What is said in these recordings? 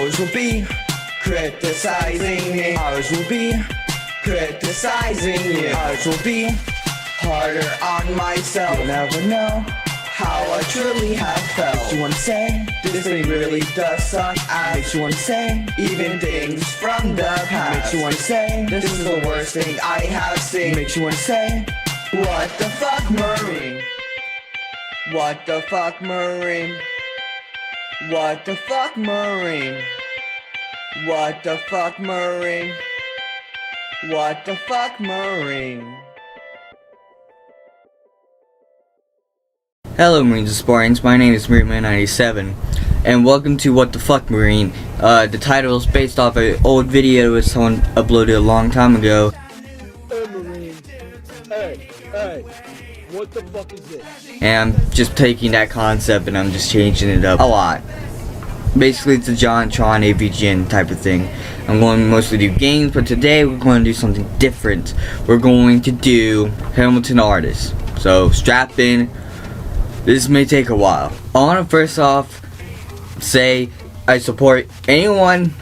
Ours will be criticizing me. Ours will be criticizing you. Ours will be harder on myself. You'll never know how I truly have felt. Makes you wanna say, this thing really does suck ass. Makes you wanna say, even things from the past. Makes you wanna say, this is the worst thing I have seen. Makes you wanna say, what the fuck, Marine? What the fuck, Marine? What the fuck, Marine? What the fuck, Marine? What the fuck, Marine? Hello Marines and Spartans, my name is Marineman97 and welcome to What the Fuck Marine. The title is based off an old video that someone uploaded a long time ago. Hey Marine, hey, what the fuck is this? And I'm just taking that concept and I'm just changing it up a lot. Basically it's a John Tron AVGN type of thing. I'm going to mostly do games, but today we're going to do something different. We're going to do Hamilton artists. So strap in. This may take a while. I want to first off say I support anyone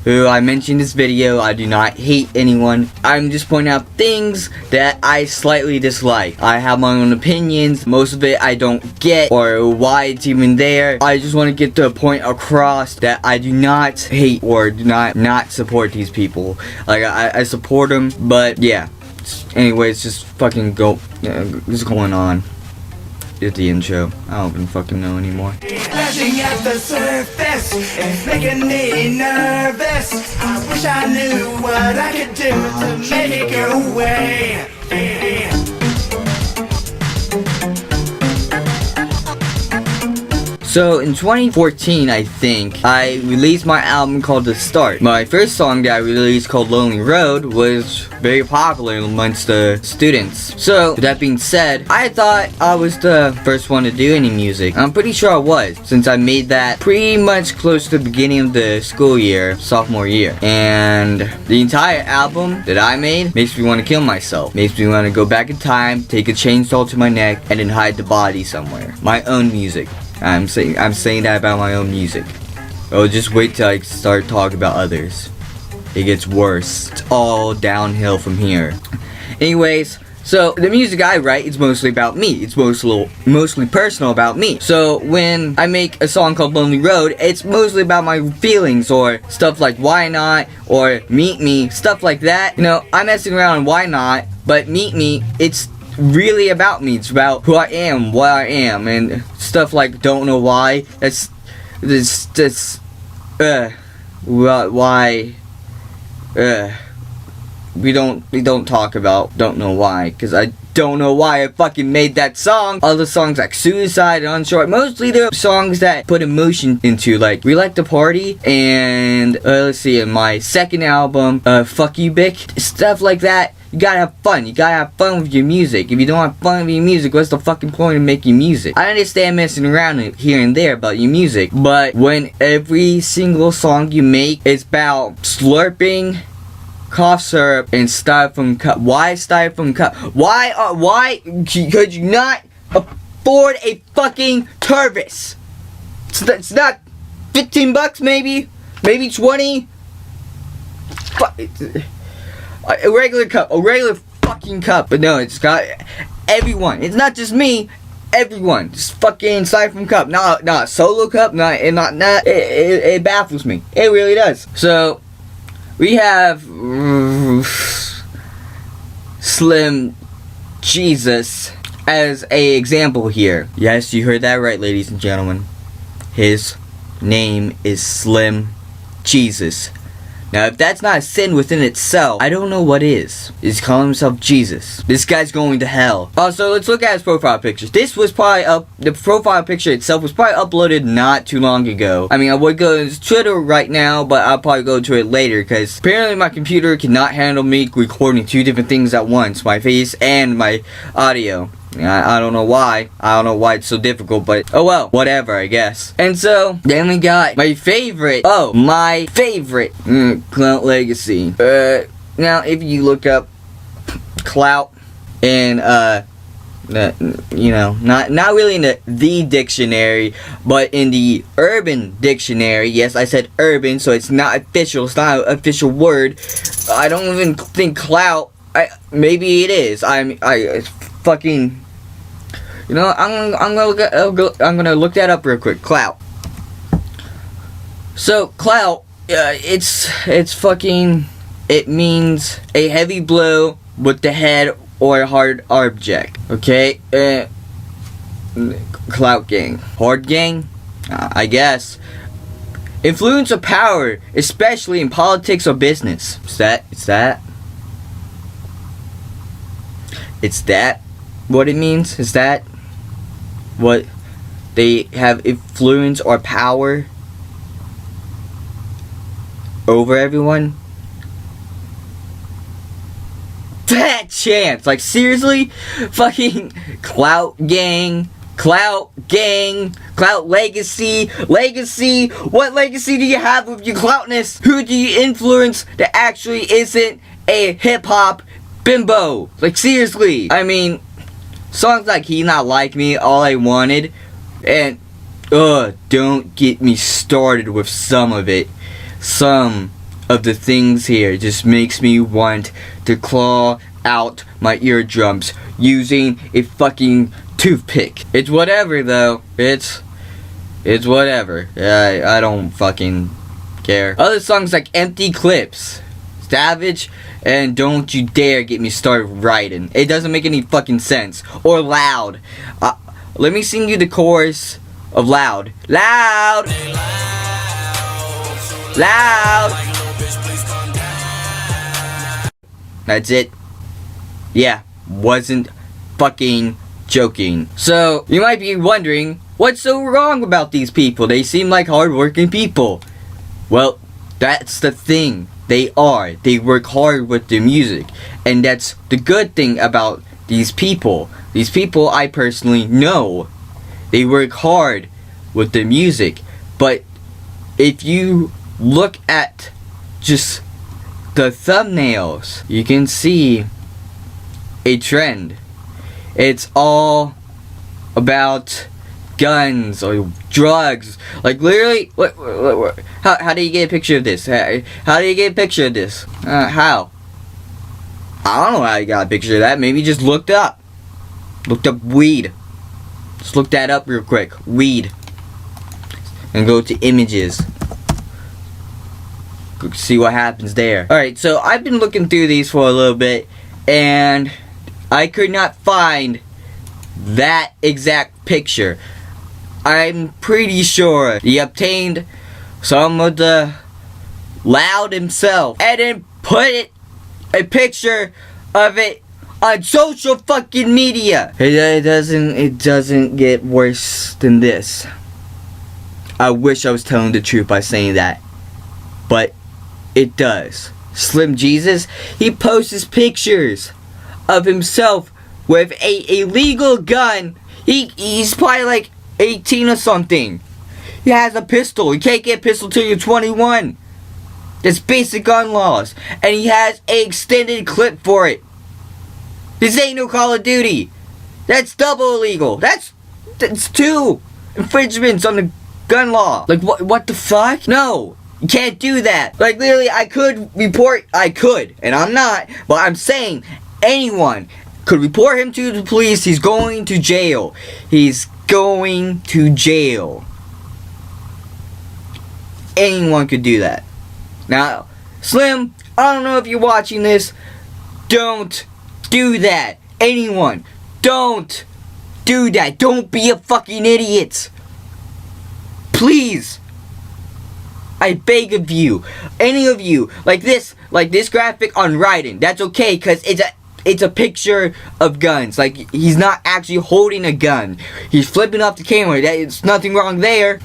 who I mentioned in this video. I do not hate anyone. I'm just pointing out things that I slightly dislike. I have my own opinions. Most of it I don't get or why it's even there. I just want to get the point across that I do not hate or do not support these people. Like I support them, but yeah. Anyways, just fucking go. What's going on? At the intro. I don't even fucking know anymore. Flashing at the surface, it's making me nervous. I wish I knew what I could do to make it go away. So in 2014, I think, I released my album called The Start. My first song that I released called Lonely Road was very popular amongst the students. So, with that being said, I thought I was the first one to do any music. I'm pretty sure I was, since I made that pretty much close to the beginning of the school year, sophomore year. And the entire album that I made makes me want to kill myself. Makes me want to go back in time, take a chainsaw to my neck, and then hide the body somewhere. My own music. I'm saying that about my own music. Oh, just wait till I start talking about others. It gets worse. It's all downhill from here. Anyways, so the music I write is mostly about me. It's mostly personal about me. So when I make a song called Lonely Road, it's mostly about my feelings or stuff like Why Not or Meet Me, stuff like that. You know, I'm messing around on Why Not, but Meet Me, it's really about me. It's about who I am, what I am, and stuff like Don't Know Why. Why we don't talk about Don't Know Why, because I don't know why I fucking made that song. Other songs like Suicide and Unsure, mostly they're songs that put emotion into, like We Like to Party and let's see, in my second album, Fuck You Bick, stuff like that. You gotta have fun. You gotta have fun with your music. If you don't have fun with your music, what's the fucking point of making music? I understand messing around here and there about your music, but when every single song you make is about slurping cough syrup and styrofoam cup. Why styrofoam cup? Why could you not afford a fucking Tervis? It's not 15 bucks maybe 20. A regular cup, a regular fucking cup. But no, it's got everyone. It's not just me. Everyone, just fucking styrofoam cup. Not a solo cup. It baffles me. It really does. So we have Slim Jesus as a example here. Yes, you heard that right, ladies and gentlemen. His name is Slim Jesus. Now, if that's not a sin within itself, I don't know what is. He's calling himself Jesus. This guy's going to hell. Also, let's look at his profile pictures. This was probably the profile picture itself was probably uploaded not too long ago. I mean, I would go to his Twitter right now, but I'll probably go to it later, because apparently my computer cannot handle me recording two different things at once. My face and my audio. I don't know why. I don't know why it's so difficult, but oh well, whatever, I guess. And so, then we got my favorite, Clout Legacy. Now, if you look up Clout in you know, not really in the dictionary, but in the Urban Dictionary. Yes, I said urban, so it's not official. It's not an official word. I don't even think clout. Maybe it is. I fucking. You know, I'm gonna look that up real quick. Clout. So clout, it's fucking. It means a heavy blow with the head or a hard object. Okay, clout gang, hard gang, I guess. Influence or power, especially in politics or business. It's that what it means? Is that what they have influence or power over everyone? Fat chance. Like, seriously? Fucking clout gang, clout legacy. What legacy do you have with your cloutness? Who do you influence that actually isn't a hip-hop bimbo? Like, seriously. I mean, songs like He Not Like Me, All I Wanted, and don't get me started with some of it. Some of the things here just makes me want to claw out my eardrums using a fucking toothpick. It's whatever though. It's whatever. I don't fucking care. Other songs like Empty Clips, Savage, and Don't You Dare Get Me Started Writing. It doesn't make any fucking sense. Or Loud. Let me sing you the chorus of Loud. Loud. Loud. That's it. Yeah, wasn't fucking joking. So, you might be wondering, what's so wrong about these people? They seem like hardworking people. Well, that's the thing. They are. They work hard with the music. And that's the good thing about these people. These people I personally know. They work hard with the music. But if you look at just the thumbnails, you can see a trend. It's all about guns or drugs. Like, literally, how do you get a picture of this? How do you get a picture of this? How? I don't know how you got a picture of that. Maybe just looked up weed. Just look that up real quick. Weed. And go to images. See what happens there. Alright, so I've been looking through these for a little bit, and I could not find that exact picture. I'm pretty sure he obtained some of the Loud himself and then put a picture of it on social fucking media. It doesn't get worse than this. I wish I was telling the truth by saying that, but it does. Slim Jesus, he posts pictures of himself with a illegal gun. He's probably like 18 or something. He has a pistol. You can't get a pistol till you're 21. That's basic gun laws. And he has an extended clip for it. This ain't no Call of Duty. That's double illegal. That's 2 infringements on the gun law. Like, what the fuck? No. You can't do that. Like, literally, I could, and I'm not, but I'm saying anyone could report him to the police. He's going to jail. He's going to jail. Anyone could do that. Now, Slim, I don't know if you're watching this. Don't do that. Anyone, don't do that. Don't be a fucking idiot. Please. I beg of you, any of you, like this graphic on Raiden, that's okay, cause it's a picture of guns. Like, he's not actually holding a gun. He's flipping off the camera. There's nothing wrong there.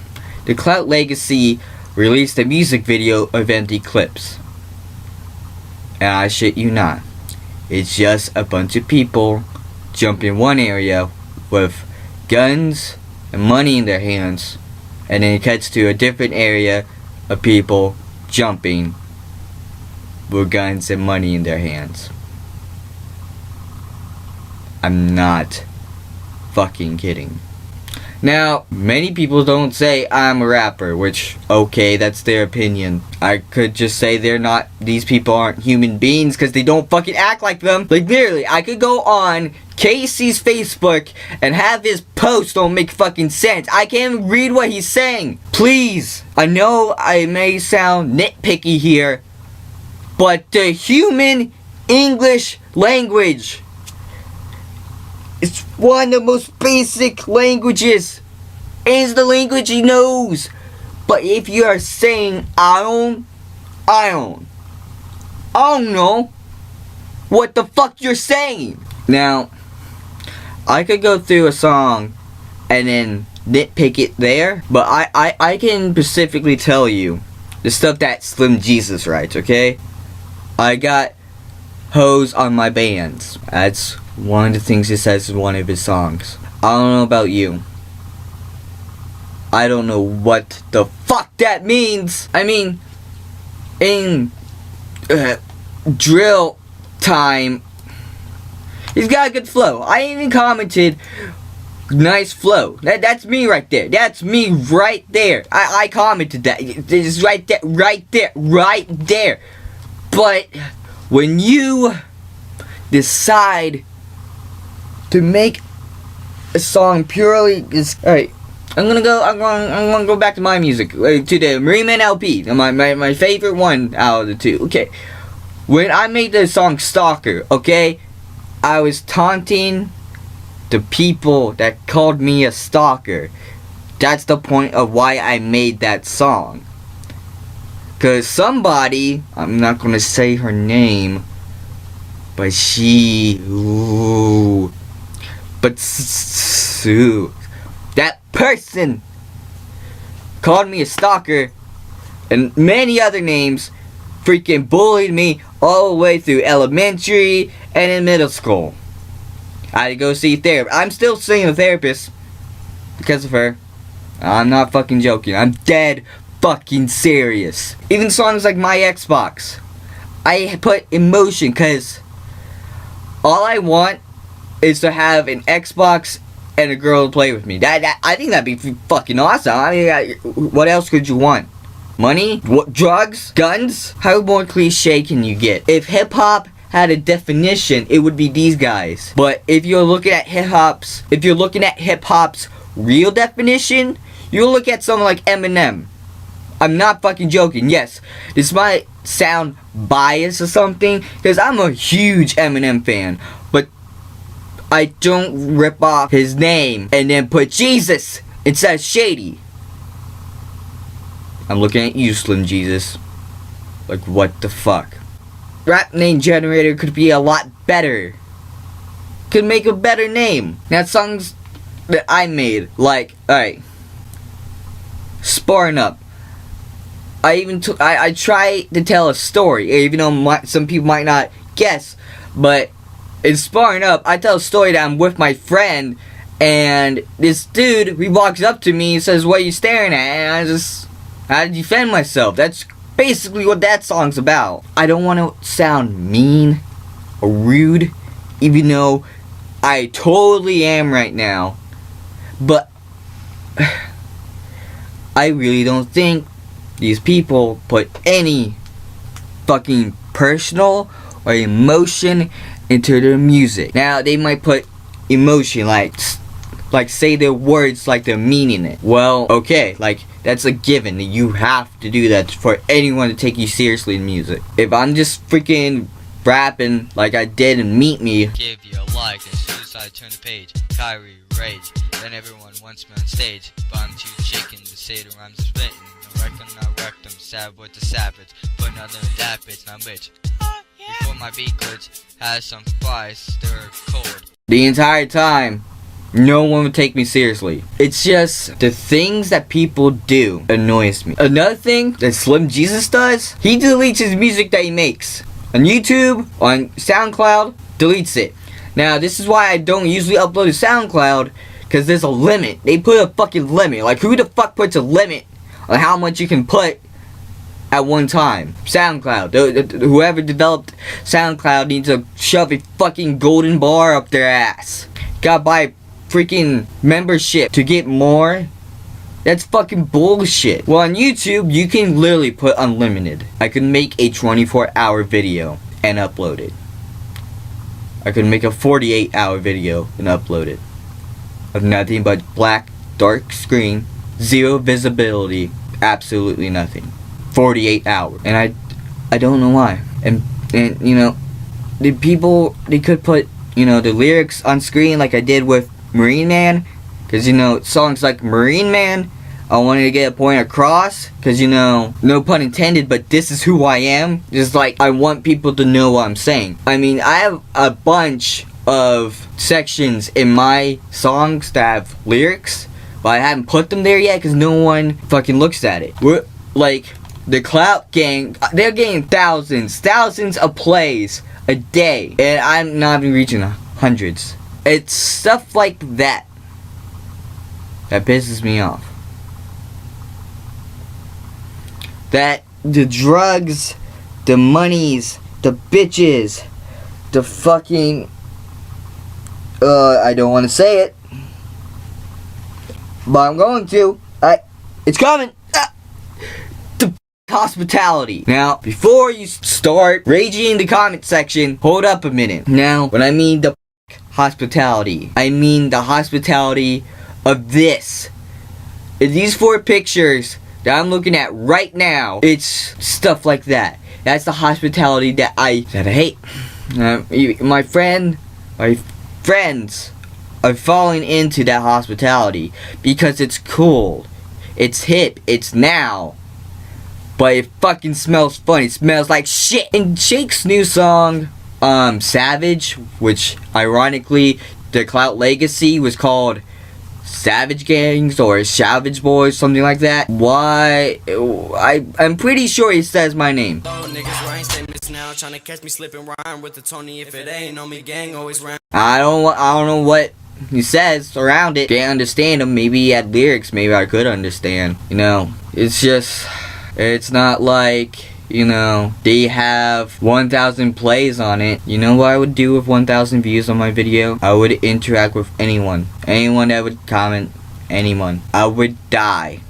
The Clout Legacy released a music video of Empty Clips. And I shit you not. It's just a bunch of people jump in one area with guns and money in their hands. And then it cuts to a different area of people jumping with guns and money in their hands. I'm not fucking kidding. Now, many people don't say I'm a rapper, which, okay, that's their opinion. I could just say these people aren't human beings because they don't fucking act like them. Like, literally, I could go on Casey's Facebook and have his post don't make fucking sense. I can't even read what he's saying. Please, I know I may sound nitpicky here, but the human English language, it's one of the most basic languages. It's the language he knows. But if you are saying I don't know what the fuck you're saying. Now, I could go through a song and then nitpick it there, but I can specifically tell you the stuff that Slim Jesus writes, okay? I got hoes on my bands. That's one of the things he says in one of his songs. I don't know about you. I don't know what the fuck that means. I mean, in drill time, he's got a good flow. I even commented, nice flow. That's me right there. That's me right there. I commented that. It's right there, right there, right there. But when you decide to make a song purely alright, I'm gonna go back to my music, to the Marineman LP, my favorite one out of the two. Okay, when I made the song Stalker, okay, I was taunting the people that called me a stalker. That's the point of why I made that song. Cause somebody, I'm not gonna say her name, but that person called me a stalker and many other names, freaking bullied me all the way through elementary and in middle school. I had to go see a therapist. I'm still seeing a therapist because of her. I'm not fucking joking. I'm dead fucking serious. Even songs like My Xbox, I put emotion because all I want is to have an Xbox and a girl to play with me. I think that'd be fucking awesome. I mean, what else could you want? Money? What, drugs? Guns? How more cliche can you get? If hip-hop had a definition, it would be these guys. But if you're looking at hip-hop's real definition, you'll look at someone like Eminem. I'm not fucking joking. Yes, this might sound biased or something, because I'm a huge Eminem fan, but I don't rip off his name and then put Jesus instead of Shady. I'm looking at you, Slim Jesus. Like, what the fuck? Rap name generator could be a lot better. Could make a better name. Now, songs that I made, like, alright, Sparring Up. I try to tell a story, even though some people might not guess, but in Sparring Up, I tell a story that I'm with my friend, and this dude, he walks up to me and says, "What are you staring at?" And I defend myself. That's basically what that song's about. I don't want to sound mean or rude, even though I totally am right now, but I really don't think these people put any fucking personal or emotion into their music. Now, they might put emotion, like say their words like they're meaning it. Well, okay, like, that's a given. You have to do that for anyone to take you seriously in music. If I'm just freaking rapping like I did in Meet Me, give you a like as soon as I turn the page. Kyrie rage, then everyone wants me on stage, but I'm too chicken to say the rhymes are spitting. I wreck them, sad with the savage, put another in that bitch, not bitch. Before my beat glitch has some fries, they're cold. the entire time, no one would take me seriously. It's just the things that people do annoys me. Another thing that Slim Jesus does, he deletes his music that he makes. On YouTube, on SoundCloud, deletes it. Now, this is why I don't usually upload to SoundCloud, because there's a limit. They put a fucking limit. Like, who the fuck puts a limit on how much you can put at one time? SoundCloud. Whoever developed SoundCloud needs to shove a fucking golden bar up their ass. Gotta buy freaking membership to get more. That's fucking bullshit. Well, on YouTube, you can literally put unlimited. I could make a 24-hour video and upload it. I could make a 48-hour video and upload it. Of nothing but black, dark screen, zero visibility, absolutely nothing. 48 hours. And I don't know why. And you know, the people, they could put, you know, the lyrics on screen like I did with Marineman. Because, you know, songs like Marineman, I wanted to get a point across. Because, you know, no pun intended, but this is who I am. Just like, I want people to know what I'm saying. I mean, I have a bunch of sections in my songs that have lyrics, but I haven't put them there yet because no one fucking looks at it. We're, like, the Clout gang, they're getting thousands of plays a day. And I'm not even reaching hundreds. It's stuff like that that pisses me off. That the drugs, the monies, the bitches, the fucking I don't want to say it, but I'm going to. It's coming. The hospitality. Now, before you start raging in the comment section, hold up a minute. Now, when I mean the hospitality, I mean the hospitality of this. In these 4 pictures that I'm looking at right now, it's stuff like that. That's the hospitality that I hate. My friends are falling into that hospitality because it's cool, it's hip, it's now, but it fucking smells funny. It smells like shit. In Shake's new song, Savage, which ironically the Clout legacy was called Savage Gangs or Savage Boys, something like that. Why? I'm pretty sure he says my name. I don't know what he says around it. Can't understand him. Maybe he had lyrics. Maybe I could understand. You know, it's just, it's not like, you know, they have 1,000 plays on it. You know what I would do with 1,000 views on my video? I would interact with anyone that would comment. Anyone. I would die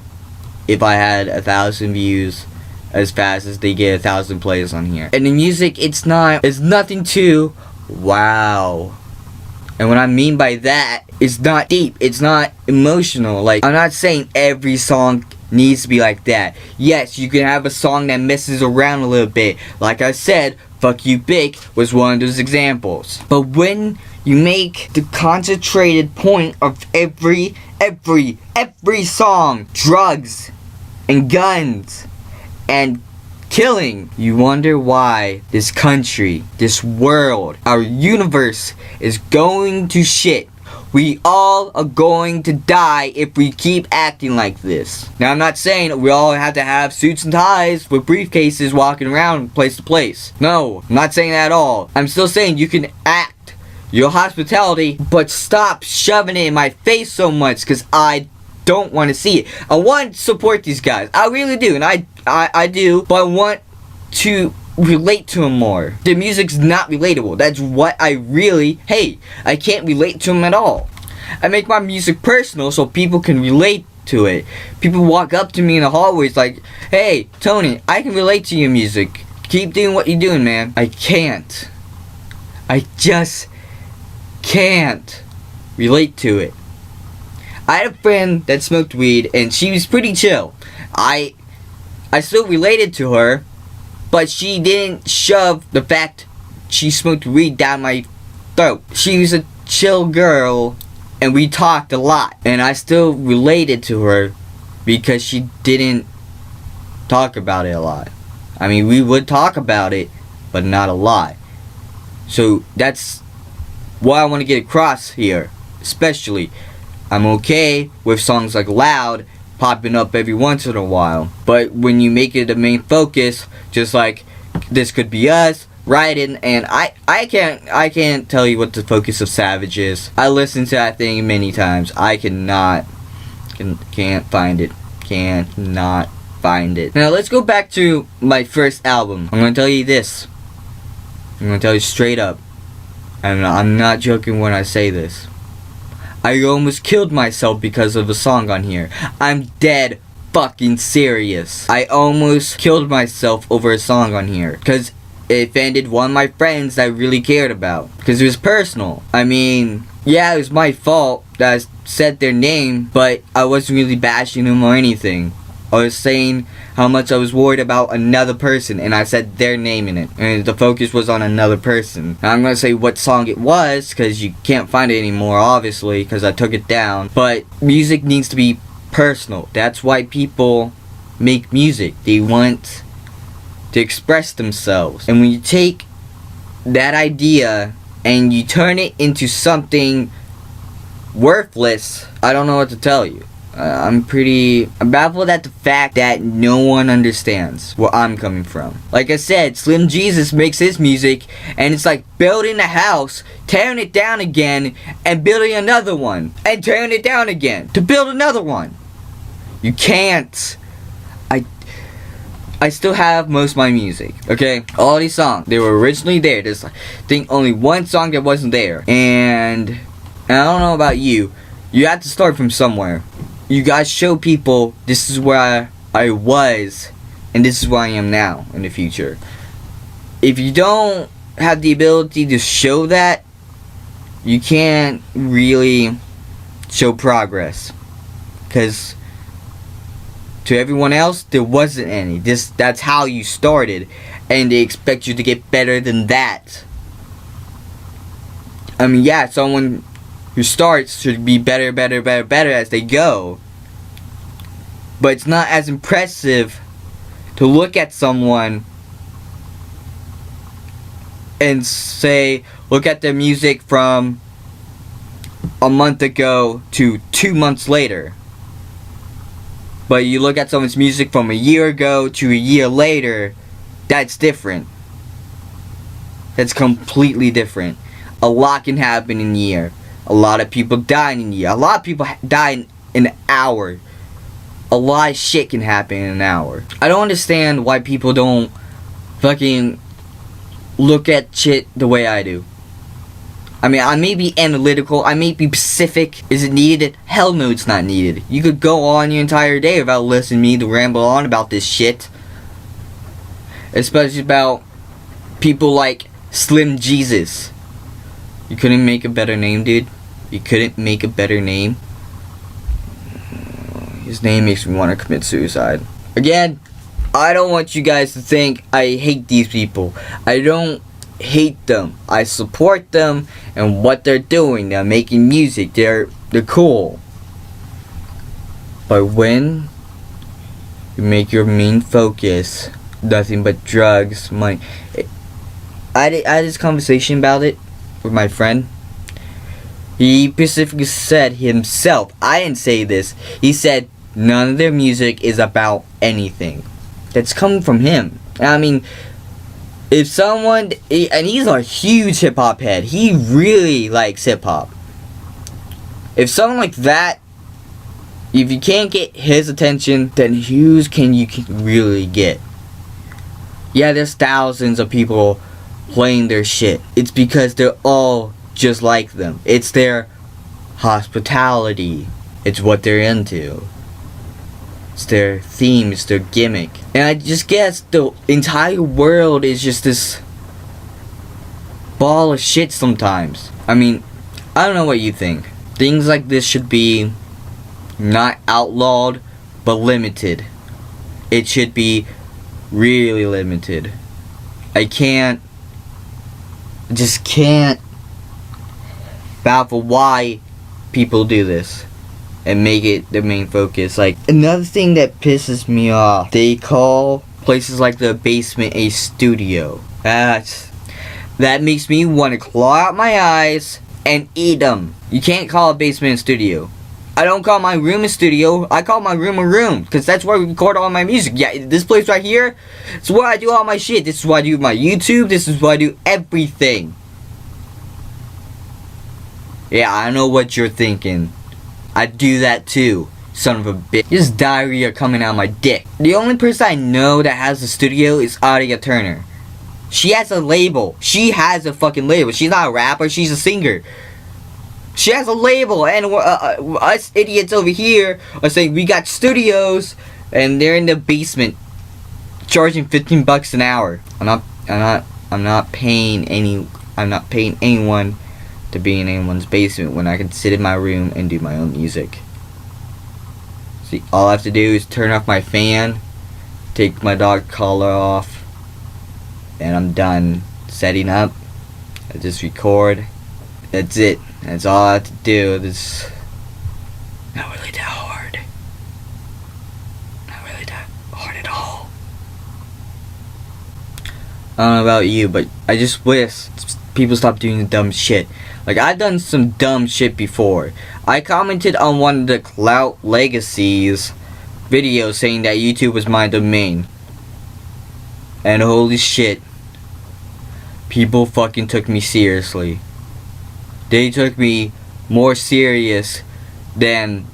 if I had 1,000 views as fast as they get 1,000 plays on here. And the music, it's nothing too wow. And what I mean by that, it's not deep, it's not emotional. Like, I'm not saying every song needs to be like that. Yes, you can have a song that messes around a little bit. Like I said, Fuck You Big was one of those examples. But when you make the concentrated point of every song drugs and guns and killing, you wonder why this country, this world, our universe is going to shit. We all are going to die if we keep acting like this. Now, I'm not saying that we all have to have suits and ties with briefcases walking around place to place. No, I'm not saying that at all. I'm still saying you can act your hospitality, but stop shoving it in my face so much, because I don't want to see it. I want to support these guys. I really do, and I do, but I want to relate to them more. The music's not relatable. That's what I really hate. I can't relate to them at all. I make my music personal so people can relate to it. People walk up to me in the hallways like, hey, Tony, I can relate to your music. Keep doing what you're doing, man. I can't. I just can't relate to it. I had a friend that smoked weed and she was pretty chill. I still related to her, but she didn't shove the fact she smoked weed down my throat. She was a chill girl and we talked a lot, and I still related to her because she didn't talk about it a lot. I mean, we would talk about it, but not a lot. So that's what I want to get across here. Especially, I'm okay with songs like Loud popping up every once in a while, but when you make it the main focus, just like This Could Be Us, Raiden, and I can't tell you what the focus of Savage is. I listened to that thing many times. I can't find it. Cannot find it. Now let's go back to my first album. I'm gonna tell you this. I'm gonna tell you straight up, and I'm not joking when I say this. I almost killed myself because of a song on here. I'm dead fucking serious. I almost killed myself over a song on here because it offended one of my friends that I really cared about, because it was personal. I mean, yeah, it was my fault that I said their name, but I wasn't really bashing them or anything. I was saying how much I was worried about another person, and I said their name in it, and the focus was on another person. Now, I'm gonna say what song it was because you can't find it anymore, obviously, because I took it down. But music needs to be personal. That's why people make music. They want to express themselves. And when you take that idea and you turn it into something worthless, I don't know what to tell you. I'm baffled at the fact that no one understands where I'm coming from. Like I said, Slim Jesus makes his music and it's like building a house, tearing it down again, and building another one, and tearing it down again to build another one. You can't. I still have most of my music, okay? All these songs, they were originally there. There's, I think, only one song that wasn't there. And I don't know about you. You have to start from somewhere. You guys show people this is where I was, and this is where I am now in the future. If you don't have the ability to show that, you can't really show progress. Because to everyone else, there wasn't any. That's how you started, and they expect you to get better than that. I mean, yeah, someone who starts should be better as they go. But it's not as impressive to look at someone and say, look at their music from a month ago to 2 months later. But you look at someone's music from a year ago to a year later, that's different. That's completely different. A lot can happen in a year. A lot of people die in a year. A lot of people die in an hour. A lot of shit can happen in an hour. I don't understand why people don't fucking look at shit the way I do. I mean, I may be analytical, I may be specific. Is it needed? Hell no, it's not needed. You could go on your entire day without listening to me to ramble on about this shit. Especially about people like Slim Jesus. You couldn't make a better name, dude. You couldn't make a better name. His name makes me want to commit suicide. Again, I don't want you guys to think I hate these people. I don't hate them. I support them and what they're doing. They're making music. They're cool. But when you make your main focus nothing but drugs, money. I had this conversation about it with my friend. He specifically said himself, I didn't say this, he said none of their music is about anything. That's coming from him. I mean, if someone, and he's a huge hip-hop head, he really likes hip-hop. If someone like that, if you can't get his attention, then whose can you really get? Yeah, there's thousands of people playing their shit. It's because they're all just like them. It's their hospitality. It's what they're into. It's their theme, it's their gimmick. And I just guess the entire world is just this ball of shit sometimes. I mean, I don't know what you think. Things like this should be not outlawed, but limited. It should be really limited. I just can't baffle why people do this and make it their main focus. Like, another thing that pisses me off, they call places like the basement a studio. That makes me want to claw out my eyes and eat them. You can't call a basement a studio. I don't call my room a studio, I call my room a room, because that's where we record all my music. Yeah, this place right here, it's where I do all my shit. This is where I do my YouTube, this is where I do everything. Yeah, I know what you're thinking. I do that too, son of a bitch. This diarrhea coming out of my dick. The only person I know that has a studio is Audia Turner. She has a label. She has a fucking label. She's not a rapper, she's a singer. She has a label, and us idiots over here are saying we got studios, and they're in the basement, charging $15 an hour. I'm not paying anyone to be in anyone's basement when I can sit in my room and do my own music. See, all I have to do is turn off my fan, take my dog collar off, and I'm done setting up. I just record. That's it. That's all I have to do. It's not really that hard. Not really that hard at all. I don't know about you, but I just wish people stop doing the dumb shit. Like, I've done some dumb shit before. I commented on one of the Clout Legacies videos saying that YouTube was my domain. And holy shit, people fucking took me seriously. They took me more serious than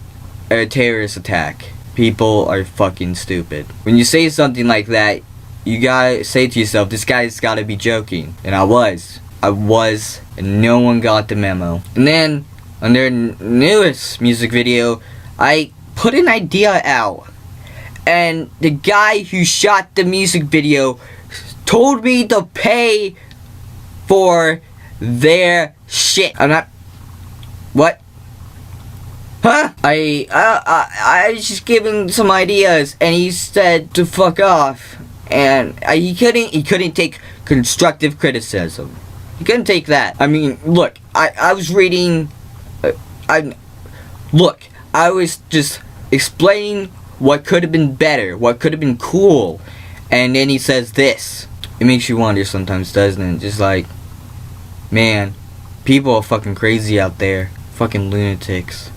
a terrorist attack. People are fucking stupid. When you say something like that, you gotta say to yourself, this guy's gotta be joking. And I was, and no one got the memo. And then, on their newest music video, I put an idea out. And the guy who shot the music video told me to pay for their shit. I'm not... What? Huh? I was just giving some ideas, and he said to fuck off. And he couldn't take constructive criticism. He couldn't take that. I mean, look, I was reading... I was just explaining what could have been better, what could have been cool. And then he says this. It makes you wonder sometimes, doesn't it? Just like, man, people are fucking crazy out there. Fucking lunatics.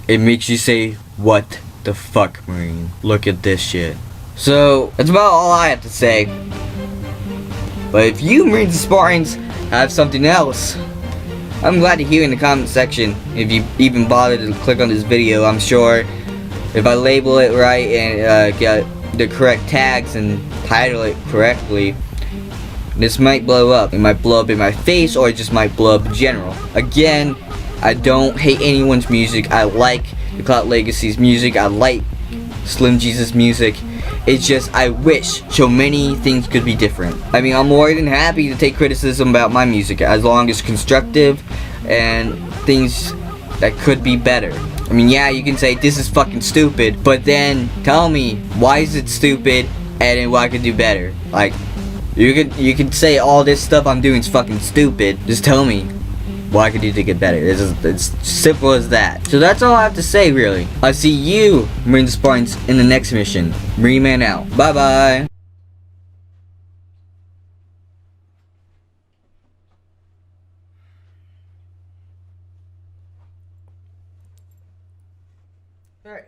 It makes you say, what the fuck, Marine? Look at this shit. So, that's about all I have to say. But if you Marines and Spartans have something else, I'm glad to hear in the comment section. If you even bother to click on this video, I'm sure if I label it right and get the correct tags and title it correctly, this might blow up. It might blow up in my face, or it just might blow up in general. Again, I don't hate anyone's music. I like the Clout Legacy's music. I like Slim Jesus music. It's just I wish so many things could be different. I mean, I'm more than happy to take criticism about my music as long as constructive and things that could be better. I mean, yeah, you can say this is fucking stupid, but then tell me why is it stupid and then what I could do better. Like, you could say all this stuff I'm doing is fucking stupid. Just tell me what I could do to get better. It's simple as that. So that's all I have to say, really. I'll see you, Marine Spartans, in the next mission. Marineman out. Bye bye. Alright.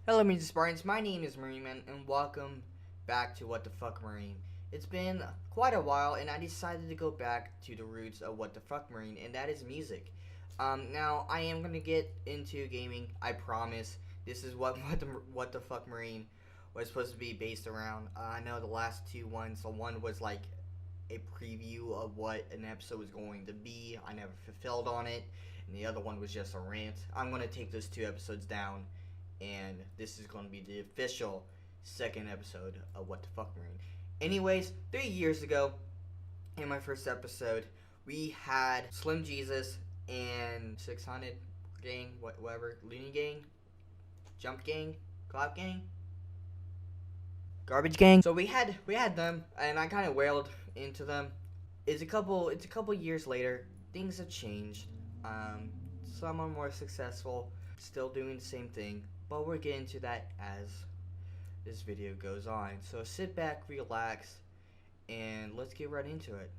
Hello, Marine Spartans. My name is Marineman, and welcome back to What the Fuck Marine. It's been quite a while, and I decided to go back to the roots of What the Fuck Marine, and that is music. Now I am gonna get into gaming. I promise. This is what the Fuck Marine was supposed to be based around. I know the last two ones. The one was like a preview of what an episode was going to be. I never fulfilled on it, and the other one was just a rant. I'm gonna take those two episodes down, and this is gonna be the official second episode of What the Fuck Marine. Anyways, 3 years ago, in my first episode, we had Slim Jesus and 600 gang, whatever, Looney Gang, Jump Gang, Clout Gang, Garbage Gang. So we had them, and I kind of wailed into them. It's a couple years later. Things have changed. Some are more successful, still doing the same thing, but we'll get into that as this video goes on. So sit back, relax, and let's get right into it.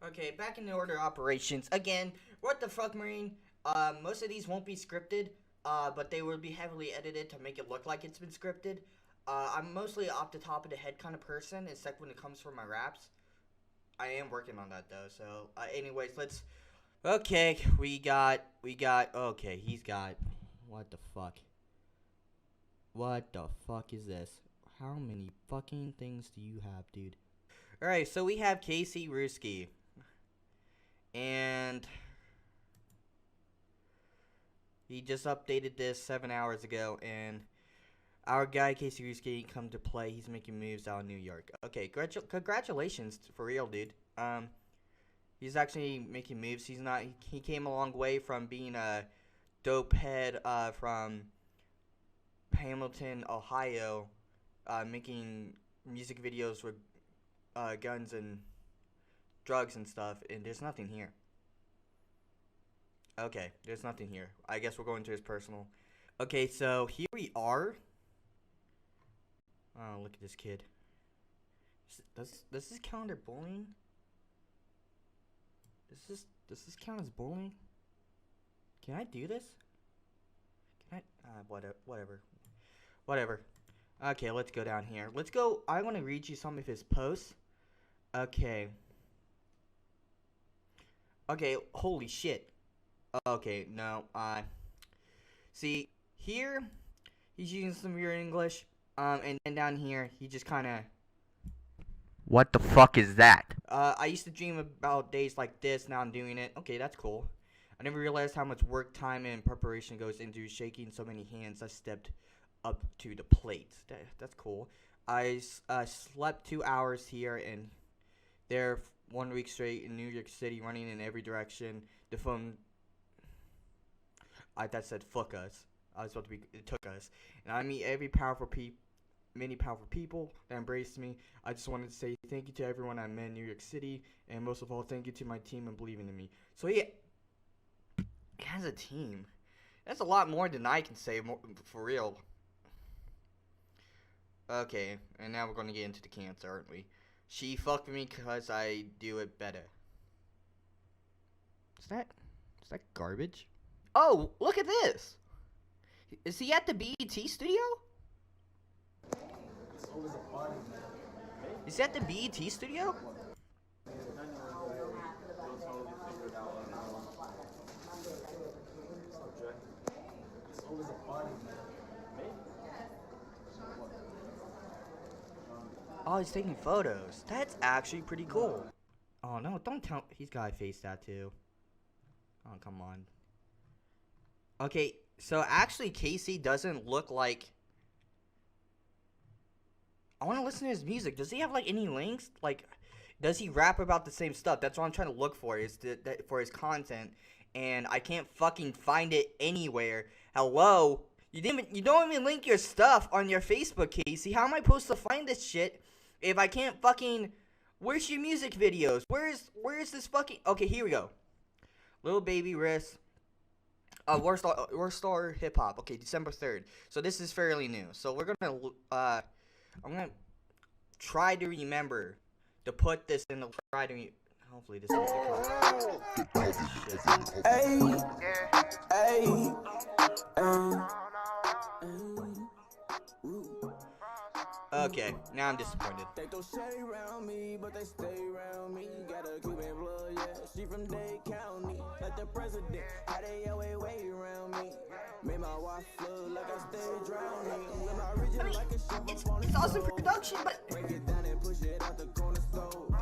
Okay, back in the order of operations. Again, What the Fuck Marine? Most of these won't be scripted, but they will be heavily edited to make it look like it's been scripted. I'm mostly off the top of the head kind of person, except when it comes for my raps. I am working on that though. So, anyways, let's Okay, we got, okay, he's got, what the fuck? What the fuck is this? How many fucking things do you have, dude? Alright, so we have Casey Ruskii. And he just updated this 7 hours ago, and our guy Casey Ruskii come to play. He's making moves out of New York. Okay, congratulations for real, dude. He's actually making moves. He came a long way from being a dope head from Hamilton, Ohio, making music videos with guns and drugs and stuff, and there's nothing here. Okay, there's nothing here. I guess we're going to his personal. Okay, so here we are. Oh, look at this kid. Does this count under bullying? Does this count as bullying? Can I do this? Can I? Whatever. Okay, let's go down here. Let's go. I want to read you some of his posts. Okay. Okay, holy shit. Okay, no. See, here, he's using some weird English. And then down here, he just kind of... What the fuck is that? I used to dream about days like this. Now I'm doing it. Okay, that's cool. I never realized how much work, time, and preparation goes into shaking so many hands. I stepped up to the plate. That's cool. I slept 2 hours here and there 1 week straight in New York City, running in every direction. The phone... that said, fuck us. I was about to be... It took us. And I meet many powerful people that embraced me. I just wanted to say thank you to everyone I met in New York City, and most of all, thank you to my team and believing in me. So he has a team. That's a lot more than I can say, for real. Okay, and now we're going to get into the cancer, aren't we? She fucked me because I do it better. Is that garbage? Oh, look at this! Is he at the BET studio? Is that the BET studio? Oh, he's taking photos. That's actually pretty cool. Oh no, don't tell. He's got a face tattoo. Oh, come on. Okay, so actually Casey doesn't look like... I want to listen to his music. Does he have, like, any links? Like, does he rap about the same stuff? That's what I'm trying to look for, for his content. And I can't fucking find it anywhere. Hello? You don't even link your stuff on your Facebook, Casey. How am I supposed to find this shit if I can't fucking... Where's your music videos? Where's this fucking... Okay, here we go. Little Baby Risk. Worst Star Hip Hop. Okay, December 3rd. So this is fairly new. So we're gonna... I'm gonna try to remember to put this in the... Hopefully this is Okay, now I'm disappointed. They throw shade around me, but they stay around me. Got a Cuban blood, yeah. She from Dade County, like the president. How they way around me. Made my wife flood like I stay drowning. I mean, it's awesome production, but break it down and push it out the corner stove.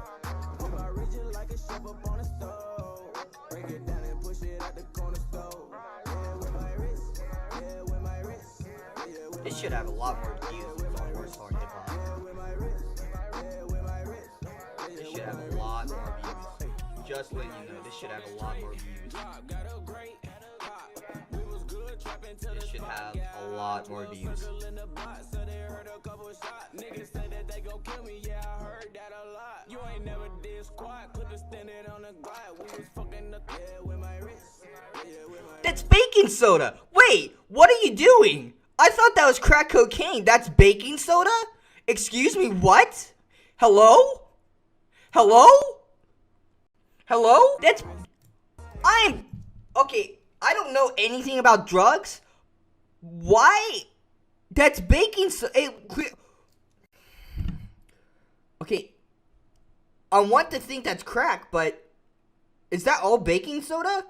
With my rigid like a chef up on a stove. Break it down and push it out the corner stove. Yeah, with my wrist. Yeah, with my wrist. Yeah, this should have a lot more views. Hard hip hop. This should have a lot more views. Just letting you know, this should have a lot more views. This should have a lot more views. That's baking soda! Wait, what are you doing? I thought that was crack cocaine. That's baking soda? Excuse me, what? Hello? Hello? Hello? Okay, I don't know anything about drugs. Why? That's baking soda. Okay, I want to think that's crack, but Is that all baking soda?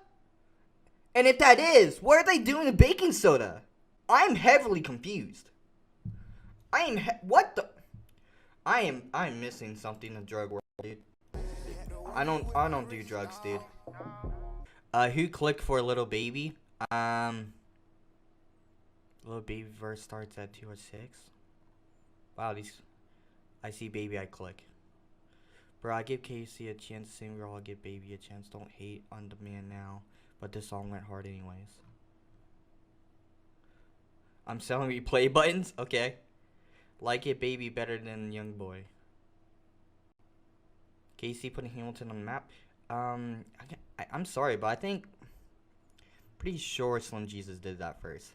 And if that is, what are they doing to baking soda? I'm heavily confused. What the? I'm missing something in the drug world, dude. I don't do drugs, dude. Who clicked for Little Baby? Little Baby verse starts at 206. Wow, I see Baby, I click. Bro, I give Casey a chance to sing, or I'll give Baby a chance. Don't hate on the man now. But this song went hard anyways. I'm selling replay buttons? Okay. Like it, Baby, better than Young Boy. Casey putting Hamilton on the map. I'm sorry, but I think... Pretty sure Slim Jesus did that first.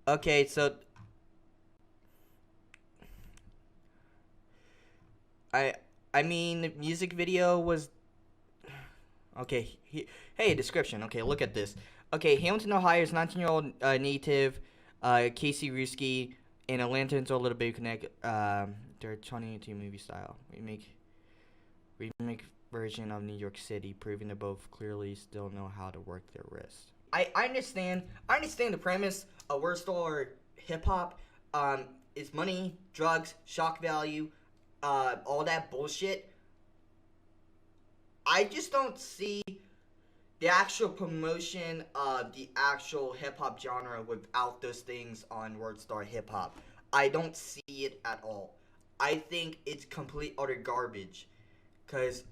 Okay, so... I mean, the music video was... Okay, hey, description. Okay, look at this. Okay, Hamilton, Ohio's 19-year-old native, Casey Ruskii, and Atlantans or Little Baby Connect, their 2018 movie style. Remake version of New York City, proving they both clearly still know how to work their wrist. I understand the premise of Word Store hip-hop. It's money, drugs, shock value, all that bullshit. I just don't see the actual promotion of the actual hip-hop genre without those things on WordStar hip-hop. I don't see it at all. I think it's complete utter garbage. Because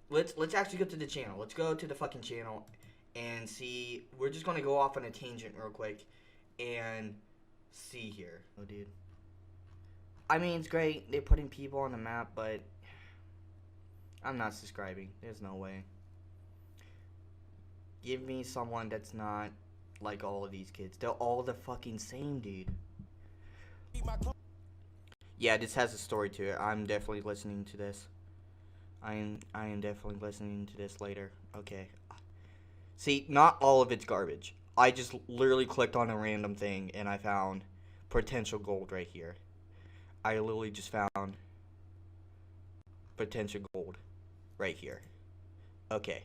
let's actually go to the channel. Let's go to the fucking channel and see. We're just going to go off on a tangent real quick and see here. Oh, dude. I mean, it's great. They're putting people on the map, but... I'm not subscribing. There's no way. Give me someone that's not like all of these kids. They're all the fucking same, dude. Yeah, this has a story to it. I'm definitely listening to this. I am definitely listening to this later. Okay. See, not all of it's garbage. I just literally clicked on a random thing and I found potential gold right here. I literally just found potential gold right here. Okay.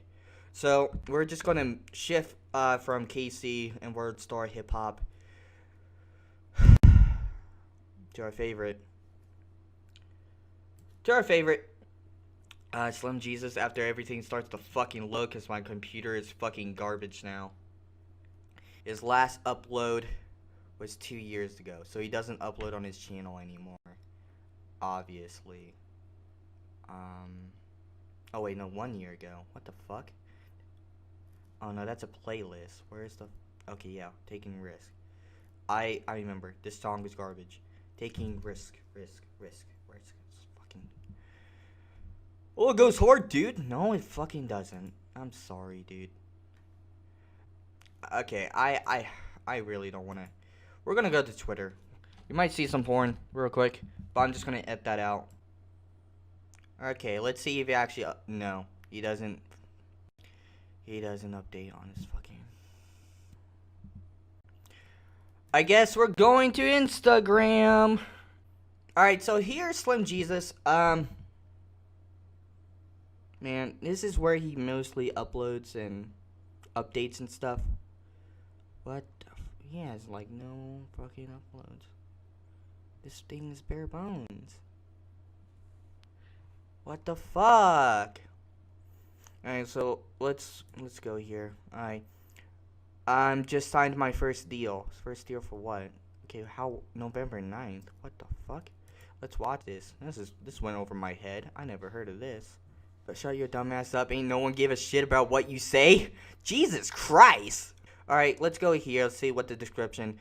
So, we're just going to shift from KC and WordStar Hip Hop to our favorite. Slim Jesus, after everything starts to fucking load because my computer is fucking garbage now. His last upload was 2 years ago, so he doesn't upload on his channel anymore. Obviously. Oh wait, no, 1 year ago. What the fuck? Oh no, that's a playlist. Where's the... Okay, yeah, Taking Risk. I remember. This song was garbage. Taking risk. It's fucking... Oh, it goes hard, dude. No, it fucking doesn't. I'm sorry, dude. Okay, I really don't want to... We're gonna go to Twitter. You might see some porn real quick, but I'm just gonna edit that out. Okay, let's see if he actually... no, he doesn't update on his fucking... I guess we're going to Instagram. Alright, so here's Slim Jesus. Man, this is where he mostly uploads and updates and stuff. What the he has, like, no fucking uploads. This thing is bare bones. What the fuck? Alright, so let's go here. Alright. Just signed my first deal. First deal for what? Okay, how November 9th? What the fuck? Let's watch this. This went over my head. I never heard of this. But shut your dumb ass up. Ain't no one give a shit about what you say. Jesus Christ. Alright, let's go here. Let's see what the description.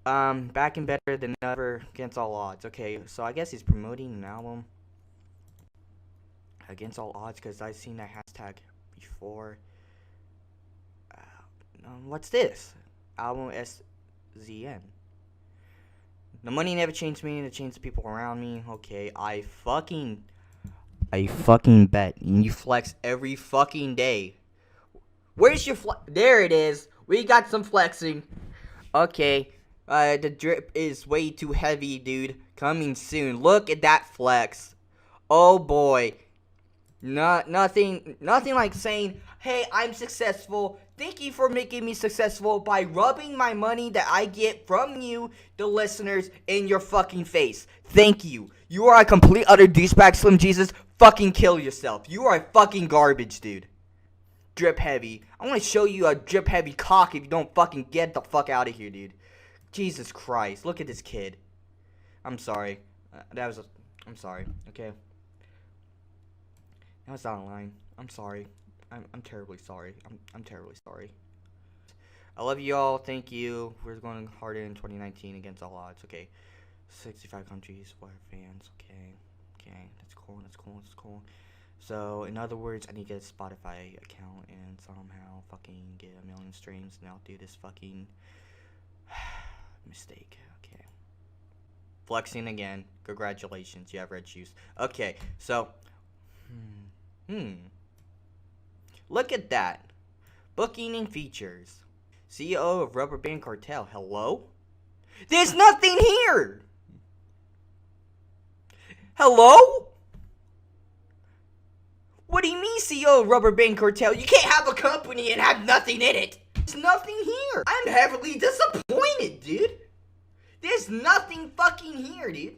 Back and better than ever against all odds. Okay, so I guess he's promoting an album. Against all odds, because I've seen that hashtag before. What's this? Album SZN. The money never changed me, it changed the people around me. Okay, I fucking bet. You flex every fucking day. Where's your there it is. We got some flexing. Okay. The drip is way too heavy, dude. Coming soon. Look at that flex. Oh boy. Nothing like saying, hey, I'm successful. Thank you for making me successful by rubbing my money that I get from you, the listeners, in your fucking face. Thank you. You are a complete utter douchebag, Slim Jesus. Fucking kill yourself. You are fucking garbage, dude. Drip heavy. I want to show you a drip heavy cock if you don't fucking get the fuck out of here, dude. Jesus Christ. Look at this kid. I'm sorry. I'm sorry. Okay. That was out of line. I'm sorry. I'm terribly sorry. I'm terribly sorry. I love you all. Thank you. We're going harder in 2019 against all odds. Okay. 65 countries. What fans? Okay. Okay. That's cool. That's cool. That's cool. So, in other words, I need to get a Spotify account and somehow fucking get 1 million streams, and I'll do this fucking mistake. Okay. Flexing again. Congratulations. You have red shoes. Okay. So, look at that. Booking and features. CEO of Rubber Band Cartel. Hello? There's nothing here! Hello? What do you mean, CEO of Rubber Band Cartel? You can't have a company and have nothing in it. There's nothing here. I'm heavily disappointed, dude. There's nothing fucking here, dude.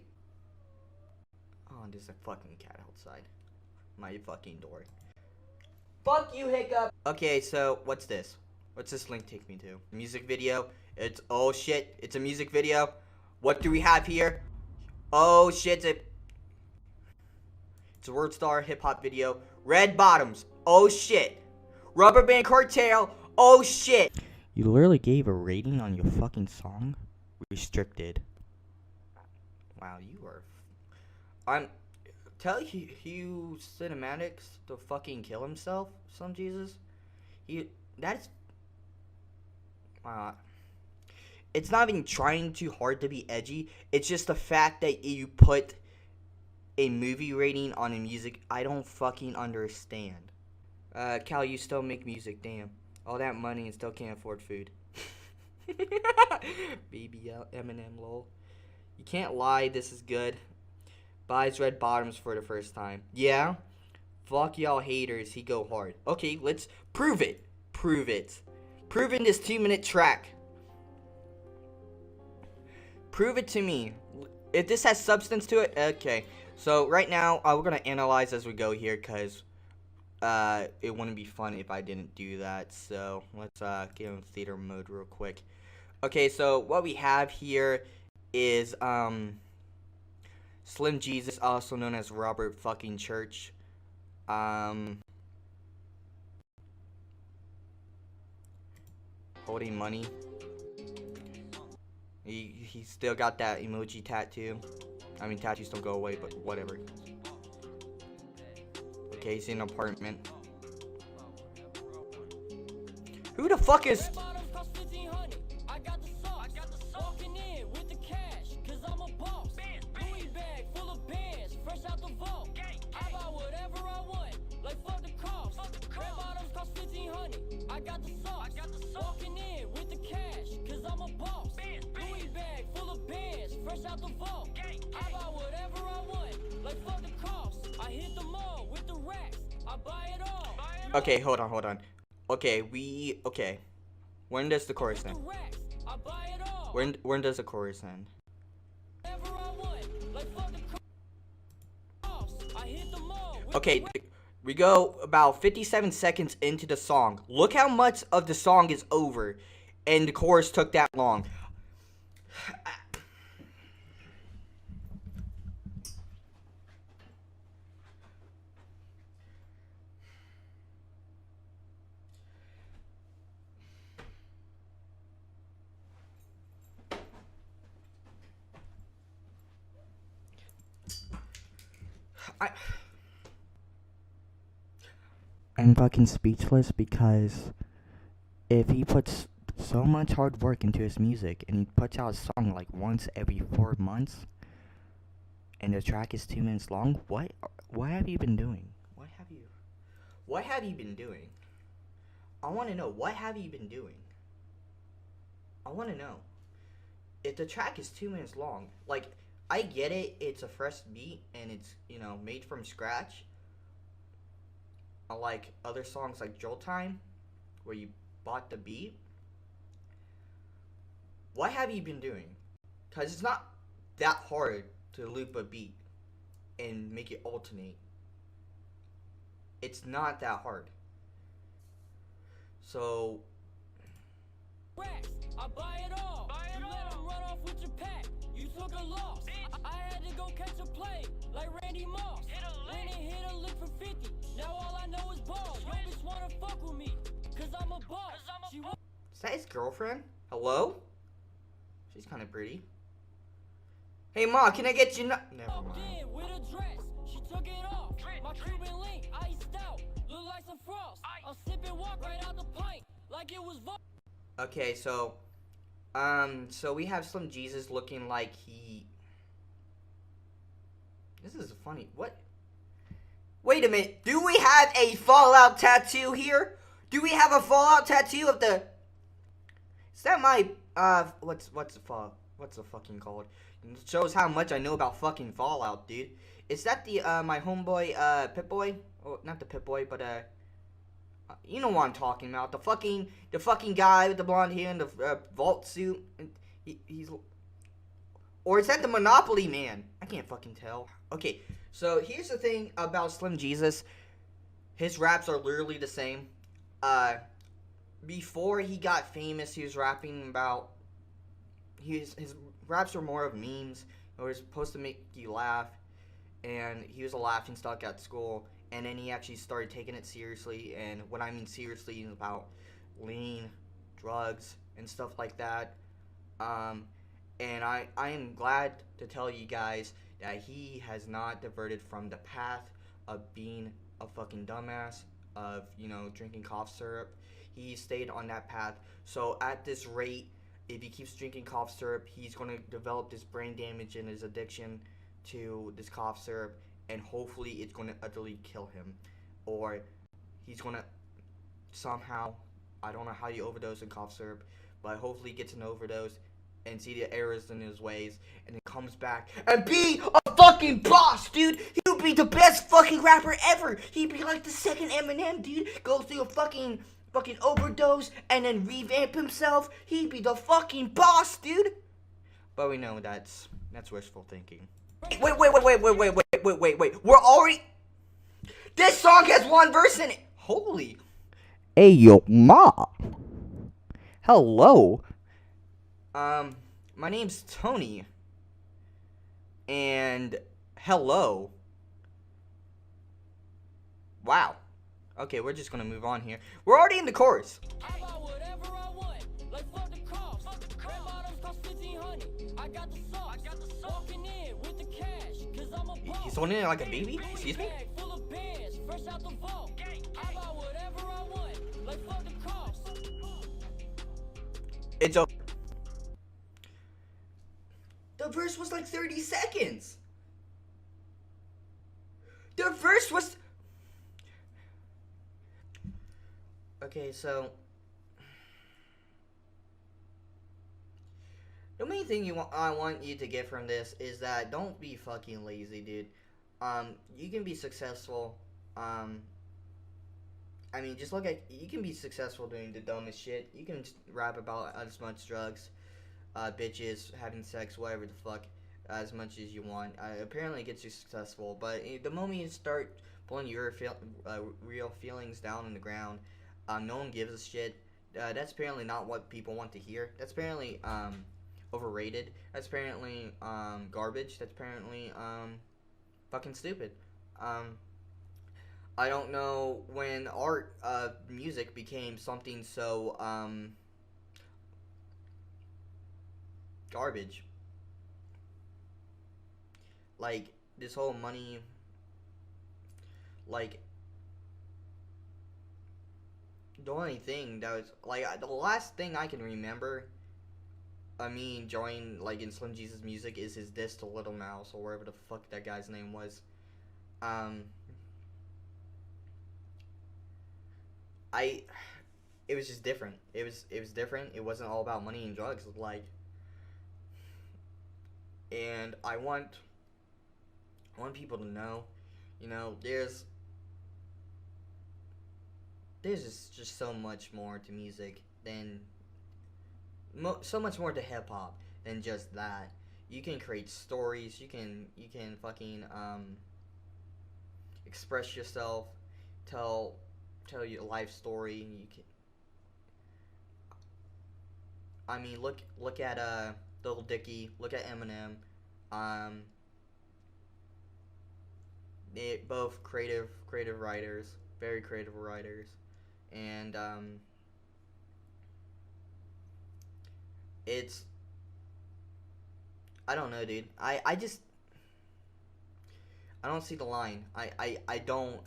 Oh, there's a fucking cat outside my fucking door. Fuck you, Hiccup. Okay, so what's this? What's this link take me to? Music video. It's, oh shit, it's a music video. What do we have here? Oh shit, it's a Word Star hip hop video. Red bottoms. Oh shit. Rubber Band Cartel. Oh shit. You literally gave a rating on your fucking song? Restricted. Wow, you are. Tell Hugh Cinematics to fucking kill himself, some Jesus. That's. It's not even trying too hard to be edgy. It's just the fact that you put a movie rating on a music. I don't fucking understand. Cal, you still make music, damn. All that money and still can't afford food. Baby Eminem, lol. You can't lie, this is good. Buys red bottoms for the first time. Yeah? Fuck y'all haters, he go hard. Okay, let's prove it. Prove it. Prove in this 2-minute track. Prove it to me. If this has substance to it, okay. So right now, we're gonna analyze as we go here, cause it wouldn't be fun if I didn't do that. So let's get in theater mode real quick. Okay, so what we have here is Slim Jesus, also known as Robert fucking Church. Holding money. He still got that emoji tattoo. I mean, tattoos don't go away, but whatever. Okay, he's in an apartment. Who the fuck is... I got the sauce, walking in with the cash, cause I'm a boss. Louis bag full of bands, fresh out the vault. I buy whatever I want, like fuck the cost. I hit the mall with the racks, I buy it all. Okay, hold on. Okay, okay. When does the chorus end? When does the chorus end? Okay, we go about 57 seconds into the song. Look how much of the song is over, and the chorus took that long. I'm fucking speechless because if he puts so much hard work into his music and he puts out a song like once every 4 months and the track is 2 minutes long, what have you been doing? What have you been doing? I want to know, what have you been doing? I want to know. If the track is 2 minutes long, like, I get it, it's a fresh beat and it's, made from scratch. unlike other songs like Drill Time, where you bought the beat, what have you been doing? Because it's not that hard to loop a beat and make it alternate. It's not that hard. So Racks, I buy it all. You let him run off with your pack. You took a loss. I had to go catch a play like Randy Moss. Went and hit a lick for 50. Now all I know is ball. Yo bitch wanna fuck with me, cause I'm a boss. She is that his girlfriend? Hello? She's kind of pretty. Hey Ma, can I get you? Never walked mind. in with a dress. She took it off. My Cuban link iced out. Look like some frost. I'm sipping walk right out the pint like it was vodka. Okay, so we have Slim Jesus looking like he. This is funny. What? Wait a minute. Do we have a Fallout tattoo here? Do we have a Fallout tattoo of the? Is that my what's the fucking called? It shows how much I know about fucking Fallout, dude. Is that the my homeboy Pip-Boy? Oh, not the Pip-Boy, but you know what I'm talking about. The fucking guy with the blonde hair and the vault suit. He's. Or is that the Monopoly man? I can't fucking tell. Okay, so here's the thing about Slim Jesus. His raps are literally the same. Before he got famous, he was rapping about. His raps were more of memes. It was supposed to make you laugh, and he was a laughingstock at school. And then he actually started taking it seriously, and what I mean seriously is about lean, drugs, and stuff like that. And I am glad to tell you guys that he has not diverted from the path of being a fucking dumbass, of, drinking cough syrup. He stayed on that path. So at this rate, if he keeps drinking cough syrup, he's going to develop this brain damage and his addiction to this cough syrup. And hopefully it's going to utterly kill him. Or he's going to somehow, I don't know how you overdose in cough syrup, but hopefully he gets an overdose and see the errors in his ways, and then comes back and be a fucking boss, dude. He would be the best fucking rapper ever. He'd be like the second Eminem, dude. Go through a fucking overdose and then revamp himself. He'd be the fucking boss, dude. But we know that's wishful thinking. Wait. We're already. This song has one verse in it. Holy. Hey, yo, ma. Hello. My name's Tony. And hello. Wow. Okay, we're just gonna move on here. We're already in the chorus. I buy whatever I want, like fuck the cost. Red bottoms cost 1,500. I got the sauce. Walking in with the cash, cause I'm a boss. He's holding it like a baby? Excuse me? Bag full of bands, fresh out the vault. I buy whatever I want, like fuck the cost. It's over. The verse was like 30 seconds. The verse was. Okay, so. The main thing I want you to get from this is that don't be fucking lazy, dude. You can be successful. I mean, just look at. You can be successful doing the dumbest shit. You can rap about as much drugs, bitches, having sex, whatever the fuck, as much as you want. Apparently it gets you successful, but the moment you start pulling your real feelings down on the ground, no one gives a shit. That's apparently not what people want to hear. That's apparently overrated. That's apparently garbage. That's apparently fucking stupid. I don't know when art, music became something so garbage. Like, this whole money, like, the only thing that was, like, the last thing I can remember, me enjoying, like, in Slim Jesus' music is his diss to Little Mouse, or whatever the fuck that guy's name was. It was just different. It was different. It wasn't all about money and drugs, like, and I want people to know, there's there's just so much more to music than so much more to hip hop than just that. You can create stories. You can fucking express yourself, tell your life story. You can. I mean, look at Lil Dicky. Look at Eminem. They both creative writers, very creative writers, and it's, I don't know, dude. I just, I don't see the line. I don't.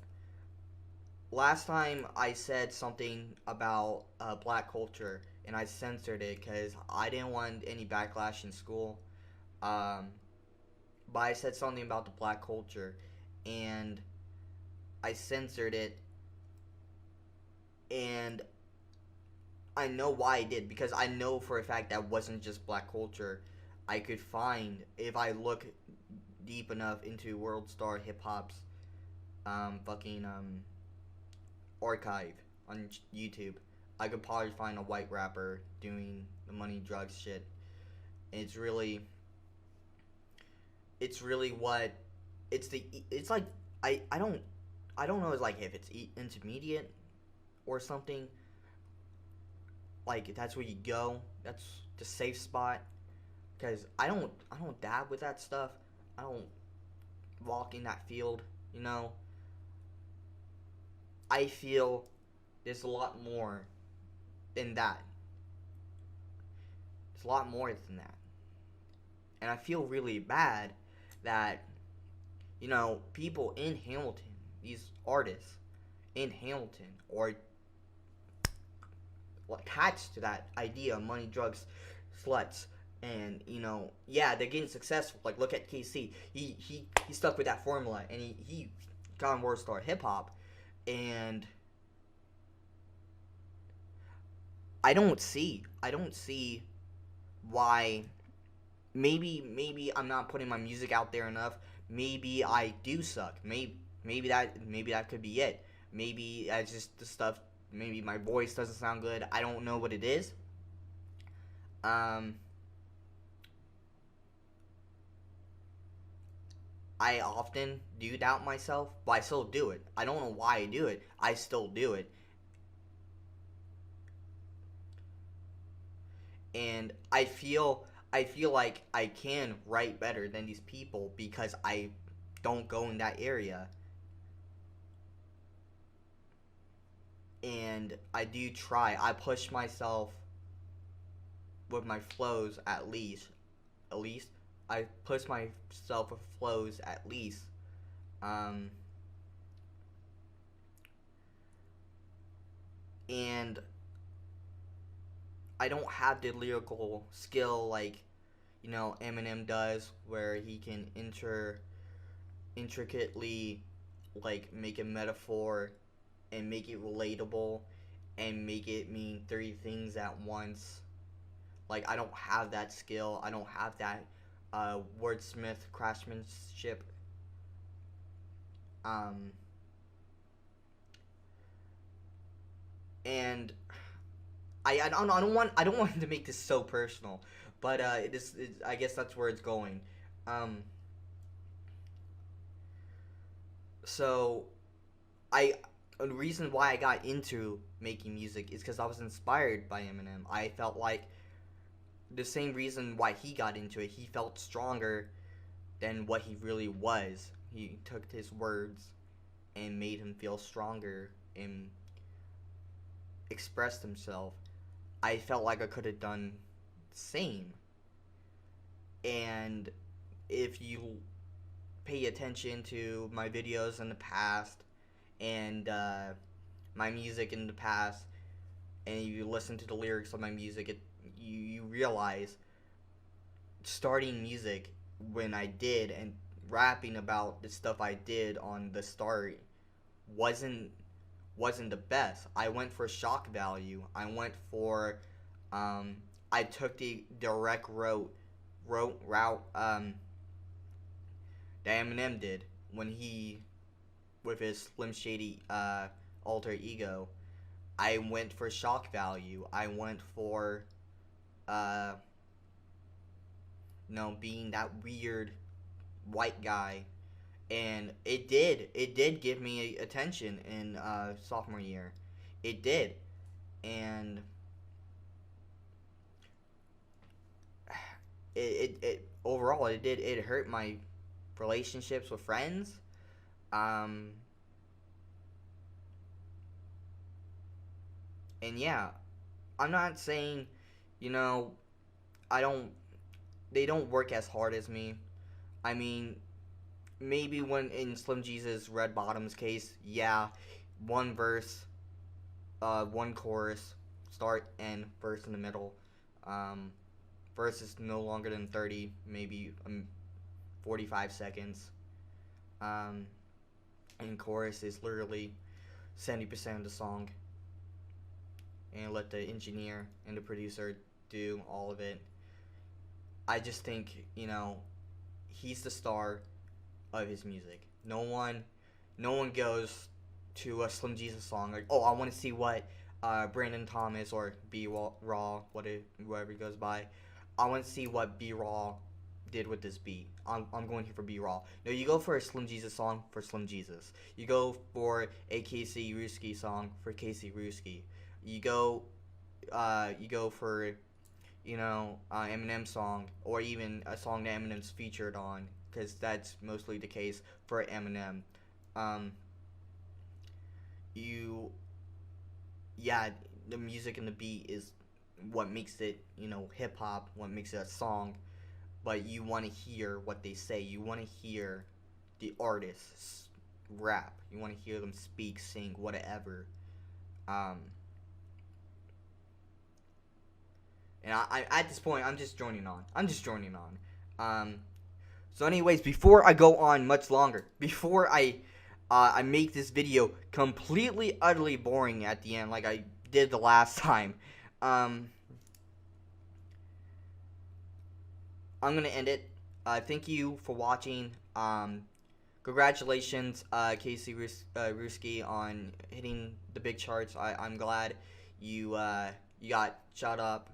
Last time I said something about black culture and I censored it because I didn't want any backlash in school. But I said something about the black culture and I censored it, and I know why I did, because I know for a fact that wasn't just black culture. I could find, if I look deep enough into World Star Hip Hop's archive on YouTube, I could probably find a white rapper doing the money drugs shit. It's really what it's like. I don't know, it's like if it's intermediate or something. Like that's where you go. That's the safe spot. Because I don't dab with that stuff. I don't walk in that field. You know. I feel there's a lot more than that. There's a lot more than that. And I feel really bad that, you know, people in Hamilton, these artists in Hamilton, or attached to that idea of money, drugs, sluts, and, you know, yeah, they're getting successful. Like, look at KC. He stuck with that formula, and he got on World Star Hip Hop, and I don't see why. Maybe I'm not putting my music out there enough. Maybe I do suck. Maybe that could be it. Maybe that's just the stuff. Maybe my voice doesn't sound good. I don't know what it is. I often do doubt myself, but I still do it. I don't know why I do it. I still do it. And I feel like I can write better than these people because I don't go in that area. And I do try. I push myself with my flows at least. I push myself with flows at least. And I don't have the lyrical skill like, you know, Eminem does, where he can intricately like make a metaphor and make it relatable and make it mean 30 things at once. Like, I don't have that skill. I don't have that wordsmith craftsmanship. And I don't want to make this so personal, but I guess that's where it's going. So the reason why I got into making music is because I was inspired by Eminem. I felt like the same reason why he got into it. He felt stronger than what he really was. He took his words and made him feel stronger and expressed himself. I felt like I could have done the same. And if you pay attention to my videos in the past and my music in the past, and you listen to the lyrics of my music, you realize starting music when I did and rapping about the stuff I did on the start wasn't the best. I went for shock value. I went for I took the direct route that Eminem did when he, with his Slim Shady alter ego, I went for shock value. I went for, being that weird white guy. And it did give me attention in sophomore year. It did. And it overall, it hurt my relationships with friends. And yeah, I'm not saying, you know, they don't work as hard as me. I mean, maybe when in Slim Jesus Red Bottom's case, yeah, one verse, one chorus, start and verse in the middle. Verse is no longer than 30, maybe 45 seconds. And chorus is literally 70% of the song. And let the engineer and the producer do all of it. I just think, he's the star of his music. No one goes to a Slim Jesus song like, oh, I want to see what Brandon Thomas or B Raw, whatever he goes by, I want to see what B Raw did with this beat. I'm going here for B Raw. No, you go for a Slim Jesus song for Slim Jesus. You go for a Casey Ruskii song for Casey Ruskii. You go for Eminem song, or even a song that Eminem's featured on, because that's mostly the case for Eminem. The music and the beat is what makes it, hip hop, what makes it a song. But you want to hear what they say. You want to hear the artists rap. You want to hear them speak, sing, whatever. And I at this point, I'm just joining on. So anyways, before I go on much longer, before I make this video completely, utterly boring at the end like I did the last time, I'm going to end it. Thank you for watching. Congratulations, Casey Ruskii, on hitting the big charts. I'm glad you got shut up.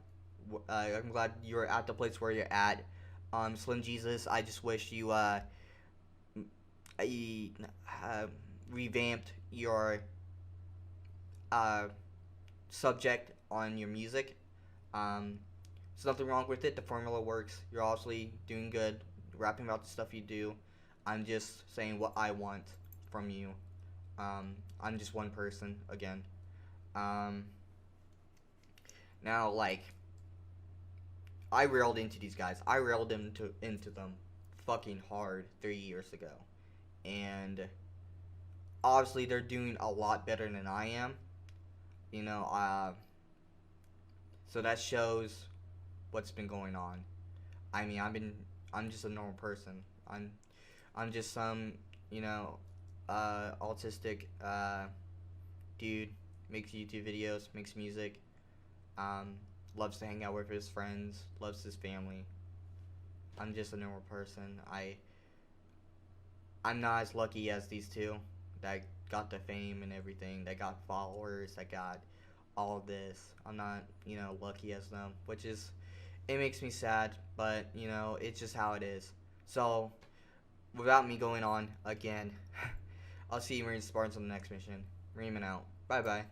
I'm glad you're at the place where you're at. Slim Jesus, I just wish you revamped your subject on your music. There's nothing wrong with it. The formula works. You're obviously doing good, rapping about the stuff you do. I'm just saying what I want from you. I'm just one person again. Now, I railed into these guys. I railed into them fucking hard 3 years ago. And obviously they're doing a lot better than I am. So that shows what's been going on. I mean, I'm just a normal person. I'm just some, autistic dude, makes YouTube videos, makes music, loves to hang out with his friends, loves his family. I'm just a normal person. I'm not as lucky as these two that got the fame and everything, that got followers, that got all of this. I'm not, lucky as them, it makes me sad, but, it's just how it is. So, without me going on again, I'll see you Marine Spartans on the next mission. Marineman out. Bye-bye.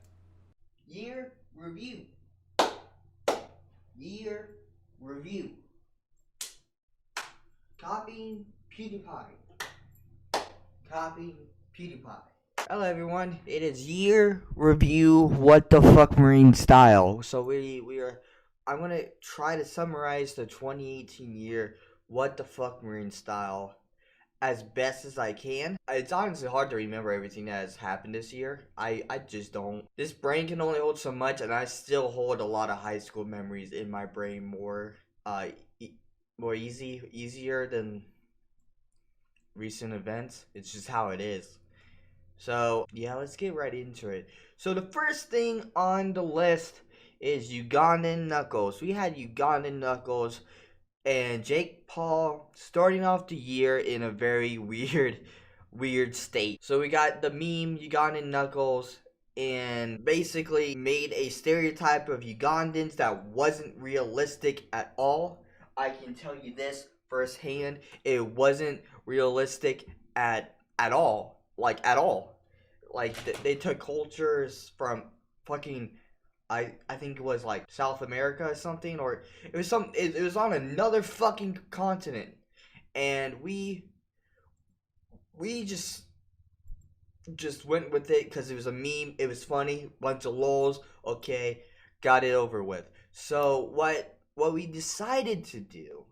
Year review. Year review. Copying PewDiePie. Copying PewDiePie. Hello everyone, it is year review what the fuck Marine style. So I'm gonna try to summarize the 2018 year what the fuck Marine style as best as I can. It's honestly hard to remember everything that has happened this year. I just don't. This brain can only hold so much, and I still hold a lot of high school memories in my brain more easier than recent events. It's just how it is. So, yeah, let's get right into it. So, the first thing on the list is Ugandan Knuckles. We had Ugandan Knuckles and Jake Paul starting off the year in a very weird state. So, we got the meme Ugandan Knuckles and basically made a stereotype of Ugandans that wasn't realistic at all. I can tell you this firsthand, it wasn't realistic at all. Like at all. Like they took cultures from fucking I think it was like South America or something, or it was on another fucking continent, and we just went with it because it was a meme. It was funny, bunch of lols. Okay, got it over with. So what we decided to do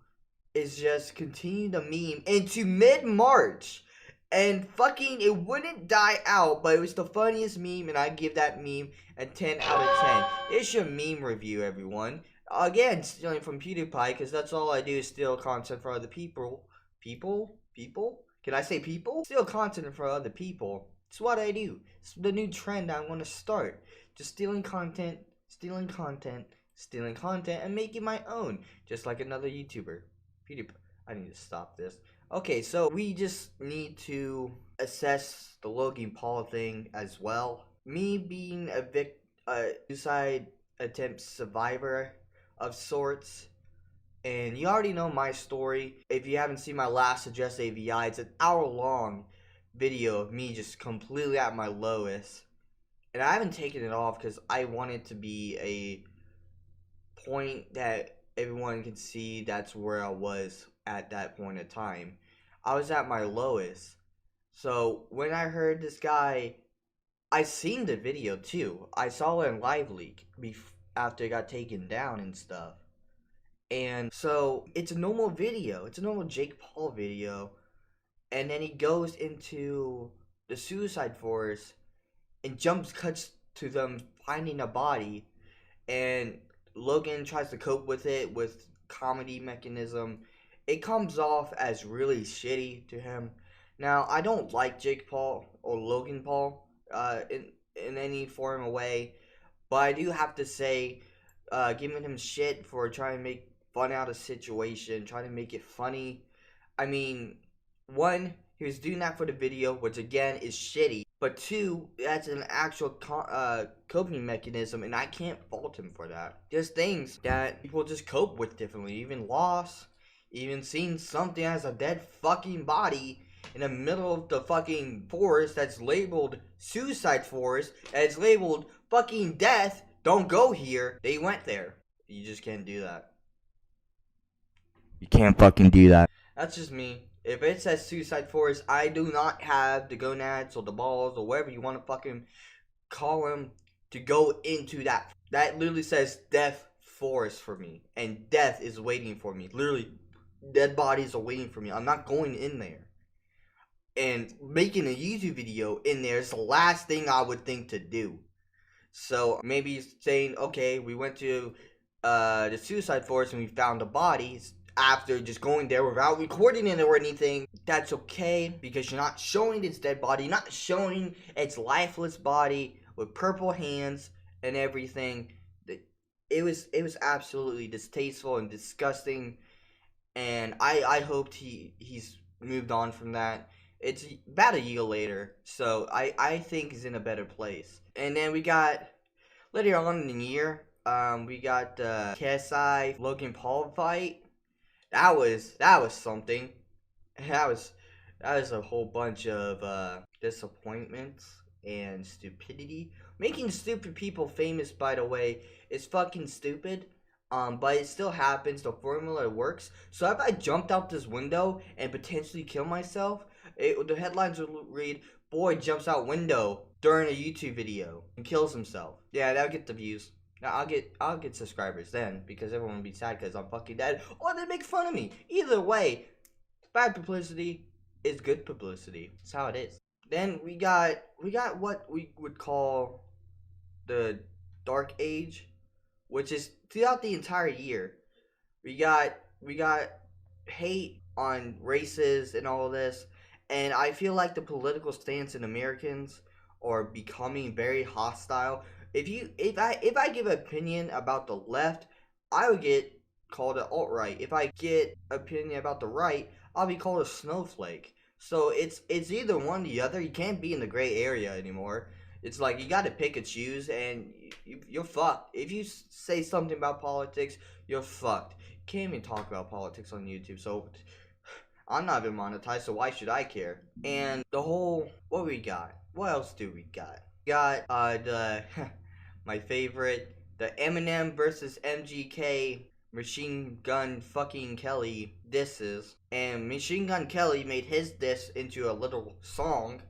is just continue the meme into mid-March. And fucking, it wouldn't die out, but it was the funniest meme, and I give that meme a 10 out of 10. It's your meme review, everyone. Again, stealing from PewDiePie, because that's all I do is steal content for other people. People? Can I say people? Steal content for other people. It's what I do. It's the new trend I want to start. Just stealing content, and making my own. Just like another YouTuber. PewDiePie. I need to stop this. Okay, so we just need to assess the Logan Paul thing as well. Me being a suicide attempt survivor of sorts, and you already know my story. If you haven't seen my last Address AVI, it's an hour-long video of me just completely at my lowest. And I haven't taken it off because I want it to be a point that everyone can see that's where I was at that point in time. I was at my lowest. So when I heard this guy, I seen the video too. I saw it in Live Leak after it got taken down and stuff. And so it's a normal video. It's a normal Jake Paul video. And then he goes into the suicide forest and cuts to them finding a body. And Logan tries to cope with it with comedy mechanism. It comes off as really shitty to him. Now, I don't like Jake Paul or Logan Paul in any form or way, but I do have to say, giving him shit for trying to make fun out of situation, trying to make it funny. I mean, one, he was doing that for the video, which again is shitty. But two, that's an actual coping mechanism, and I can't fault him for that. There's things that people just cope with differently, even loss. Even seeing something as a dead fucking body in the middle of the fucking forest that's labeled suicide forest, that's labeled fucking death, don't go here. They went there. You just can't do that. You can't fucking do that. That's just me. If it says suicide forest, I do not have the gonads or the balls or whatever you want to fucking call them to go into that. That literally says death forest for me. And death is waiting for me. Literally. Dead bodies are waiting for me. I'm not going in there. And making a YouTube video in there is the last thing I would think to do. So maybe saying, okay, we went to the suicide forest and we found a body after just going there without recording it or anything. That's okay because you're not showing its dead body. You're not showing its lifeless body with purple hands and everything. It was absolutely distasteful and disgusting. And I hoped he's moved on from that. It's about a year later, so I think he's in a better place. And then we got, later on in the year, we got the KSI Logan Paul fight. That was something. That was a whole bunch of disappointments and stupidity. Making stupid people famous, by the way, is fucking stupid. But it still happens. The formula works. So if I jumped out this window and potentially kill myself, the headlines would read, "Boy jumps out window during a YouTube video and kills himself." Yeah, that'll get the views. Now I'll get subscribers then because everyone will be sad because I'm fucking dead. Or they make fun of me. Either way, bad publicity is good publicity. That's how it is. Then we got what we would call the Dark Age, which is throughout the entire year. We got hate on races and all of this, and I feel like the political stance in Americans are becoming very hostile. If I give an opinion about the left, I would get called an alt-right. If I get opinion about the right, I'll be called a snowflake. So it's either one or the other. You can't be in the gray area anymore. It's like you gotta pick and choose, and you're fucked. If you say something about politics, you're fucked. Can't even talk about politics on YouTube, so I'm not even monetized, so why should I care? And the whole, what we got? What else do we got? We got, the, my favorite, the Eminem versus MGK Machine Gun fucking Kelly disses. And Machine Gun Kelly made his diss into a little song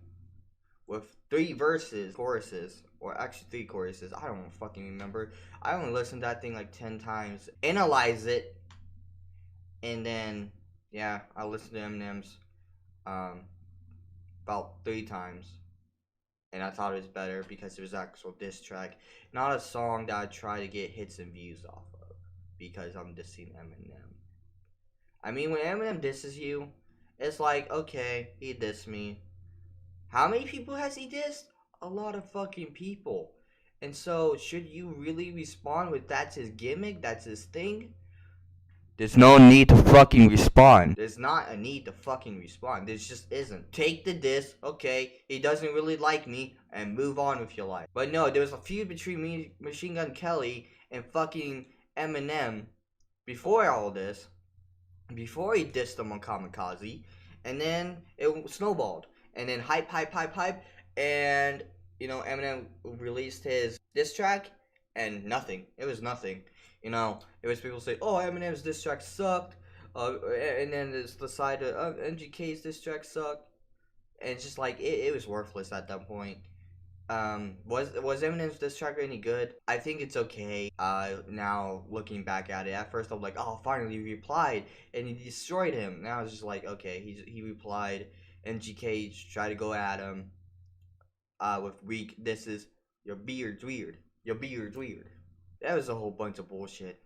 with 3 choruses, or actually 3 choruses. I don't fucking remember. I only listened to that thing like 10 times. Analyze it, and then, yeah, I listened to Eminem's about 3 times. And I thought it was better because it was actual diss track, not a song that I try to get hits and views off of because I'm dissing Eminem. I mean, when Eminem disses you, it's like, okay, he dissed me. How many people has he dissed? A lot of fucking people. And so, should you really respond with that's his gimmick, that's his thing? There's no need to fucking respond. There's not a need to fucking respond. There just isn't. Take the diss, okay, he doesn't really like me, and move on with your life. But no, there was a feud between Machine Gun Kelly and fucking Eminem before all this. Before he dissed him on Kamikaze. And then it snowballed. And then hype, and, you know, Eminem released his diss track, and nothing. It was nothing. You know, it was people say, oh, Eminem's diss track sucked, and then there's the side of MGK's diss track sucked, and it's just like, it was worthless at that point. Was Eminem's diss track any good? I think it's okay, now looking back at it. At first I'm like, oh, finally he replied, and he destroyed him. Now it's just like, okay, he replied, MGK tried to go at him, with weak disses, your beard's weird, your beard's weird. That was a whole bunch of bullshit.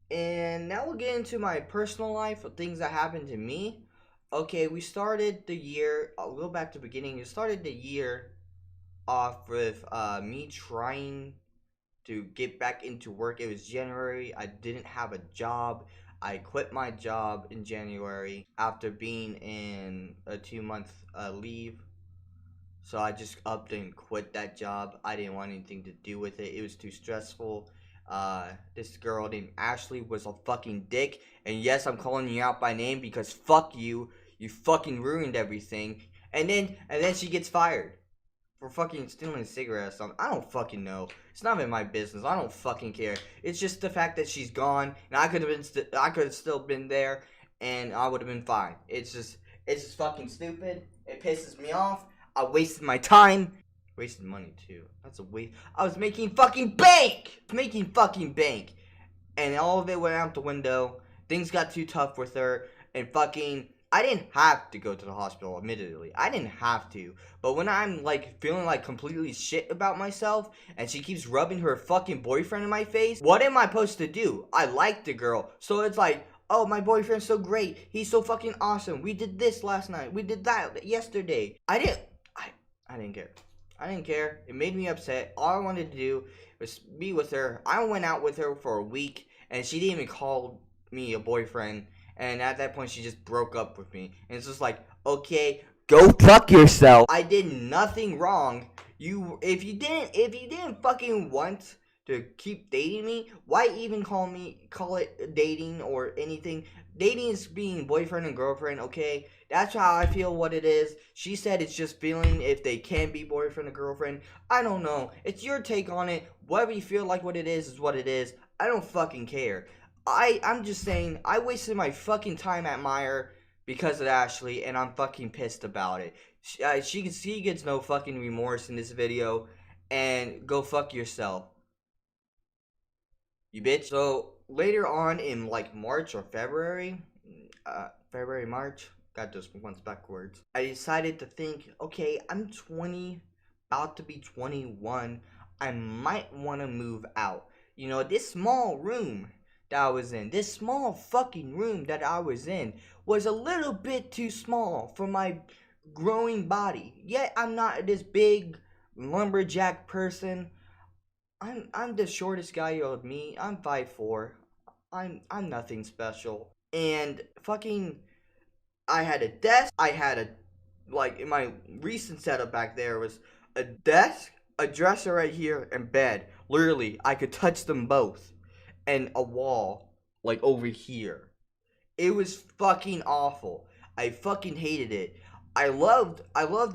And now we'll get into my personal life, things that happened to me. Okay, we started the year, I'll go back to the beginning. We started the year off with me trying to get back into work. It was January. I didn't have a job. I quit my job in January after being in a 2-month leave. So I just upped and quit that job. I didn't want anything to do with it. It was too stressful. This girl named Ashley was a fucking dick. And yes, I'm calling you out by name because fuck you. You fucking ruined everything. And then she gets fired for fucking stealing cigarettes. I don't fucking know. It's not even my business. I don't fucking care. It's just the fact that she's gone, and I could have still been there, and I would have been fine. It's just fucking stupid. It pisses me off. I wasted my time. Wasted money too. That's a waste. I was making fucking bank. And all of it went out the window. Things got too tough with her, and fucking, I didn't have to go to the hospital, admittedly. I didn't have to. But when I'm, like, feeling, like, completely shit about myself, and she keeps rubbing her fucking boyfriend in my face, what am I supposed to do? I like the girl. So it's like, oh, my boyfriend's so great. He's so fucking awesome. We did this last night. We did that yesterday. I didn't care. I didn't care. It made me upset. All I wanted to do was be with her. I went out with her for a week, and she didn't even call me a boyfriend. And at that point, she just broke up with me. And it's just like, okay, go fuck yourself. I did nothing wrong. If you didn't fucking want to keep dating me, why even call it dating or anything? Dating is being boyfriend and girlfriend, okay? That's how I feel what it is. She said it's just feeling if they can be boyfriend and girlfriend. I don't know. It's your take on it. Whatever you feel like what it is what it is. I don't fucking care. I'm just saying, I wasted my fucking time at Meyer because of Ashley, and I'm fucking pissed about it. She gets no fucking remorse in this video, and go fuck yourself, you bitch. So, later on in, like, March or February, March, got those months backwards, I decided to think, okay, I'm 20, about to be 21, I might want to move out. You know, this small room that I was in, this small fucking room that I was in, was a little bit too small for my growing body. Yet I'm not this big lumberjack person. I'm the shortest guy you'll meet. I'm 5'4". I'm nothing special. And fucking, I had a desk. I had a, like, in my recent setup back there was a desk, a dresser right here, and bed. Literally, I could touch them both. And a wall, like over here. It was fucking awful. I fucking hated it. I loved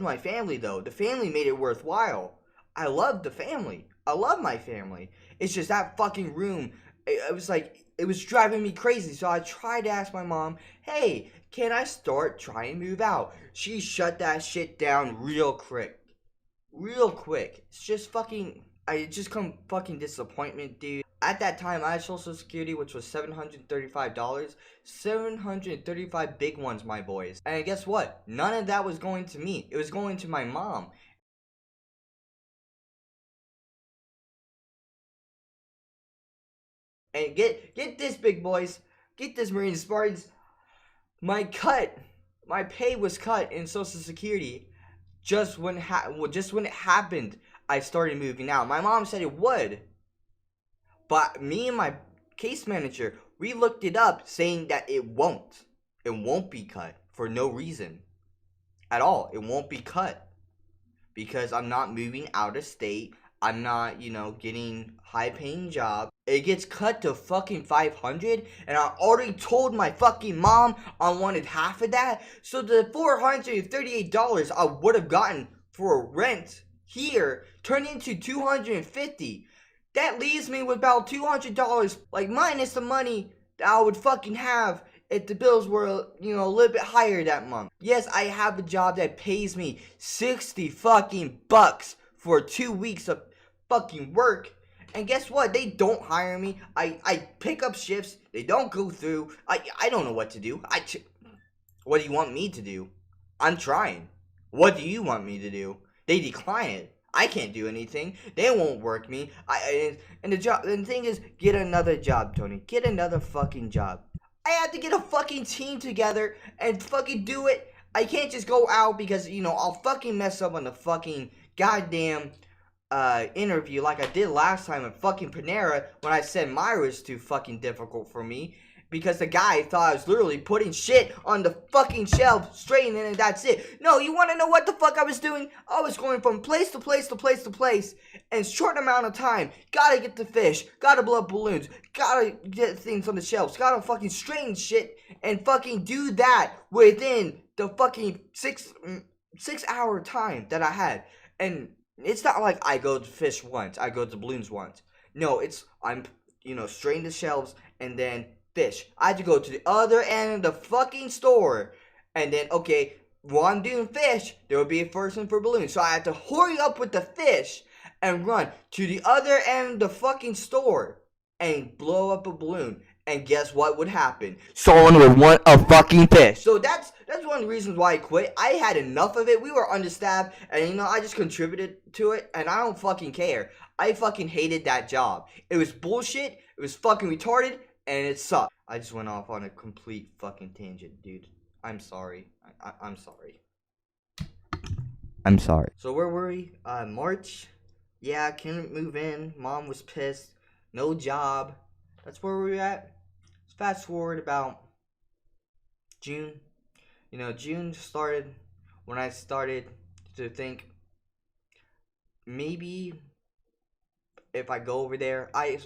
my family though. The family made it worthwhile. I loved the family. I love my family. It's just that fucking room. It was like, it was driving me crazy. So I tried to ask my mom, hey, can I start trying to move out? She shut that shit down real quick. Real quick. It's just fucking, I just come fucking disappointment, dude. At that time, I had Social Security, which was $735. 735 big ones, my boys. And guess what? None of that was going to me. It was going to my mom. And get this, big boys. Get this, Marine Spartans. My pay was cut in Social Security just when it happened. I started moving out. My mom said it would. But me and my case manager, we looked it up saying that it won't. It won't be cut for no reason at all. It won't be cut because I'm not moving out of state. I'm not, getting high paying job. It gets cut to fucking 500 and I already told my fucking mom I wanted half of that. So the $438 I would have gotten for rent here turned into $250. That leaves me with about $200, like minus the money that I would fucking have if the bills were, a little bit higher that month. Yes, I have a job that pays me 60 fucking bucks for 2 weeks of fucking work. And guess what? They don't hire me. I pick up shifts. They don't go through. I don't know what to do. What do you want me to do? I'm trying. What do you want me to do? They decline it. I can't do anything. They won't work me. And the thing is, get another job, Tony. Get another fucking job. I have to get a fucking team together and fucking do it. I can't just go out because, I'll fucking mess up on the fucking goddamn interview like I did last time at fucking Panera when I said Myra was too fucking difficult for me. Because the guy thought I was literally putting shit on the fucking shelf, straightening it, and that's it. No, you want to know what the fuck I was doing? I was going from place to place to place to place in short amount of time. Gotta get the fish, gotta blow up balloons, gotta get things on the shelves, gotta fucking straighten shit, and fucking do that within the fucking six hour time that I had. And it's not like I go to fish once, I go to balloons once. No, I'm straightening the shelves and then fish. I had to go to the other end of the fucking store. And then, okay, while I'm doing fish, there will be a person for balloons. So I had to hurry up with the fish and run to the other end of the fucking store and blow up a balloon. And guess what would happen? Someone would want a fucking fish. So that's one of the reasons why I quit. I had enough of it. We were understaffed. And I just contributed to it. And I don't fucking care. I fucking hated that job. It was bullshit. It was fucking retarded. And it sucked. I just went off on a complete fucking tangent, dude. I'm sorry. I'm sorry. I'm sorry. So where were we? March? Yeah, couldn't move in. Mom was pissed. No job. That's where we were at. Let's fast forward about June. June started when I started to think maybe if I go over there, I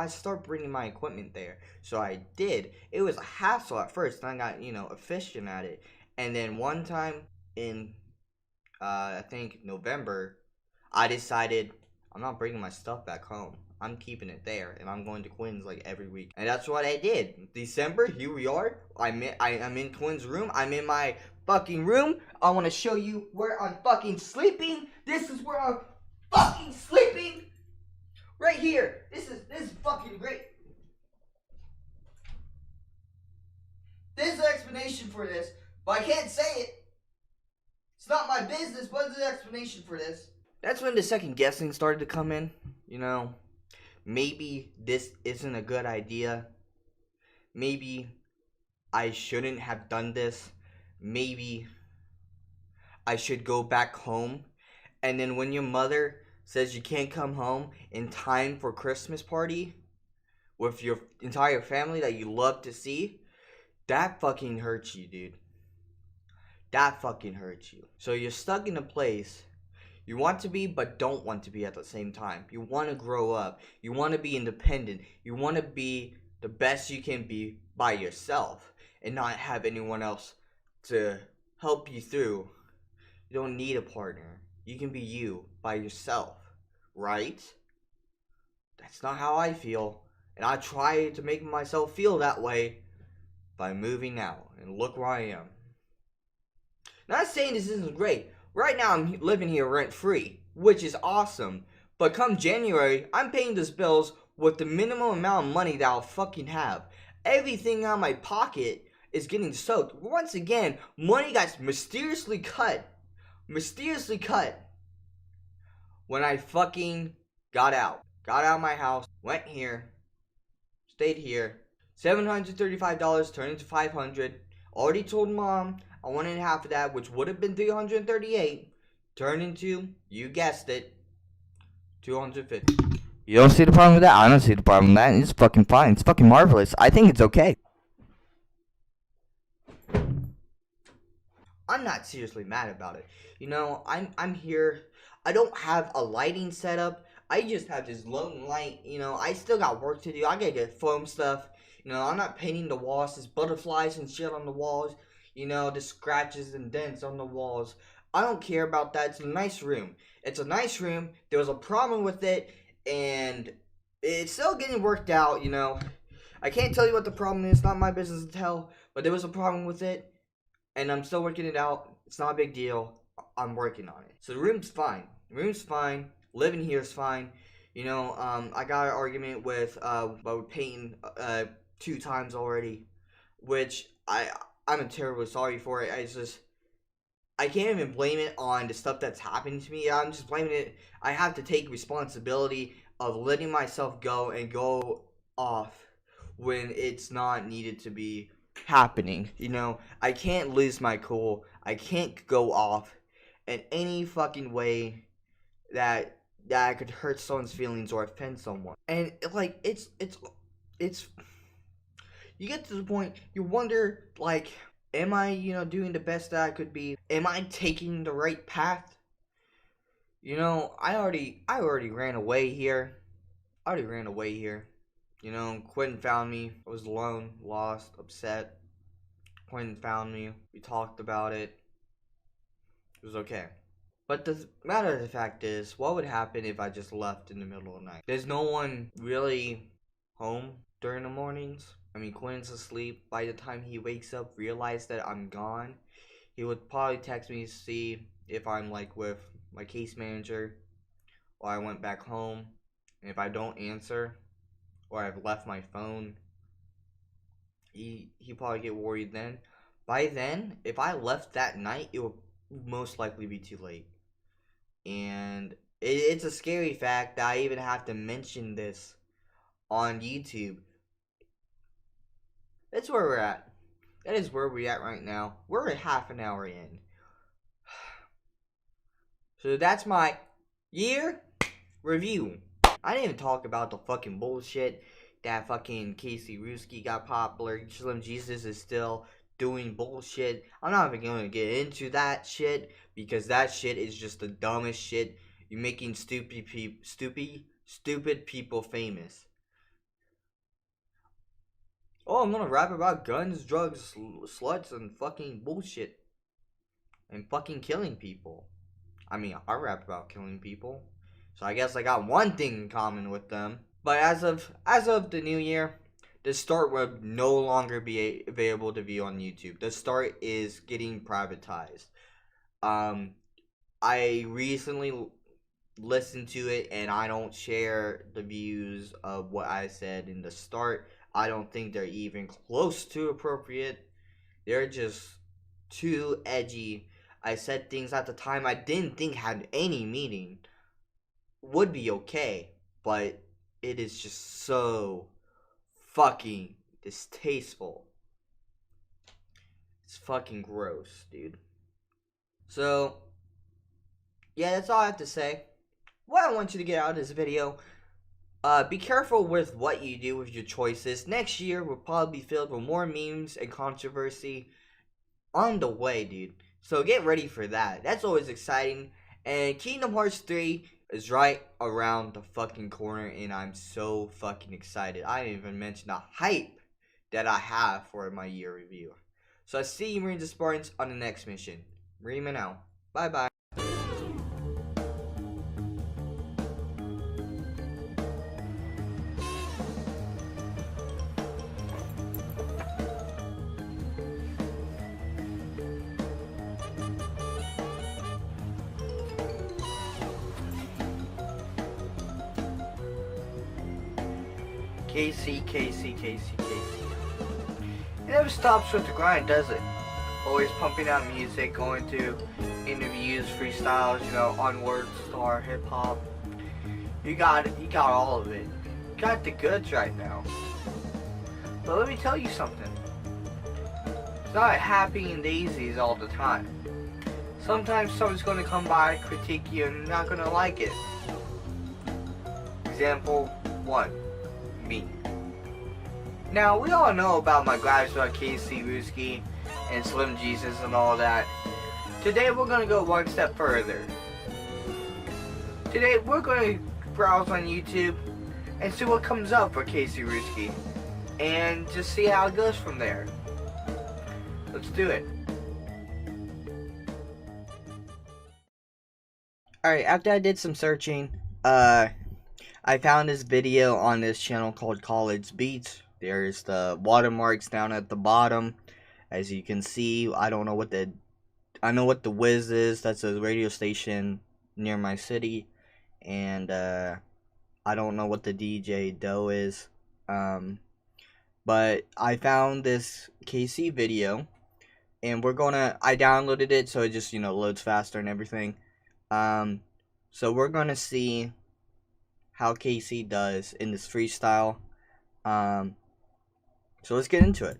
start bringing my equipment there. So I did. It was a hassle at first. Then I got, efficient at it. And then one time in, I think November, I decided I'm not bringing my stuff back home. I'm keeping it there. And I'm going to Quinn's like every week. And that's what I did. December, here we are. I'm in Quinn's room. I'm in my fucking room. I want to show you where I'm fucking sleeping. This is where I'm fucking sleeping. Right here. This is fucking great. There's an explanation for this, but I can't say it. It's not my business, but there's an explanation for this. That's when the second guessing started to come in. Maybe this isn't a good idea. Maybe I shouldn't have done this. Maybe I should go back home. And then when your mother says you can't come home in time for Christmas party with your entire family that you love to see, that fucking hurts you, dude. That fucking hurts you. So you're stuck in a place. You want to be, but don't want to be at the same time. You want to grow up. You want to be independent. You want to be the best you can be by yourself and not have anyone else to help you through. You don't need a partner. You can be you by yourself, right? That's not how I feel. And I try to make myself feel that way by moving out. And look where I am. Not saying this isn't great. Right now I'm living here rent free, which is awesome. But come January, I'm paying these bills with the minimum amount of money that I'll fucking have. Everything out of my pocket is getting soaked. Once again, money got mysteriously cut. When I fucking got out. Got out of my house, went here, stayed here. $735 turned into $500. Already told mom I wanted half of that, which would have been $338. Turned into, you guessed it, $250. You don't see the problem with that? I don't see the problem with that. It's fucking fine. It's fucking marvelous. I think it's okay. I'm not seriously mad about it. You know, I'm here. I don't have a lighting setup. I just have this lone light. You know, I still got work to do. I gotta get foam stuff. You know, I'm not painting the walls. There's butterflies and shit on the walls. You know, the scratches and dents on the walls. I don't care about that. It's a nice room. It's a nice room. There was a problem with it, and it's still getting worked out, you know. I can't tell you what the problem is. It's not my business to tell, but there was a problem with it, and I'm still working it out. It's not a big deal. I'm working on it. So the room's fine. The room's fine. Living here is fine. You know, I got an argument with about painting 2 times already, which I'm terribly sorry for it. I can't even blame it on the stuff that's happened to me. I'm just blaming it. I have to take responsibility of letting myself go and go off when it's not needed to be happening. You know, I can't lose my cool. I can't go off in any fucking way that I could hurt someone's feelings or offend someone. And like it's you get to the point you wonder, like, am I, you know, doing the best that I could be? Am I taking the right path? You know, I already ran away here. You know, Quentin found me. I was alone, lost, upset. Quentin found me. We talked about it. It was okay. But the matter of the fact is, what would happen if I just left in the middle of the night? There's no one really home during the mornings. I mean, Quentin's asleep. By the time he wakes up, realize that I'm gone, he would probably text me to see if I'm like with my case manager or I went back home. And if I don't answer or I've left my phone, he probably get worried then. By then, if I left that night, it would most likely be too late. And it's a scary fact that I even have to mention this on YouTube. That's where we're at. That is where we're at right now. We're half an hour in. So that's my year review. I didn't even talk about the fucking bullshit that fucking Ruskii got popular. Slim Jesus is still doing bullshit. I'm not even going to get into that shit because that shit is just the dumbest shit. You're making stupid people famous. Oh, I'm gonna rap about guns, drugs, sluts, and fucking bullshit. And fucking killing people. I mean, I rap about killing people. So I guess I got one thing in common with them. But as of the new year, the start will no longer be available to view on YouTube. The start is getting privatized. I recently listened to it, and I don't share the views of what I said in the start. I don't think they're even close to appropriate. They're just too edgy. I said things at the time I didn't think had any meaning. Would be okay, but it is just so fucking distasteful. It's fucking gross, dude. So, yeah, that's all I have to say. What I want you to get out of this video, be careful with what you do with your choices. Next year will probably be filled with more memes and controversy on the way, dude. So get ready for that. That's always exciting. And Kingdom Hearts 3 is right around the fucking corner, and I'm so fucking excited. I didn't even mention the hype that I have for my year review. So I see you Marines and Spartans on the next mission. Marineman out. Bye bye. KC. It never stops with the grind, does it? Always pumping out music, going to interviews, freestyles, you know, Onward, Star, hip hop. You got it. You got all of it. You got the goods right now. But let me tell you something. It's not happy and daisies all the time. Sometimes someone's going to come by, critique you, and you're not going to like it. Example 1. Me. Now, we all know about my gripes about KC, Ruskii, and Slim Jesus and all that. Today, we're going to go one step further. Today, we're going to browse on YouTube and see what comes up for KC Ruskii, and just see how it goes from there. Let's do it. Alright, after I did some searching, I found this video on this channel called College Beats. There's the watermarks down at the bottom. As you can see, I know what the Wiz is. That's a radio station near my city. And I don't know what the DJ Doe is. But I found this KC video, and I downloaded it so it just, you know, loads faster and everything. So we're gonna see how KC does in this freestyle. So let's get into it.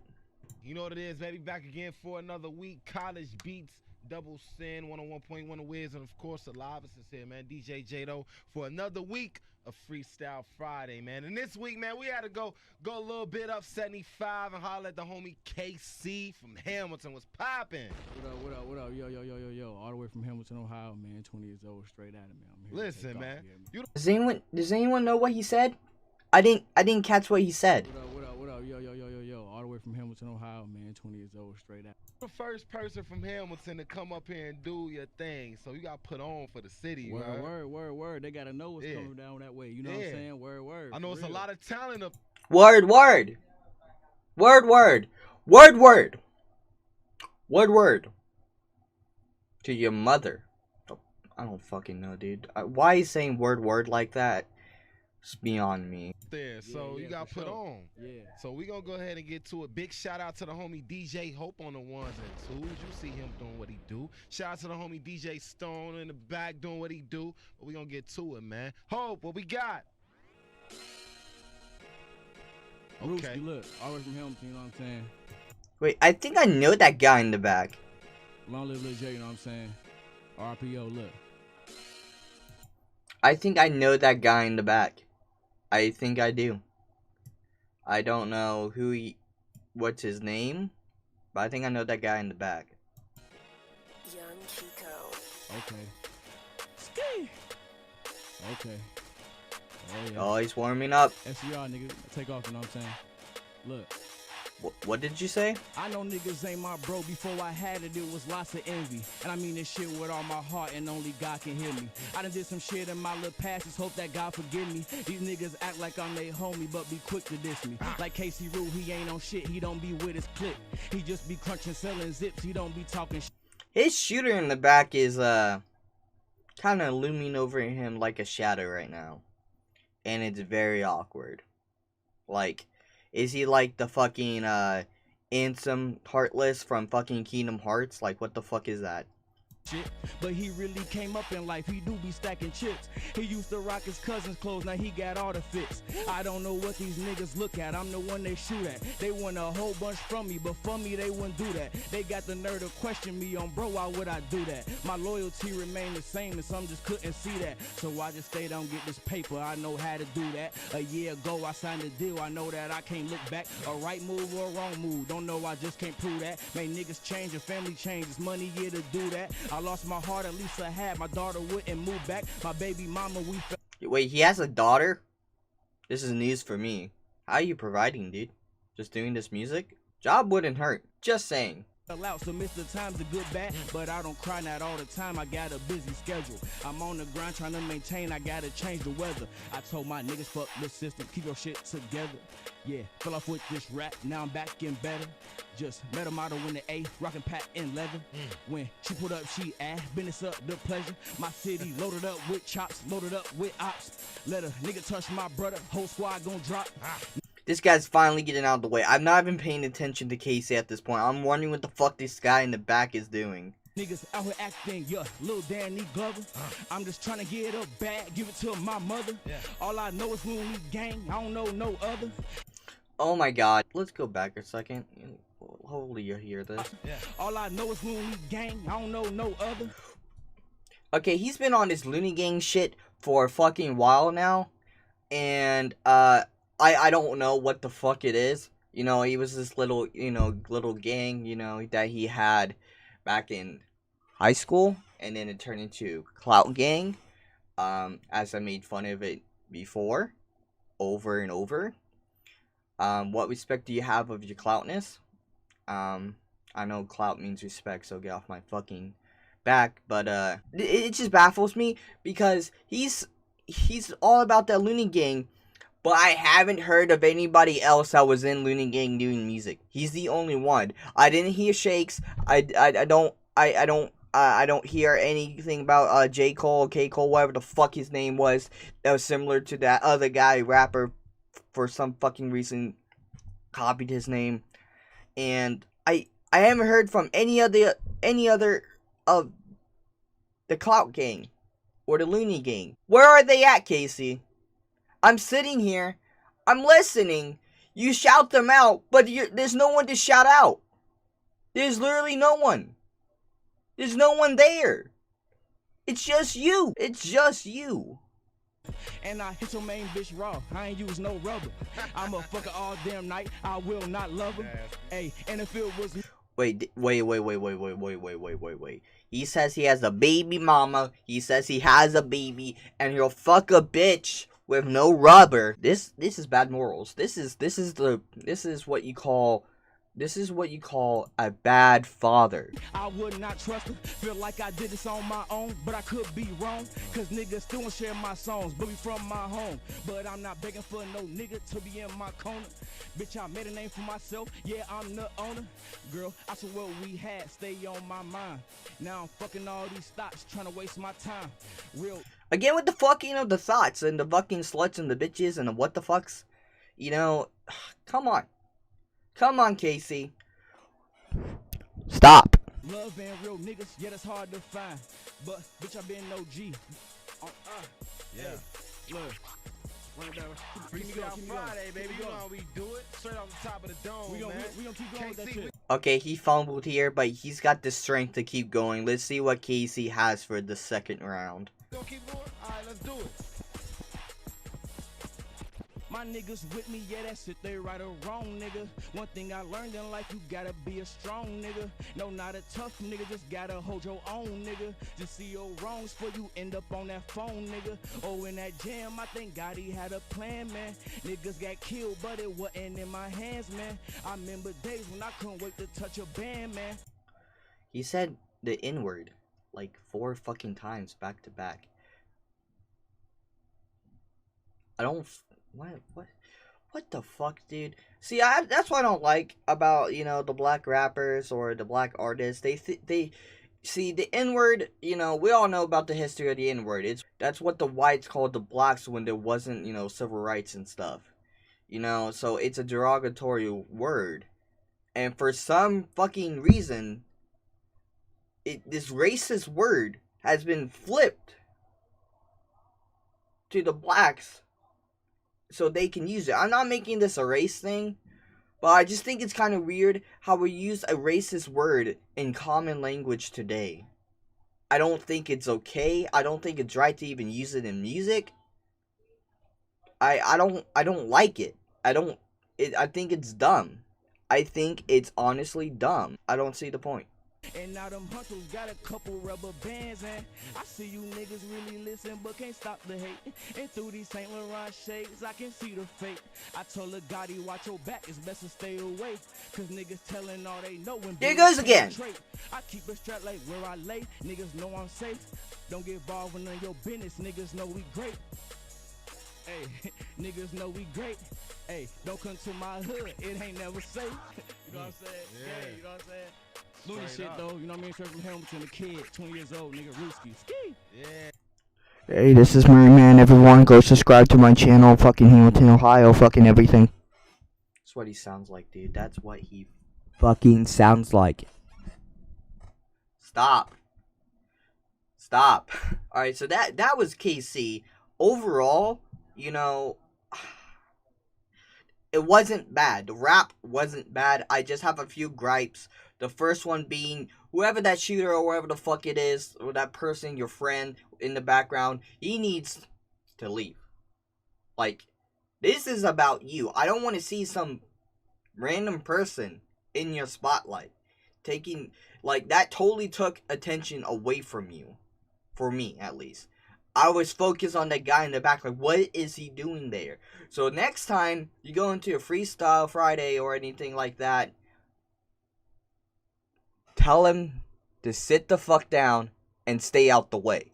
You know what it is, baby. Back again for another week. College Beats, Double Sin, 101.1 Wiz, and of course, the live is here, man. DJ Jado for another week of Freestyle Friday, man. And this week, man, we had to go a little bit up 75 and holler at the homie KC from Hamilton. Was popping. What up? Yo. All the way from Hamilton, Ohio, man. 20 years old, straight out of me. I'm here. Listen, man. Does anyone know what he said? I didn't catch what he said. What up? Yo. All the way from Hamilton, Ohio, man. 20 years old, straight out. The first person from Hamilton to come up here and do your thing, so you got put on for the city, right? Word. They gotta know what's coming down that way. You know what I'm saying? Word. I know it's a lot of talent up. Word. To your mother. I don't fucking know, dude. Why he's saying word like that? It's beyond me. There, so you got put on. Yeah. So we gonna go ahead and get to it. Big shout out to the homie DJ Hope on the ones and twos. You see him doing what he do. Shout out to the homie DJ Stone in the back doing what he do. But we gonna get to it, man. Hope, what we got? Okay. Ruskii, look, all the way from Hamilton, you know what I'm saying? Wait, I think I know that guy in the back. Long live Lil J, you know what I'm saying? RPO, look. I think I know that guy in the back. I think I do. I don't know what's his name, but I think I know that guy in the back. Young Chico. Okay. Ski. Okay. Oh, yeah. Oh, he's warming up. SCR, nigga. Take off, you know what I'm saying? Look. What did you say? I know niggas ain't my bro. Before I had it, it was lots of envy. And I mean this shit with all my heart, and only God can hear me. I done did some shit in my little past, just hope that God forgive me. These niggas act like I'm they homie, but be quick to diss me. Like Casey Rue, he ain't on shit, he don't be with his clip. He just be crunching, selling zips, he don't be talking shit. His shooter in the back is kind of looming over him like a shadow right now. And it's very awkward. Like, is he like the fucking Ansem Heartless from fucking Kingdom Hearts? Like, what the fuck is that? Shit. But he really came up in life, he do be stacking chips. He used to rock his cousin's clothes, now he got all the fits. I don't know what these niggas look at, I'm the one they shoot at. They want a whole bunch from me, but for me they wouldn't do that. They got the nerve to question me on, bro, why would I do that? My loyalty remained the same, and some just couldn't see that. So I just stayed on, get this paper, I know how to do that. A year ago I signed a deal, I know that I can't look back. A right move or a wrong move, don't know, I just can't prove that. Man, niggas change, your family changes, money here to do that. I I lost my heart, at least I had. My daughter wouldn't move back. My baby mama, we fell Wait, he has a daughter? This is news for me. How are you providing, dude? Just doing this music? Job wouldn't hurt. Just saying. out, so miss the times a good bad, but I don't cry not all the time. I got a busy schedule. I'm on the grind trying to maintain. I gotta change the weather. I told my niggas fuck this system, keep your shit together. Yeah, fell off with this rap, now I'm back in better. Just met a model in the A, rockin' patent leather. When she put up, she asked, business up the pleasure. My city loaded up with chops, loaded up with ops. Let a nigga touch my brother, whole squad gon' drop. This guy's finally getting out of the way. I've not been paying attention to Casey at this point. I'm wondering what the fuck this guy in the back is doing. Niggas out here acting, yeah, little Danny Glover. I'm just trying to get a bag, give it to my mother. All I know is Looney Gang, I don't know no other. Oh my god. Let's go back a second. Hopefully you hear this. All I know is Looney Gang, I don't know no other. Okay, he's been on this Looney Gang shit for a fucking while now. And, I don't know what the fuck it is. You know, he was this little, little gang, that he had back in high school. And then it turned into Clout Gang. As I made fun of it before. Over and over. What respect do you have of your cloutness? I know clout means respect, so get off my fucking back. But, it just baffles me because he's all about that Looney Gang. But I haven't heard of anybody else that was in Looney Gang doing music. He's the only one. I didn't hear Shakes. I don't hear anything about J. Cole, K. Cole, whatever the fuck his name was. That was similar to that other guy, rapper, for some fucking reason, copied his name. And I haven't heard from any other of the Clout Gang or the Looney Gang. Where are they at, Casey? I'm sitting here, I'm listening, you shout them out, but there's no one to shout out. There's literally no one. There's no one there. It's just you. It's just you. And I hit your main bitch raw, I ain't use no rubber. I'ma fuck her all damn night, I will not love her. Hey, and if it was... Wait. He says he has a baby mama, he says he has a baby, and he'll fuck a bitch with no rubber. This is bad morals. This is what you call a bad father. I would not trust her. Feel like I did this on my own, but I could be wrong. Cause niggas still won't share my songs, but we from my home. But I'm not begging for no nigga to be in my corner. Bitch, I made a name for myself. Yeah, I'm the owner. Girl, I saw what we had stay on my mind. Now I'm fucking all these thoughts, trying to waste my time. Real. Again with the fucking the thoughts and the fucking sluts and the bitches and the what the fucks. Come on. Come on, Casey. Stop. Love and real niggas, yeah, that's hard to find. But, bitch, I been no G. Yeah. Look. Run it down. Freestyle Friday, baby. You know how we do it. Straight off the top of the dome, We man. gonna keep going with that shit. Okay, he fumbled here, but he's got the strength to keep going. Let's see what Casey has for the second round. Gonna keep going? Alright, let's do it. My niggas with me, yeah, that's it, they right or wrong, nigga. One thing I learned in life, you gotta be a strong nigga. No, not a tough nigga, just gotta hold your own, nigga. Just see your wrongs for you end up on that phone, nigga. Oh, in that jam, I think God, he had a plan, man. Niggas got killed, but it wasn't in my hands, man. I remember days when I couldn't wait to touch a band, man. He said the N-word like 4 fucking times back to back. I don't... What the fuck, dude? See, that's what I don't like about, the black rappers or the black artists. They see the N-word, we all know about the history of the N-word. That's what the whites called the blacks when there wasn't, civil rights and stuff. So it's a derogatory word. And for some fucking reason, this racist word has been flipped to the blacks so they can use it. I'm not making this a race thing, but I just think it's kind of weird how we use a racist word in common language today. I don't think it's okay. I don't think it's right to even use it in music. I don't like it. I think it's dumb. I think it's honestly dumb. I don't see the point. And now them hunters got a couple rubber bands, and I see you niggas really listen but can't stop the hate. And through these Saint Laurent shades I can see the fate. I told a Gotti watch your back, it's best to stay away, cause niggas telling all they know when Here goes again. I keep a strap like where I lay, niggas know I'm safe. Don't get involved in none of your business, niggas know we great. Hey, niggas know we great. Hey, don't come to my hood, it ain't never safe. You know what I'm saying? Yeah, you know what I'm saying? Loony shit though, you know what I mean? Straight from Hamilton, a kid, 20 years old, nigga, Ruskii. Ski! Yeah. Hey, this is Marineman, everyone. Go subscribe to my channel, fucking Hamilton, Ohio, fucking everything. That's what he sounds like, dude. That's what he Fucking sounds like. Stop. Alright, so that was KC. Overall, you know, it wasn't bad. The rap wasn't bad. I just have a few gripes. The first one being, whoever that shooter or whoever the fuck it is, or that person, your friend in the background, he needs to leave. Like, this is about you. I don't want to see some random person in your spotlight. Taking, like, that totally took attention away from you. For me, at least. I was focused on that guy in the back, like, what is he doing there? So next time you go into a Freestyle Friday or anything like that, tell him to sit the fuck down and stay out the way.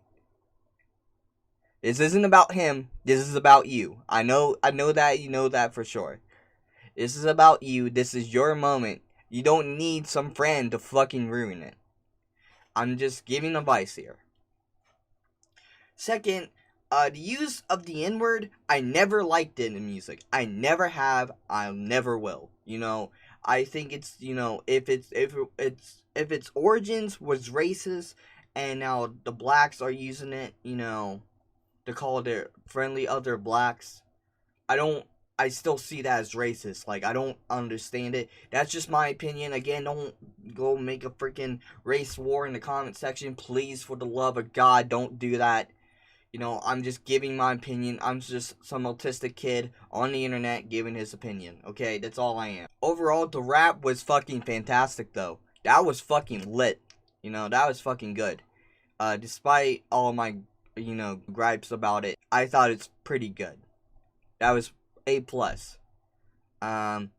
This isn't about him, this is about you. I know that, you know that for sure. This is about you, this is your moment. You don't need some friend to fucking ruin it. I'm just giving advice here. Second, the use of the N-word, I never liked it in music. I never have, I never will. You know, I think it's, you know, if its origins was racist and now the blacks are using it, you know, to call their friendly other blacks, I still see that as racist. Like, I don't understand it. That's just my opinion. Again, don't go make a freaking race war in the comment section. Please, for the love of God, don't do that. You know, I'm just giving my opinion. I'm just some autistic kid on the internet giving his opinion. Okay, that's all I am. Overall, the rap was fucking fantastic, though. That was fucking lit. You know, that was fucking good. Despite all my, you know, gripes about it, I thought it's pretty good. That was A+. I'm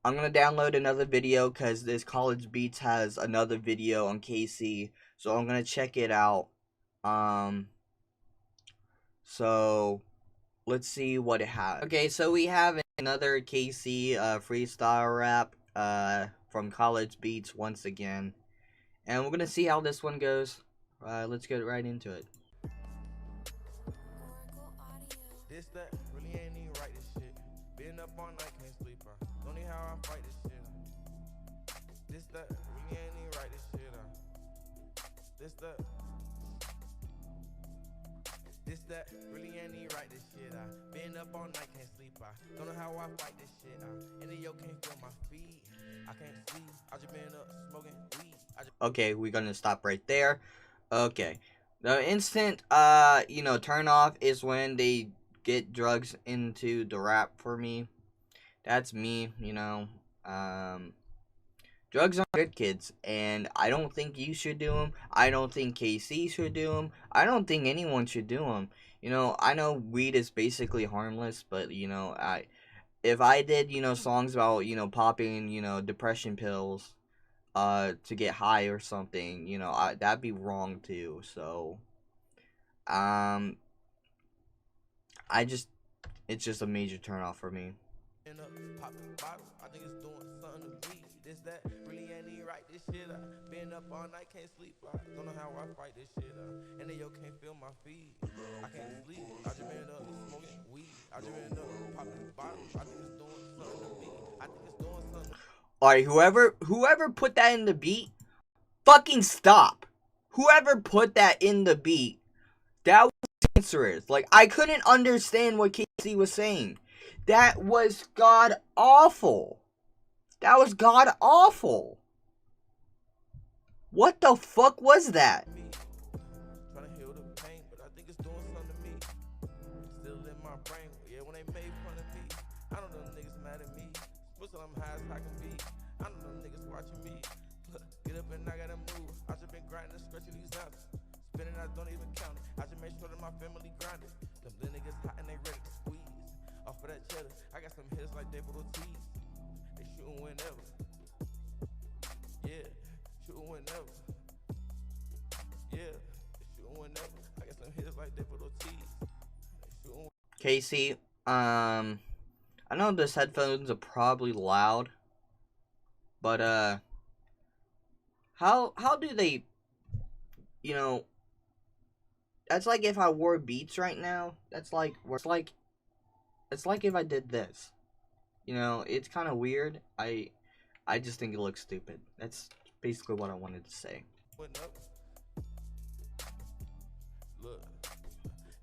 gonna download another video because this College Beats has another video on KC. So I'm gonna check it out. So, let's see what it has. Okay, so we have another KC freestyle rap from College Beats once again. And we're gonna see how this one goes. Let's get right into it. This that really ain't even right this shit. Been up all night, can't sleep. Don't need how I fight this shit. This that really ain't even right this shit. This that really ain't even right this shit. Been up all night, can't sleep. Don't know how I fight this shit. And then yo can't feel my feet. I can't sleep. I just been up smoking weed. Okay, we're gonna stop right there. Okay. The instant you know, turn off is when they get drugs into the rap for me. That's me, you know. Drugs aren't good, kids, and I don't think you should do them. I don't think KC should do them. I don't think anyone should do them. You know, I know weed is basically harmless, but, you know, if I did, you know, songs about, you know, popping, you know, depression pills, to get high or something, you know, that'd be wrong too, so, it's just a major turnoff for me. This that really ain't even right this shit. Been up all night, can't sleep. Don't know how I fight this shit. And then yo can't feel my feet. I can't sleep. I just been up smoking weed. I just been up popping bottles. I think it's doing something to me. I think it's doing something. Alright, whoever put that in the beat, fucking stop. Whoever put that in the beat, that was cancerous. Like, I couldn't understand what KC was saying. That was god awful. That was god awful. What the fuck was that? Trying to heal the pain, but I think it's doing something to me. Still in my brain, yeah, when they made fun of me. I know them niggas mad at me. Whistle, I'm high as I can be. I know them niggas watching me. Get up and I gotta move. I just been grinding and scratching these ounces. Spinning, I don't even count it. I just make sure that my family grounded. Them little niggas hot and they ready to squeeze. Off of that cheddar, I got some hits like David Ortiz. They shootin' whenever. Yeah, shootin' whenever. Yeah, they shootin' whenever. I got some hits like David Ortiz. They shootin' Casey, I know those headphones are probably loud, but how do they, you know, that's like if I wore Beats right now. It's like if I did this. You know, it's kind of weird. I just think it looks stupid. That's basically what I wanted to say. whenever. Look,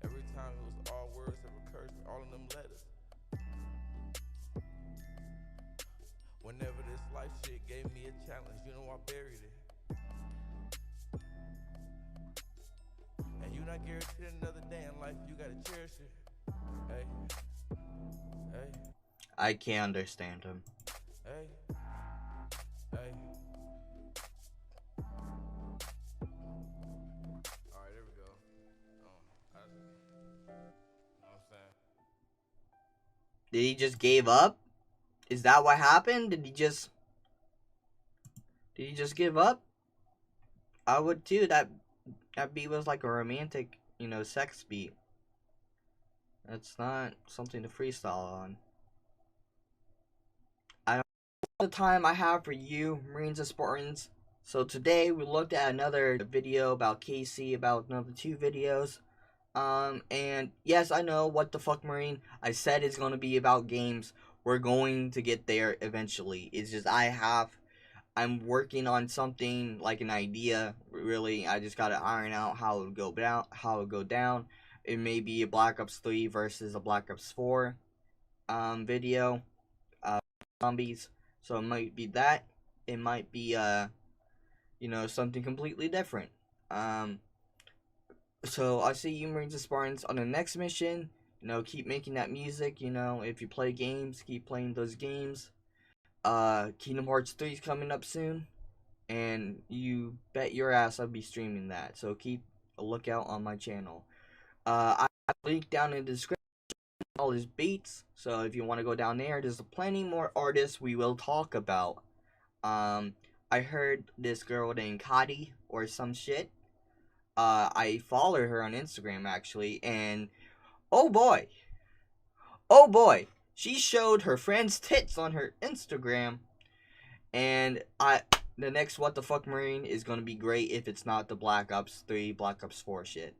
every time it was all words of encouragement, all in them letters. Whenever this life shit gave me a challenge, you know I buried it. And you not guaranteed another day in life, you gotta cherish it. Hey, hey, I can't understand him. hey, hey. Alright, there we go. I know what I'm saying? Did he just gave up? Is that what happened? Did he just give up? I would too. That beat was like a romantic, you know, sex beat. That's not something to freestyle on. I don't know the time I have for you, Marines and Spartans. So today we looked at another video about Casey, about another 2 videos. And yes, I know, what the fuck, Marine. I said it's gonna be about games. We're going to get there eventually. It's just I'm working on something, like an idea, really. I just gotta iron out how it would go down. It may be a Black Ops 3 versus a Black Ops 4 video. Zombies. So it might be that. It might be you know, something completely different. So I'll see you, Marines and Spartans, on the next mission. You know, keep making that music. You know, if you play games, keep playing those games. Kingdom Hearts 3 is coming up soon, and you bet your ass I'll be streaming that. So keep a lookout on my channel. I link down in the description all his beats. So if you want to go down there, there's plenty more artists we will talk about. I heard this girl named Kadi or some shit. I follow her on Instagram actually, and oh boy, she showed her friend's tits on her Instagram, and the next What the Fuck Marine is gonna be great if it's not the Black Ops 3, Black Ops 4 shit.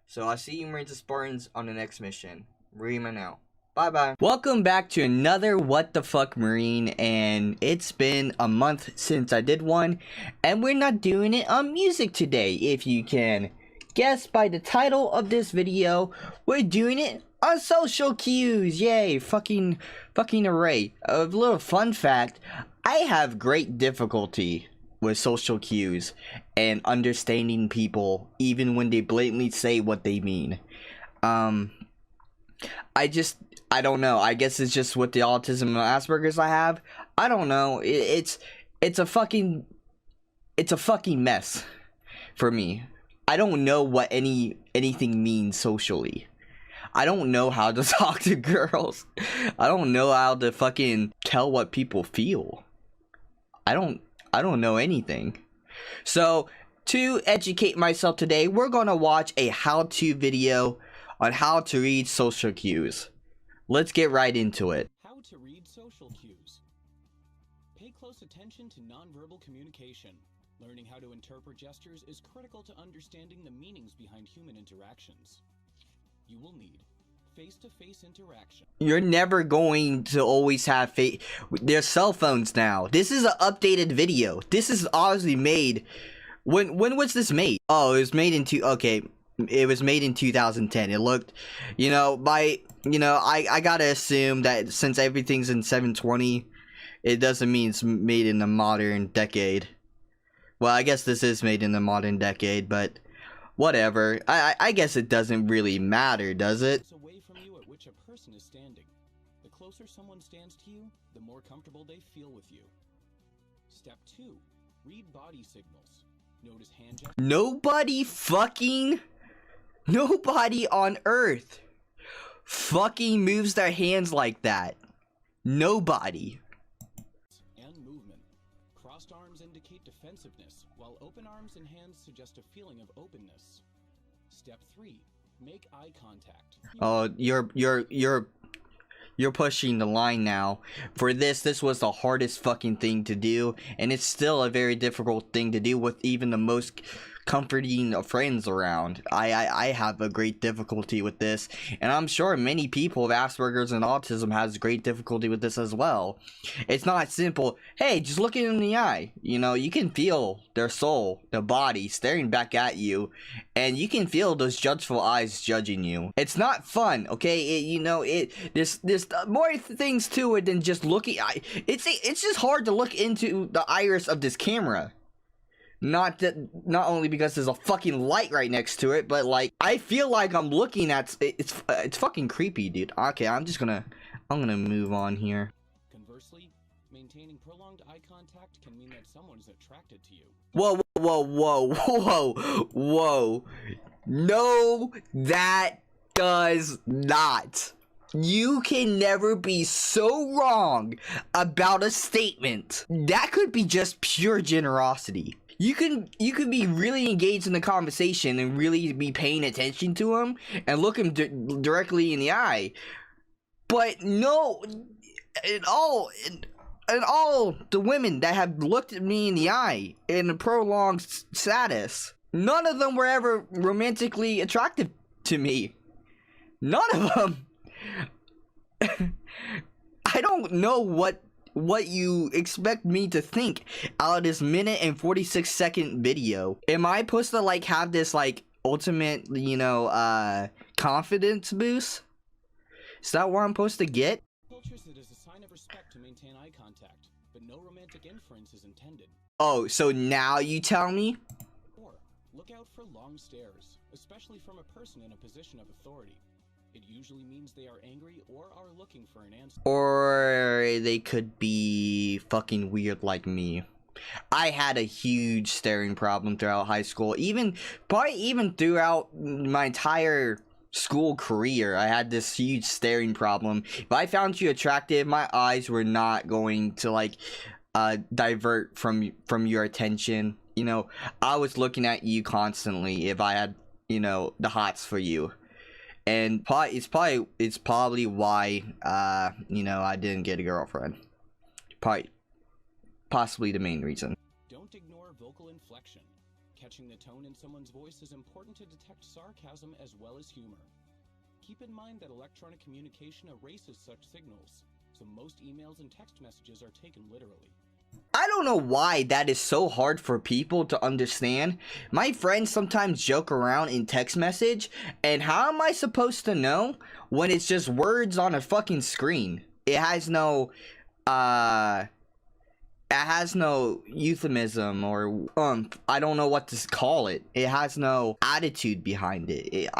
So I'll see you, Marines and Spartans, on the next mission. Marineman out. Bye-bye. Welcome back to another What the Fuck Marine, and it's been a month since I did one, and we're not doing it on music today. If you can guess by the title of this video, we're doing it on social cues. Yay, fucking array. A little fun fact, I have great difficulty with social cues and understanding people even when they blatantly say what they mean. I don't know. I guess it's just with the autism and Asperger's I have. I don't know. It's a fucking mess for me. I don't know what anything means socially. I don't know how to talk to girls. I don't know how to fucking tell what people feel. I don't know anything. So, to educate myself today, we're gonna watch a how-to video on how to read social cues. Let's get right into it. How to read social cues. Pay close attention to nonverbal communication. Learning how to interpret gestures is critical to understanding the meanings behind human interactions. You will need face-to-face interaction. You're never going to always have there's cell phones now. This is an updated video. This is obviously made. When was this made? Oh, it was made in it was made in 2010. It looked, you know, I gotta assume that since everything's in 720, it doesn't mean it's made in the modern decade. Well, I guess this is made in the modern decade, but whatever. I guess it doesn't really matter, does it? Away from you at which a person is standing. The closer someone stands to you, the more comfortable they feel with you. Step 2. Read body signals. Notice hand gestures. Nobody on Earth fucking moves their hands like that. Nobody. And movement. Crossed arms indicate defensiveness, while open arms and hands suggest a feeling of openness. Step 3. Make eye contact. Oh, you're pushing the line now. For this was the hardest fucking thing to do, and it's still a very difficult thing to do with even the most comforting of friends around. I have a great difficulty with this, and I'm sure many people with Asperger's and autism has great difficulty with this as well. It's not simple. Hey, just look in the eye. You know, you can feel their soul, their body staring back at you, and you can feel those judgeful eyes judging you. It's not fun, okay? There's more things to it than just looking. It's just hard to look into the iris of this camera. Not only because there's a fucking light right next to it, but like I feel like I'm looking at it's fucking creepy, dude. Okay, I'm gonna move on here. Conversely, maintaining prolonged eye contact can mean that someone is attracted to you. Whoa. No, that does not. You can never be so wrong about a statement. That could be just pure generosity. You could be really engaged in the conversation and really be paying attention to him and look him directly in the eye. But no, in all the women that have looked at me in the eye in a prolonged status, none of them were ever romantically attractive to me. None of them. I don't know what you expect me to think out of this minute and 46-second video. Am I supposed to like have this like ultimate, confidence boost? Is that what I'm supposed to get? Cultures, it is a sign of respect to maintain eye contact, but no romantic inference is intended. Oh, so now you tell me? 4. Look out for long stares, especially from a person in a position of authority. It usually means they are angry or are looking for an answer. Or they could be fucking weird like me. I had a huge staring problem throughout high school. Probably even throughout my entire school career, I had this huge staring problem. If I found you attractive, my eyes were not going to like divert from your attention. I was looking at you constantly if I had, the hots for you. And it's probably why I didn't get a girlfriend. Possibly the main reason. Don't ignore vocal inflection. Catching the tone in someone's voice is important to detect sarcasm as well as humor. Keep in mind that electronic communication erases such signals, so most emails and text messages are taken literally. I don't know why that is so hard for people to understand. My friends sometimes joke around in text message, and how am I supposed to know when it's just words on a fucking screen? It has no euphemism or I don't know what to call it. It has no attitude behind it.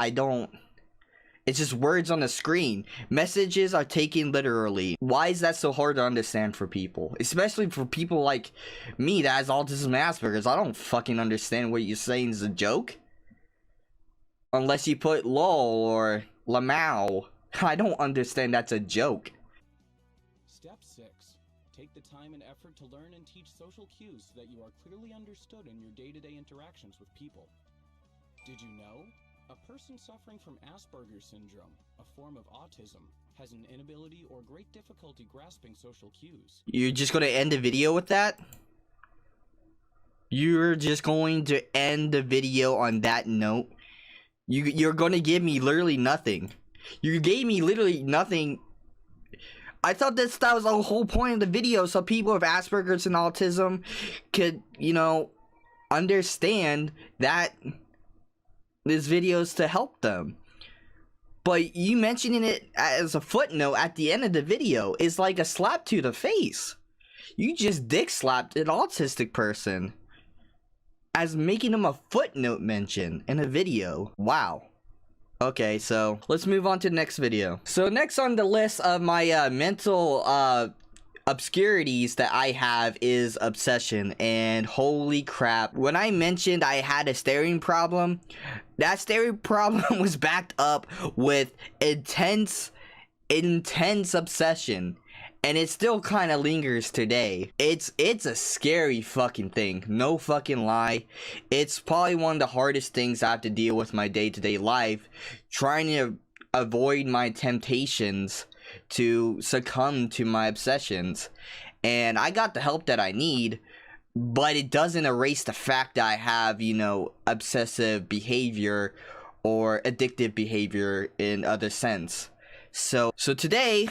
It's just words on the screen. Messages are taken literally. Why is that so hard to understand for people? Especially for people like me that has autism and Asperger's. I don't fucking understand what you're saying is a joke. Unless you put lol or lamau. I don't understand that's a joke. Step 6. Take the time and effort to learn and teach social cues so that you are clearly understood in your day-to-day interactions with people. Did you know? A person suffering from Asperger's syndrome, a form of autism, has an inability or great difficulty grasping social cues. You're just gonna end the video with that? You're just going to end the video on that note? You're gonna give me literally nothing. You gave me literally nothing. I thought that was the whole point of the video, so people with Asperger's and autism could, understand that this video is to help them. But you mentioning it as a footnote at the end of the video is like a slap to the face. You just dick slapped an autistic person as making them a footnote mention in a video. Wow. Okay, so let's move on to the next video. So next on the list of my mental obscurities that I have is obsession, and holy crap, when I mentioned I had a staring problem, that staring problem was backed up with intense obsession, and it still kind of lingers today. It's a scary fucking thing, no fucking lie. It's probably one of the hardest things I have to deal with my day-to-day life, trying to avoid my temptations to succumb to my obsessions. And I got the help that I need, but it doesn't erase the fact that I have, you know, obsessive behavior or addictive behavior in other sense. So today,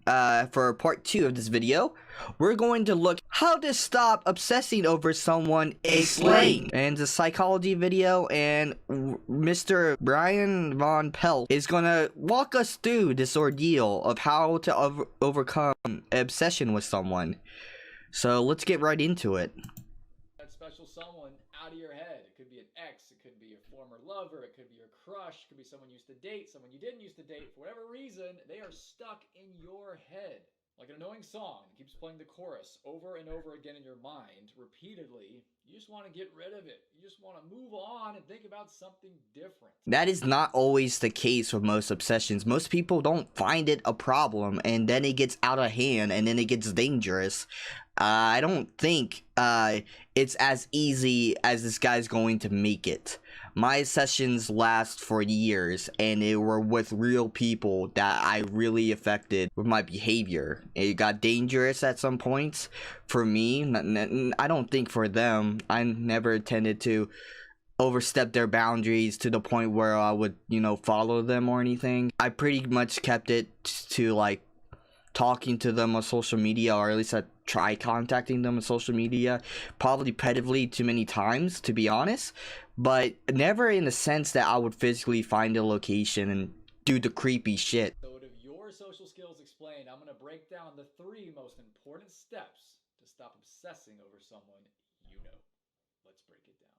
for part 2 of this video, we're going to look how to stop obsessing over someone explained. And the psychology video, and Mr. Brian Von Pelt is gonna walk us through this ordeal of how to overcome obsession with someone. So let's get right into it. That special someone out of your head. It could be an ex, it could be your former lover, it could be your crush, it could be someone you used to date, someone you didn't used to date. For whatever reason, they are stuck in your head. Like an annoying song, it keeps playing the chorus over and over again in your mind, repeatedly. You just want to get rid of it. You just want to move on and think about something different. That is not always the case with most obsessions. Most people don't find it a problem, and then it gets out of hand, and then it gets dangerous. I don't think it's as easy as this guy's going to make it. My sessions last for years, and they were with real people that I really affected with my behavior. It got dangerous at some points for me. I don't think for them. I never tended to overstep their boundaries to the point where I would, you know, follow them or anything. I pretty much kept it to like talking to them on social media, or at least I try contacting them on social media, probably repetitively too many times, to be honest, but never in the sense that I would physically find a location and do the creepy shit. So to your social skills explained, I'm going to break down the 3 most important steps to stop obsessing over someone you know. Let's break it down.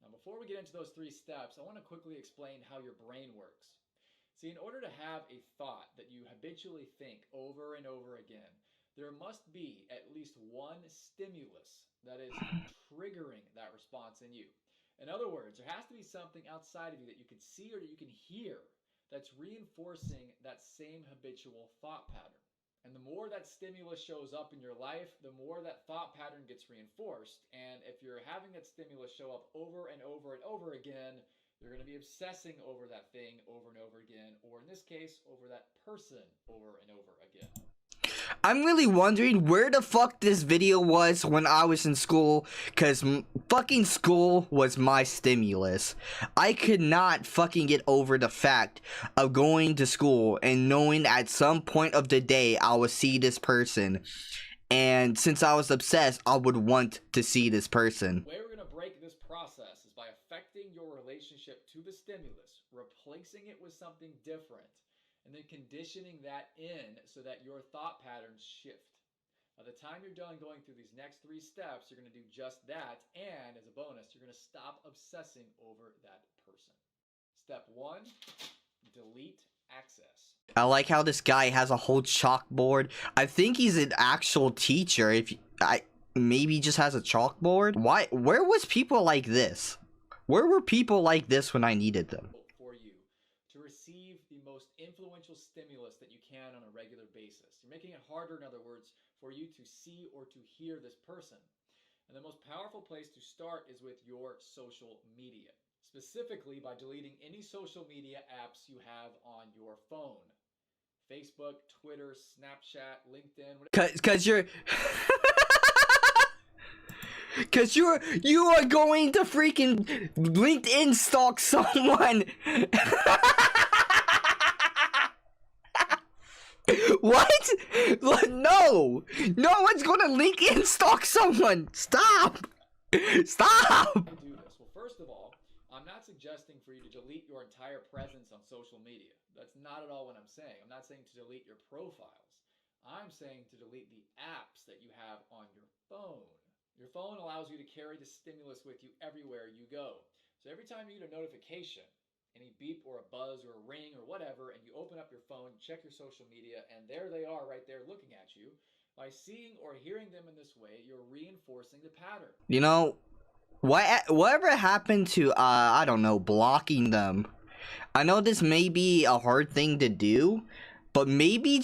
Now before we get into those 3 steps, I want to quickly explain how your brain works. See, in order to have a thought that you habitually think over and over again, there must be at least one stimulus that is triggering that response in you. In other words, there has to be something outside of you that you can see or that you can hear that's reinforcing that same habitual thought pattern. And the more that stimulus shows up in your life, the more that thought pattern gets reinforced. And if you're having that stimulus show up over and over and over again, you're going to be obsessing over that thing over and over again, or in this case, over that person over and over again. I'm really wondering where the fuck this video was when I was in school, because fucking school was my stimulus. I could not fucking get over the fact of going to school and knowing at some point of the day I would see this person. And since I was obsessed, I would want to see this person. The way we're going to break this process is by affecting your relationship to the stimulus, replacing it with something different, and then conditioning that in so that your thought patterns shift. By the time you're done going through these next 3 steps, you're going to do just that, and as a bonus, you're going to stop obsessing over that person. Step 1, delete access. I like how this guy has a whole chalkboard. I think he's an actual teacher. Maybe he just has a chalkboard. Where was people like this? Where were people like this when I needed them? For you to receive the most influential stimulus that you can on a regular basis. You're making it harder, in other words, for you to see or to hear this person. And the most powerful place to start is with your social media. Specifically by deleting any social media apps you have on your phone. Facebook, Twitter, Snapchat, LinkedIn. Cause you are going to freaking LinkedIn stalk someone. What? No one's gonna LinkedIn stalk someone. Stop. Do this. Well, first of all, I'm not suggesting for you to delete your entire presence on social media. That's not at all what I'm saying. I'm not saying to delete your profiles. I'm saying to delete the apps that you have on your phone. Your phone allows you to carry the stimulus with you everywhere you go. So every time you get a notification, any beep or a buzz or a ring or whatever, and you open up your phone, check your social media, and there they are right there looking at you, By seeing or hearing them in this way, you're reinforcing the pattern. You know, whatever happened to, I don't know, blocking them? I know this may be a hard thing to do, but maybe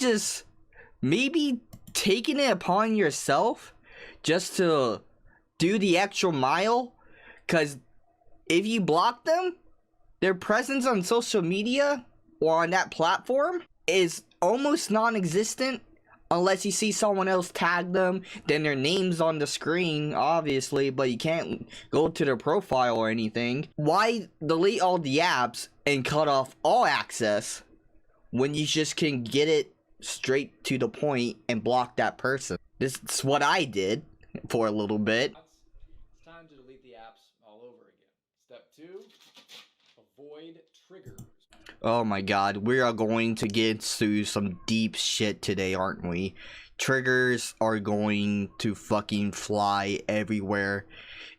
taking it upon yourself just to do the extra mile, because if you block them, their presence on social media or on that platform is almost non-existent unless you see someone else tag them. Then their name's on the screen, obviously, but you can't go to their profile or anything. Why delete all the apps and cut off all access when you just can get it straight to the point and block that person? This is what I did for a little bit. It's time to delete the apps all over again. Step 2, avoid triggers. Oh my god, we are going to get to some deep shit today, aren't we? Triggers are going to fucking fly everywhere.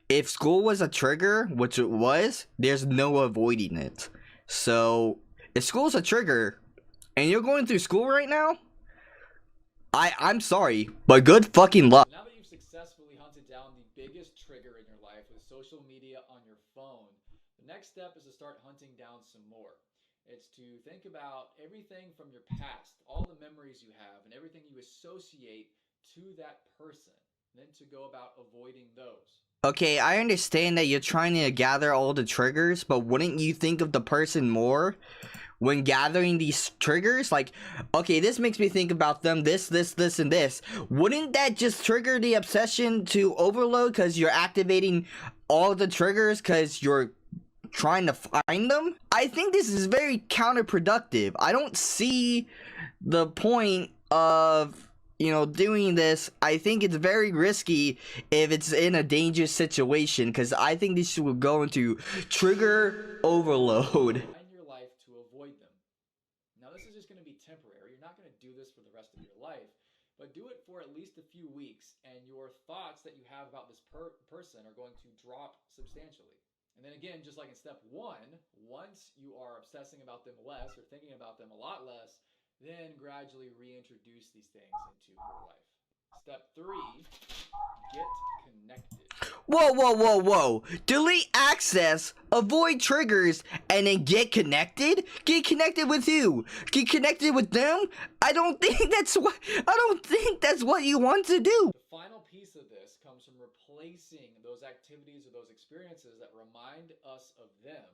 If school was a trigger, which it was, there's no avoiding it. So, if school's a trigger, and you're going through school right now, I'm sorry, but good fucking luck. Now that you've successfully hunted down the biggest trigger in your life with social media on your phone, the next step is to start hunting down some more. It's to think about everything from your past, all the memories you have, and everything you associate to that person, and then to go about avoiding those. Okay, I understand that you're trying to gather all the triggers, but wouldn't you think of the person more when gathering these triggers? Like, okay, this makes me think about them, this, and this. Wouldn't that just trigger the obsession to overload because you're activating all the triggers because you're trying to find them? I think this is very counterproductive. I don't see the point of, you know, doing this. I think it's very risky if it's in a dangerous situation, because I think this will go into trigger overload. In your life to avoid them. Now, this is just going to be temporary. You're not going to do this for the rest of your life, but do it for at least a few weeks, and your thoughts that you have about this person are going to drop substantially. And then again, just like in step 1, once you are obsessing about them less or thinking about them a lot less, then gradually reintroduce these things into your life. Step 3, get connected. Whoa. Delete access, avoid triggers, and then get connected? Get connected with who? Get connected with them? I don't think that's what you want to do. The final piece of this comes from replacing those activities or those experiences that remind us of them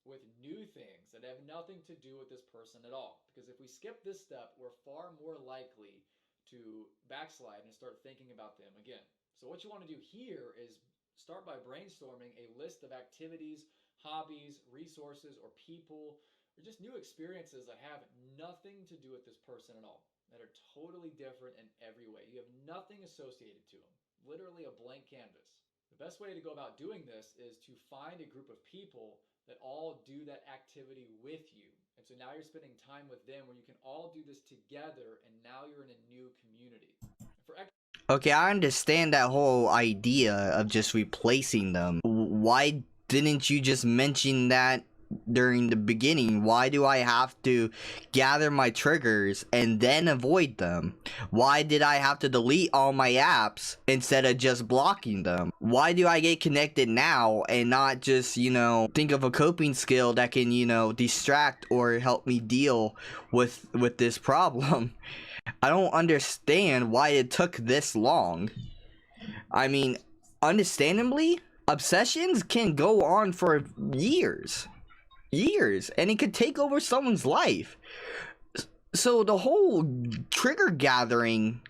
with new things that have nothing to do with this person at all. Because if we skip this step, we're far more likely to backslide and start thinking about them again. So what you want to do here is start by brainstorming a list of activities, hobbies, resources, or people, or just new experiences that have nothing to do with this person at all, that are totally different in every way. You have nothing associated to them, literally a blank canvas. The best way to go about doing this is to find a group of people that all do that activity with you. And so now you're spending time with them where you can all do this together, and now you're in a new community. Okay, I understand that whole idea of just replacing them. Why didn't you just mention that during the beginning? Why do I have to gather my triggers and then avoid them? Why did I have to delete all my apps instead of just blocking them? Why do I get connected now and not just, you know, think of a coping skill that can, you know, distract or help me deal with this problem? I don't understand why it took this long. I mean, understandably, obsessions can go on for years, and it could take over someone's life. So the whole trigger gathering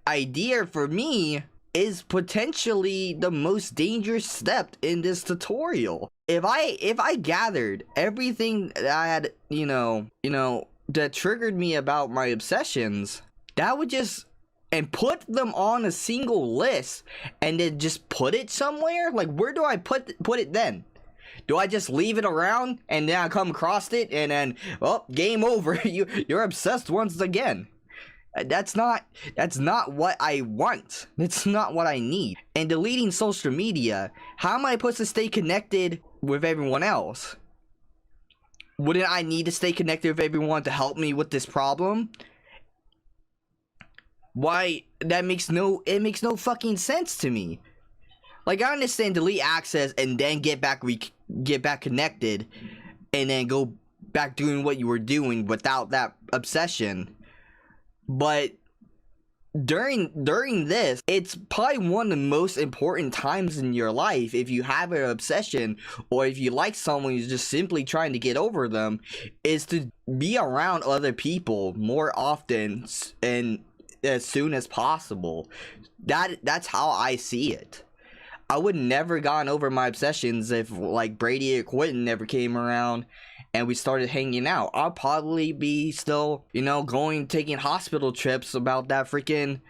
idea for me is potentially the most dangerous step in this tutorial. If I gathered everything that I had, you know, that triggered me about my obsessions, that would just, and put them on a single list and then just put it somewhere, like, where do I put it then? Do I just leave it around and then I come across it and then, well, game over, you're obsessed once again? That's not what I want. That's not what I need. And deleting social media, how am I supposed to stay connected with everyone else? Wouldn't I need to stay connected with everyone to help me with this problem? Why? It makes no fucking sense to me. Like, I understand delete access and then get back connected, and then go back doing what you were doing without that obsession. But during this, it's probably one of the most important times in your life. If you have an obsession, or if you like someone who's just simply trying to get over them, is to be around other people more often and as soon as possible. That's how I see it. I would never gotten over my obsessions if, like, Brady or Quentin never came around and we started hanging out. I'll probably be still, you know, taking hospital trips about that freaking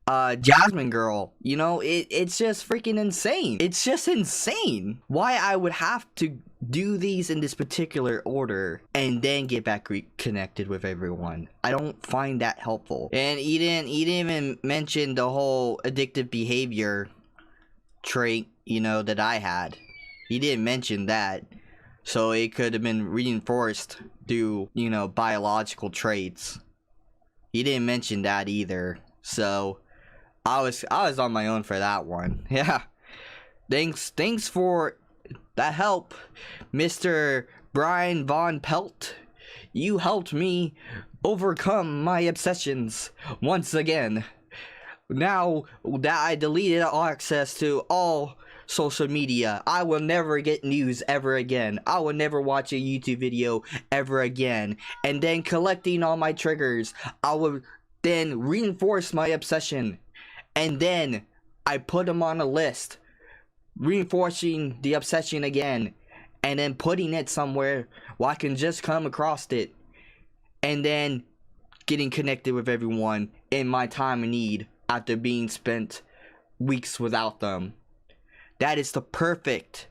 Jasmine girl. You know, it's just freaking insane. It's just insane why I would have to do these in this particular order and then get back reconnected with everyone. I don't find that helpful. And he didn't even mention the whole addictive behavior trait, you know, that I had. He didn't mention that. So it could have been reinforced through, you know, biological traits. He didn't mention that either. So I was on my own for that one. Yeah. Thanks for that help, Mr. Brian Von Pelt. You helped me overcome my obsessions once again. Now that I deleted access to all social media, I will never get news ever again. I will never watch a YouTube video ever again. And then collecting all my triggers, I will then reinforce my obsession. And then I put them on a list, reinforcing the obsession again. And then putting it somewhere where I can just come across it. And then getting connected with everyone in my time of need after being spent weeks without them. That is the perfect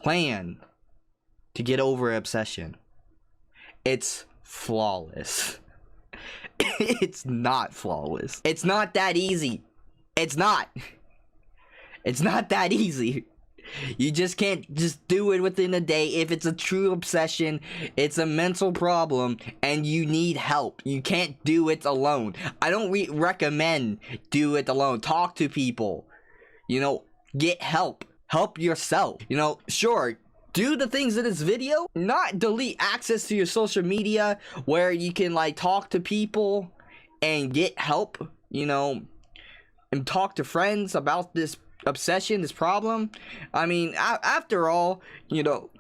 plan to get over obsession. It's flawless. It's not flawless. It's not that easy. It's not that easy. You just can't just do it within a day. If it's a true obsession, it's a mental problem, and you need help. You can't do it alone. I don't recommend do it alone. Talk to people. You know, get help. Help yourself. You know, sure, do the things in this video. Not delete access to your social media where you can, like, talk to people and get help, you know, and talk to friends about this obsession, this problem. I mean, after all, you know,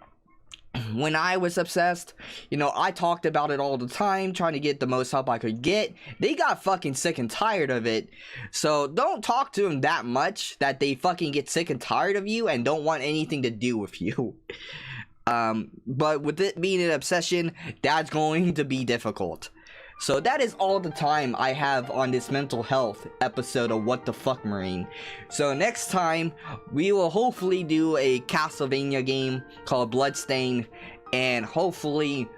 when I was obsessed, you know, I talked about it all the time, trying to get the most help I could get. They got fucking sick and tired of it. So don't talk to them that much that they fucking get sick and tired of you and don't want anything to do with you. But with it being an obsession, that's going to be difficult. So that is all the time I have on this mental health episode of What the Fuck Marine. So next time, we will hopefully do a Castlevania game called Bloodstain, and hopefully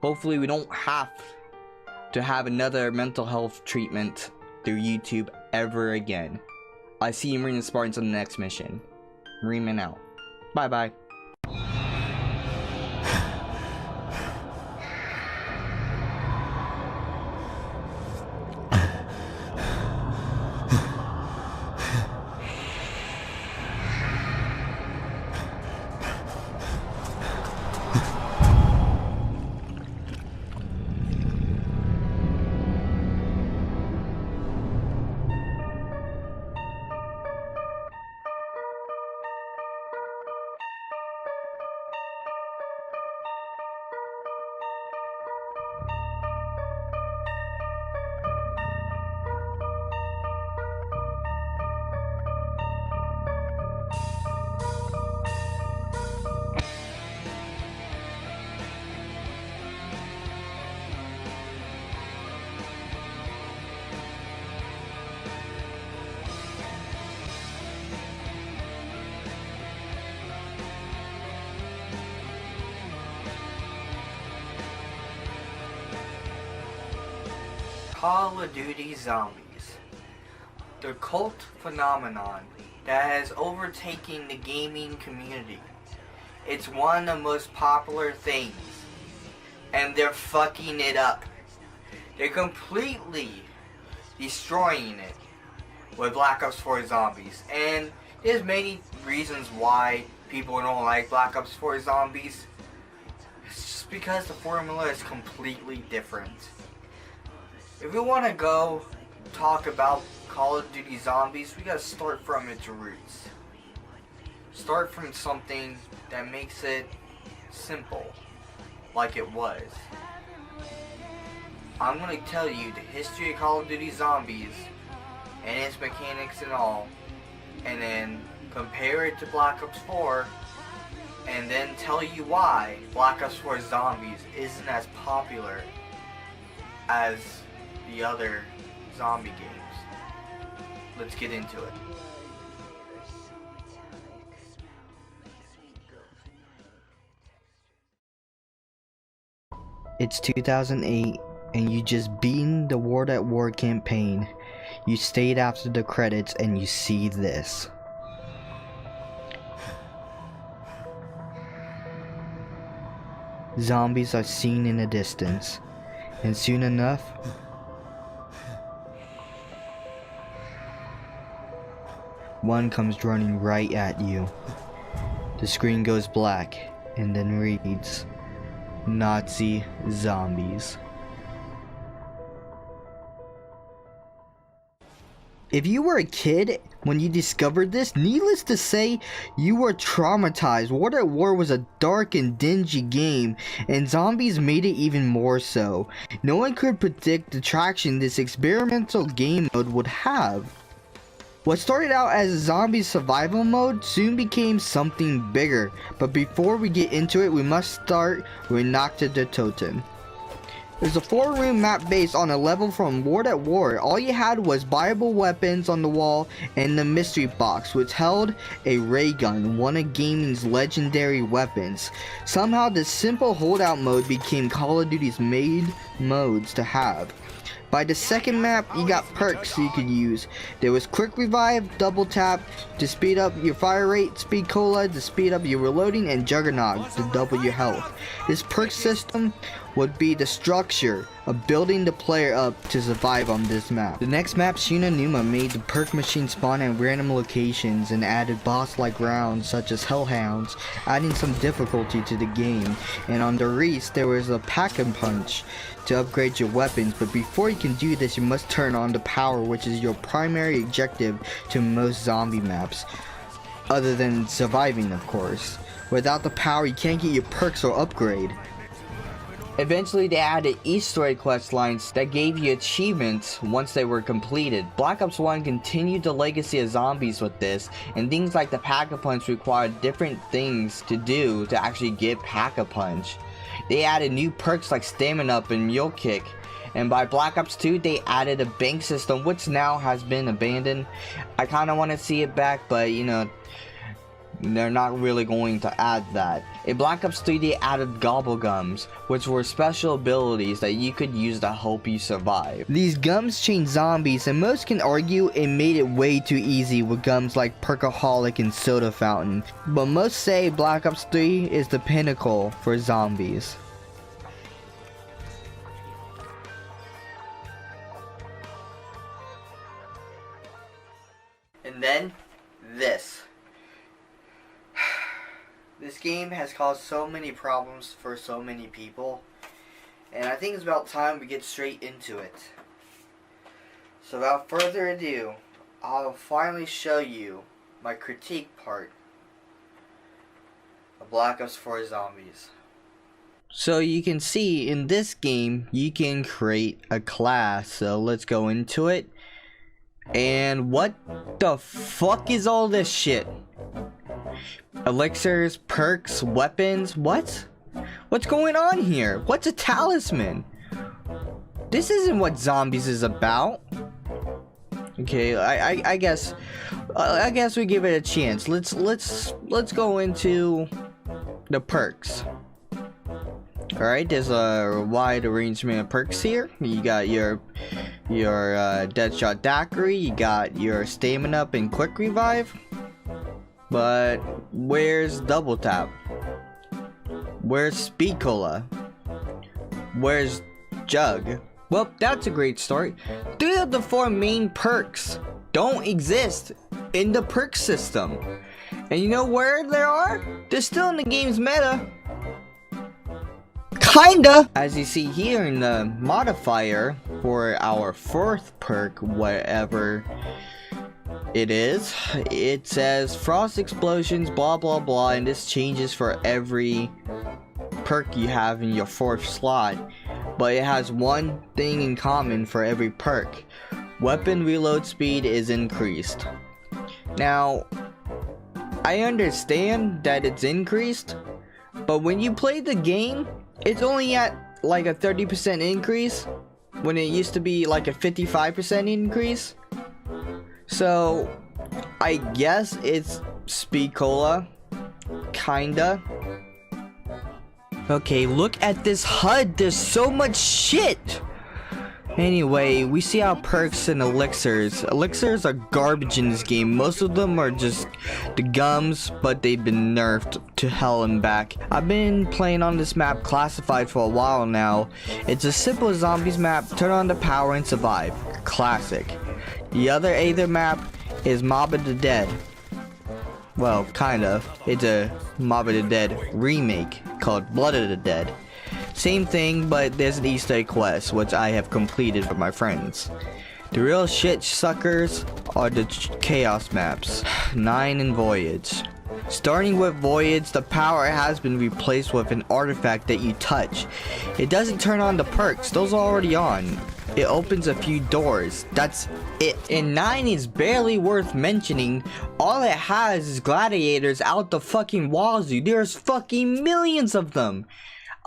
we don't have to have another mental health treatment through YouTube ever again. I see you Marine and Spartans on the next mission. Marineman out. Bye bye. Call of Duty Zombies, the cult phenomenon that has overtaken the gaming community. It's one of the most popular things and they're fucking it up. They're completely destroying it with Black Ops 4 Zombies. And there's many reasons why people don't like Black Ops 4 Zombies. It's just because the formula is completely different. If we want to go talk about Call of Duty Zombies, we gotta start from its roots. Start from something that makes it simple, like it was. I'm gonna tell you the history of Call of Duty Zombies and its mechanics and all, and then compare it to Black Ops 4, and then tell you why Black Ops 4 Zombies isn't as popular as the other zombie games. Let's get into it. It's 2008 and you just beaten the World at War campaign. You stayed after the credits and you see this. Zombies are seen in the distance, and soon enough, one comes running right at you. The screen goes black and then reads, Nazi zombies. If you were a kid when you discovered this, needless to say, you were traumatized. World at War was a dark and dingy game, and Zombies made it even more so. No one could predict the traction this experimental game mode would have. What started out as a zombie survival mode soon became something bigger, but before we get into it, we must start with Nocta de Totem. There's a 4-room map based on a level from World at War. All you had was buyable weapons on the wall and the mystery box, which held a ray gun, one of gaming's legendary weapons. Somehow this simple holdout mode became Call of Duty's main modes to have. By the second map, you got perks you could use. There was Quick Revive, Double Tap to speed up your fire rate, Speed Cola to speed up your reloading, and Juggernaut to double your health. This perk system would be the structure of building the player up to survive on this map. The next map, Shinonuma, made the perk machine spawn at random locations and added boss-like rounds such as Hellhounds, adding some difficulty to the game. And on the Reese, there was a Pack-and-Punch to upgrade your weapons, but before you can do this, you must turn on the power, which is your primary objective to most zombie maps, other than surviving, of course. Without the power, you can't get your perks or upgrade. Eventually they added Easter egg quest lines that gave you achievements once they were completed. Black Ops 1 continued the legacy of Zombies with this, and things like the Pack-a-Punch required different things to do to actually get Pack-a-Punch. They added new perks like Stamina Up and Mule Kick, and by Black Ops 2 they added a bank system which now has been abandoned. I kinda wanna see it back, but you know, they're not really going to add that. In Black Ops 3 they added Gobble Gums, which were special abilities that you could use to help you survive. These gums change zombies, and most can argue it made it way too easy with gums like Perkaholic and Soda Fountain, but most say Black Ops 3 is the pinnacle for zombies. And then, this. This game has caused so many problems for so many people, and I think it's about time we get straight into it. So without further ado, I'll finally show you my critique part of Black Ops 4 Zombies. So you can see in this game, you can create a class, so let's go into it. And what the fuck is all this shit? Elixirs, perks, weapons, what? What's going on here? What's a talisman? This isn't what Zombies is about. Okay, I guess we give it a chance. Let's go into the perks. Alright, there's a wide arrangement of perks here. You got your Deadshot Daiquiri, you got your Stamina Up and Quick Revive. But where's Double Tap? Where's Speed Cola? Where's Jug? Well, that's a great start. 3 of the 4 main perks don't exist in the perk system. And you know where they are? They're still in the game's meta. Kinda! As you see here in the modifier for our 4th perk, whatever it is, it says frost explosions, blah blah blah, and this changes for every perk you have in your 4th slot. But it has one thing in common for every perk. Weapon reload speed is increased. Now, I understand that it's increased, but when you play the game, it's only at like a 30% increase when it used to be like a 55% increase. So, I guess it's speed cola, kinda. Okay, look at this HUD, there's so much shit! Anyway, we see our perks and elixirs. Elixirs are garbage in this game. Most of them are just the gums, but they've been nerfed to hell and back. I've been playing on this map classified for a while now. It's a simple zombies map, turn on the power and survive. Classic. The other Aether map is Mob of the Dead. Well, kind of. It's a Mob of the Dead remake called Blood of the Dead. Same thing, but there's an Easter egg quest, which I have completed with my friends. The real shit suckers are the chaos maps, 9 and Voyage. Starting with Voyage, the power has been replaced with an artifact that you touch. It doesn't turn on the perks, those are already on. It opens a few doors, that's it. And 9 is barely worth mentioning. All it has is gladiators out the fucking wazoo. There's fucking millions of them.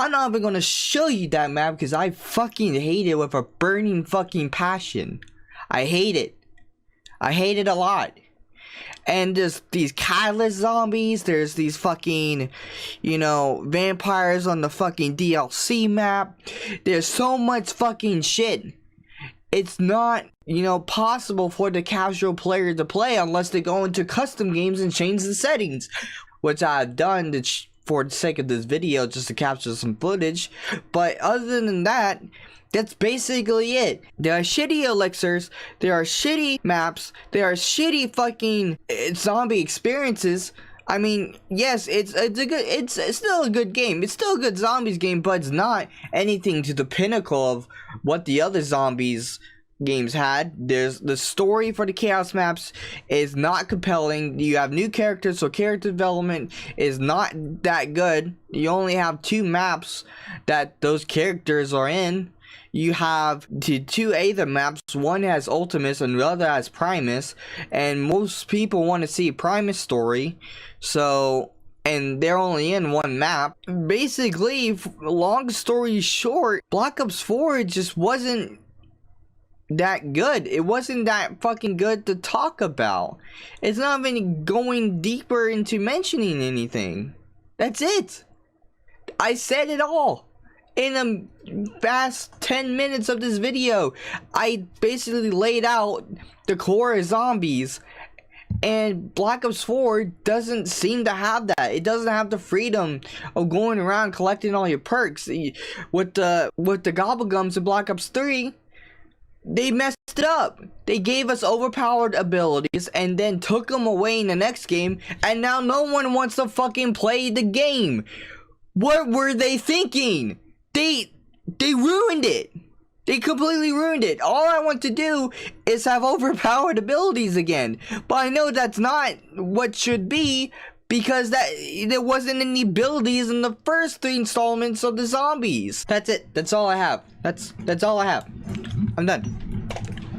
I'm not even gonna show you that map because I fucking hate it with a burning fucking passion. I hate it. I hate it a lot. And there's these catalyst zombies, there's these fucking, you know, vampires on the fucking DLC map. There's so much fucking shit. It's not, you know, possible for the casual player to play unless they go into custom games and change the settings. Which I've done to for the sake of this video, just to capture some footage. But other than that, that's basically it. There are shitty elixirs, there are shitty maps, there are shitty fucking zombie experiences. I mean, yes, it's still a good game. It's still a good zombies game, but it's not anything to the pinnacle of what the other zombies games had. There's the story for the chaos maps is not compelling. You have new characters, so character development is not that good. You only have 2 maps that those characters are in. You have the 2 Aether maps, one has Ultimus and the other has Primus, and most people want to see Primus story, so, and they're only in 1 map. Basically, long story short, Black Ops 4 just wasn't that good. It wasn't that fucking good to talk about. It's not even going deeper into mentioning anything. That's it. I said it all in a fast 10 minutes of this video. I basically laid out the core of zombies, and Black Ops 4 doesn't seem to have that. It doesn't have the freedom of going around collecting all your perks. With the Gobblegums in Black Ops 3, they messed it up. They gave us overpowered abilities and then took them away in the next game, and now no one wants to fucking play the game. What were they thinking? They ruined it. They completely ruined it. All I want to do is have overpowered abilities again. But I know that's not what should be, because there wasn't any abilities in the first 3 installments of the zombies. That's it. That's all I have. That's all I have. I'm done.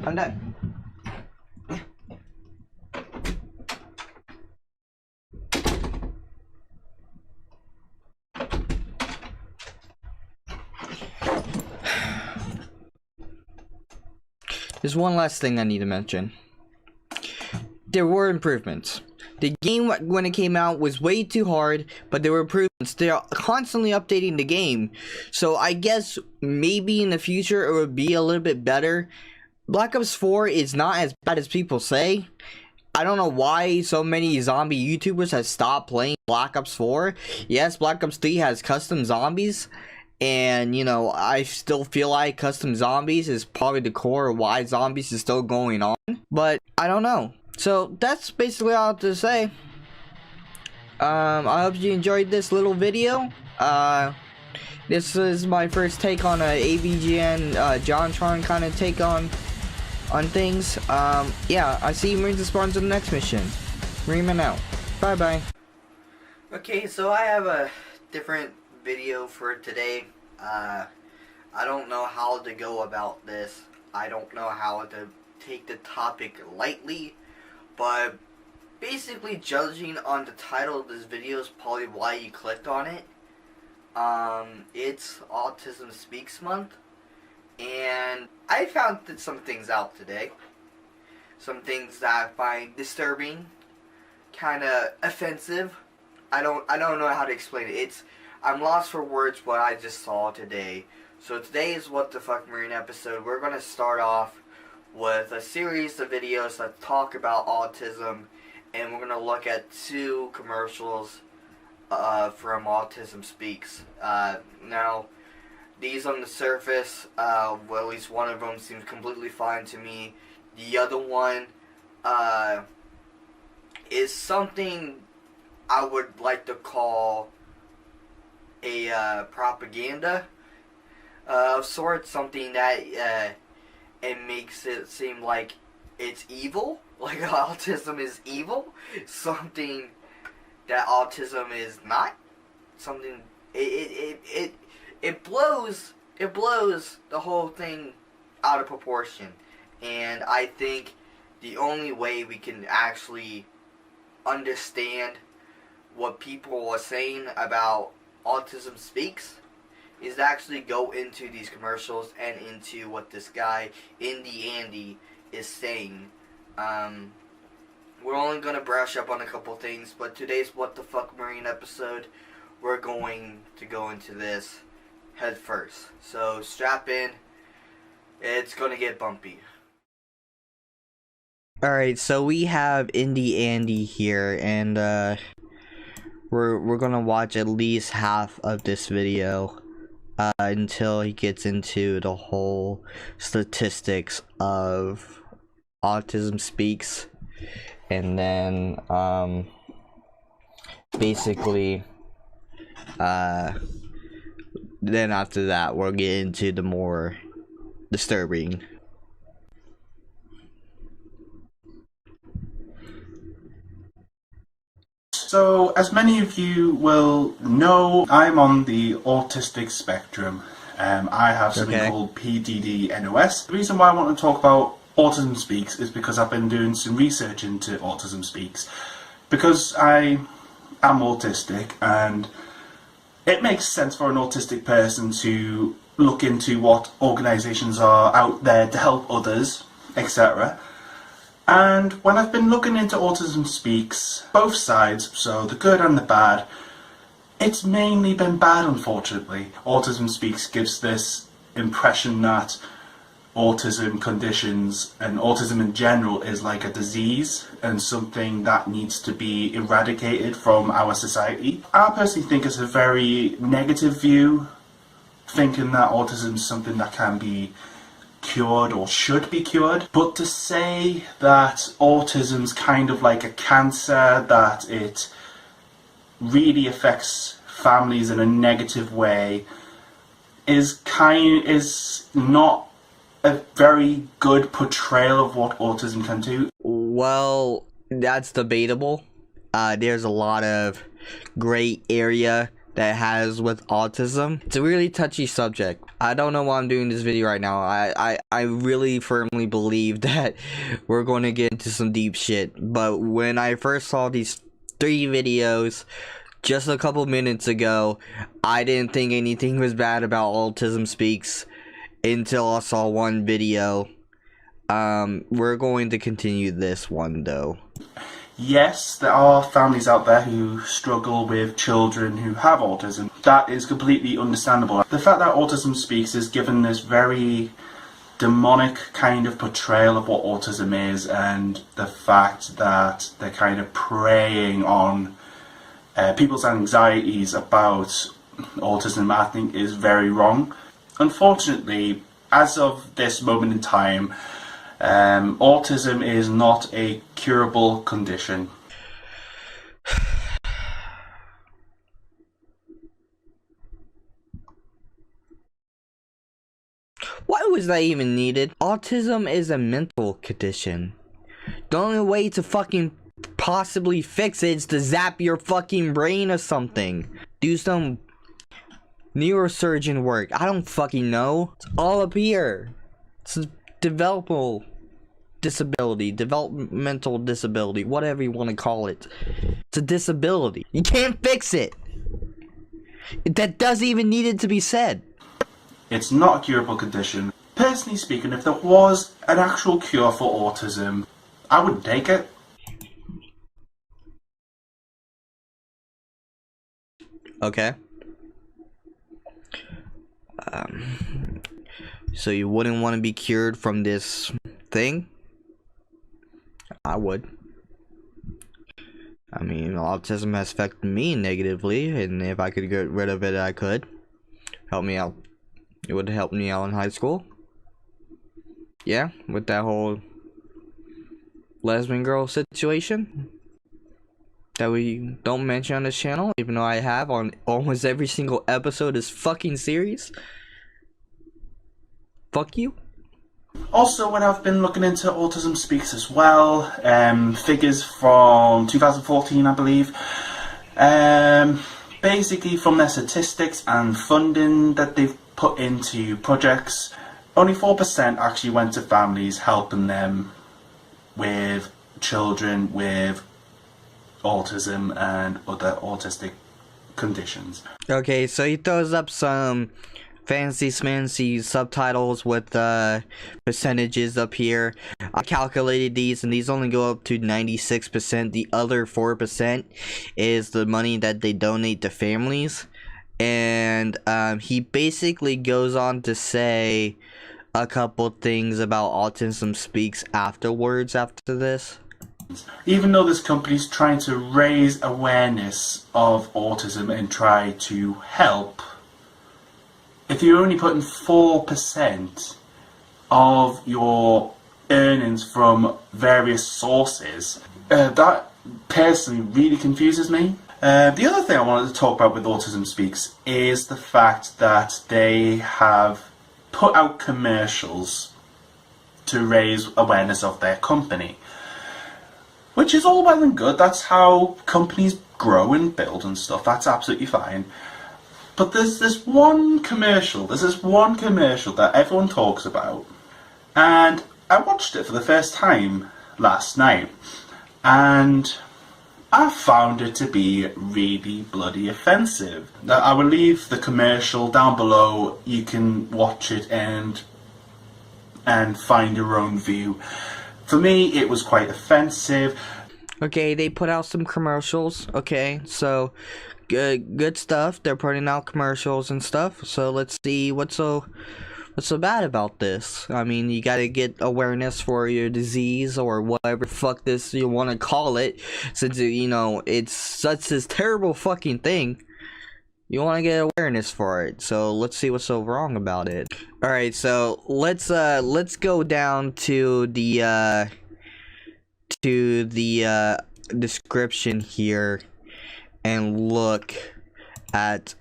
I'm done. There's one last thing I need to mention. There were improvements. The game, when it came out, was way too hard, but there were improvements. They are constantly updating the game, so I guess maybe in the future it would be a little bit better. Black Ops 4 is not as bad as people say. I don't know why so many zombie YouTubers have stopped playing Black Ops 4. Yes, Black Ops 3 has custom zombies, And, you know, I still feel like custom zombies is probably the core of why zombies is still going on. But, I don't know. So, that's basically all I have to say. I hope you enjoyed this little video. This is my first take on a AVGN, JonTron kind of take on things. Yeah, I see you Marines and Spartans in the next mission. Marineman out. Bye-bye. Okay, so I have a different video for today. I don't know how to go about this. I don't know how to take the topic lightly, but basically judging on the title of this video is probably why you clicked on it. It's Autism Speaks Month, and I found some things out today. Some things that I find disturbing, kind of offensive. I don't know how to explain it. I'm lost for words what I just saw today. So today is What the Fuck Marine episode. We're going to start off with a series of videos that talk about autism, and we're going to look at 2 commercials from Autism Speaks. Now, these on the surface, well, at least one of them seems completely fine to me. The other one is something I would like to call a propaganda of sorts, something that it makes it seem like it's evil, like autism is evil, something that autism is not, something it blows the whole thing out of proportion. And I think the only way we can actually understand what people are saying about Autism Speaks is to actually go into these commercials and into what this guy, Indie Andy, is saying. We're only going to brush up on a couple things, but today's What the Fuck Marine episode, we're going to go into this head first. So strap in, it's going to get bumpy. Alright, so we have Indie Andy here, and we're gonna watch at least half of this video until he gets into the whole statistics of Autism Speaks, and then basically then after that we'll get into the more disturbing. So, as many of you will know, I'm on the autistic spectrum. I have something called PDD-NOS. The reason why I want to talk about Autism Speaks is because I've been doing some research into Autism Speaks. Because I am autistic, and it makes sense for an autistic person to look into what organisations are out there to help others, etc. And when I've been looking into Autism Speaks, both sides, so the good and the bad, it's mainly been bad, unfortunately. Autism Speaks gives this impression that autism conditions and autism in general is like a disease and something that needs to be eradicated from our society. I personally think it's a very negative view, thinking that autism is something that can be cured or should be cured. But to say that autism's kind of like a cancer, that it really affects families in a negative way, is not a very good portrayal of what autism can do. Well, that's debatable. There's a lot of gray area that has with autism. It's a really touchy subject. I don't know why I'm doing this video right now. I really firmly believe that we're going to get into some deep shit. But when I first saw these 3 videos just a couple minutes ago, I didn't think anything was bad about Autism Speaks until I saw one video. We're going to continue this one though. Yes, there are families out there who struggle with children who have autism. That is completely understandable. The fact that Autism Speaks is given this very demonic kind of portrayal of what autism is, and the fact that they're kind of preying on people's anxieties about autism, I think, is very wrong. Unfortunately, as of this moment in time, autism is not a curable condition. Why was that even needed? Autism is a mental condition. The only way to fucking possibly fix it is to zap your fucking brain or something. Do some neurosurgeon work. I don't fucking know. It's all up here. It's a developmental disability, whatever you want to call it. It's a disability. You can't fix it. That doesn't even need it to be said. It's not a curable condition. Personally speaking, if there was an actual cure for autism, I would take it. Okay. So you wouldn't want to be cured from this thing? I would. I mean, autism has affected me negatively, and if I could get rid of it, I could. Help me out. It would help me out in high school. Yeah, with that whole lesbian girl situation that we don't mention on this channel, even though I have on almost every single episode of this fucking series. Fuck you. Also, when I've been looking into Autism Speaks as well, figures from 2014, I believe, basically from their statistics and funding that they've put into projects, only 4% actually went to families helping them with children with autism and other autistic conditions. Okay, so he throws up some fancy smancy subtitles with percentages up here. I calculated these, and these only go up to 96%. The other 4% is the money that they donate to families. And he basically goes on to say a couple things about Autism Speaks afterwards after this. Even though this company's trying to raise awareness of autism and try to help, if you're only putting 4% of your earnings from various sources, that personally really confuses me. The other thing I wanted to talk about with Autism Speaks is the fact that they have put out commercials to raise awareness of their company, which is all well and good. That's how companies grow and build and stuff. That's absolutely fine. But there's this one commercial that everyone talks about, and I watched it for the first time last night, and I found it to be really bloody offensive. I will leave the commercial down below. You can watch it and find your own view. For me, it was quite offensive. Okay, they put out some commercials. Okay, so good stuff. They're putting out commercials and stuff. So let's see what's so bad about this. I mean, you gotta get awareness for your disease or whatever the fuck this you want to call it, since you know it's such this terrible fucking thing. You want to get awareness for it. So let's see what's so wrong about it. All right, so let's go down to the description here and look at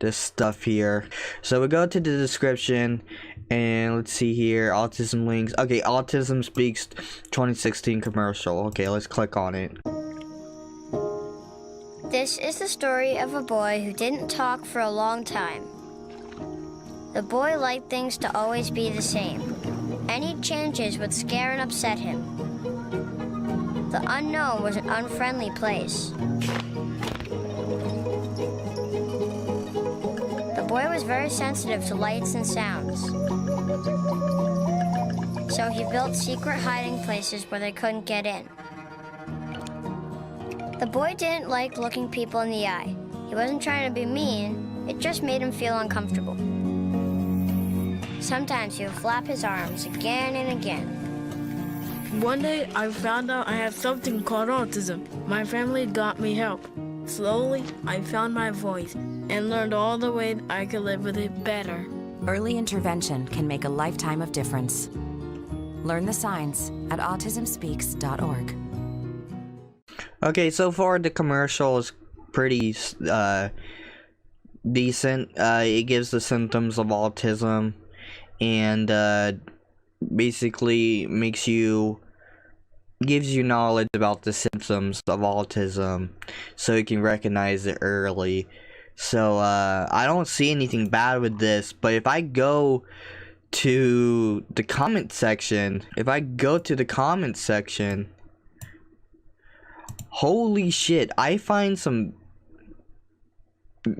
this stuff here. So we go to the description and let's see here, autism links. Okay, Autism Speaks 2016 commercial. Okay, let's click on it. This is the story of a boy who didn't talk for a long time. The boy liked things to always be the same. Any changes would scare and upset him. The unknown was an unfriendly place. The boy was very sensitive to lights and sounds. So he built secret hiding places where they couldn't get in. The boy didn't like looking people in the eye. He wasn't trying to be mean, it just made him feel uncomfortable. Sometimes he would flap his arms again and again. One day I found out I have something called autism. My family got me help. Slowly, I found my voice and learned all the ways I could live with it better. Early intervention can make a lifetime of difference. Learn the signs at autismspeaks.org. Okay, so far the commercial is pretty decent. It gives the symptoms of autism and basically gives you knowledge about the symptoms of autism so you can recognize it early. So I don't see anything bad with this, but if I go to the comment section, holy shit, I find some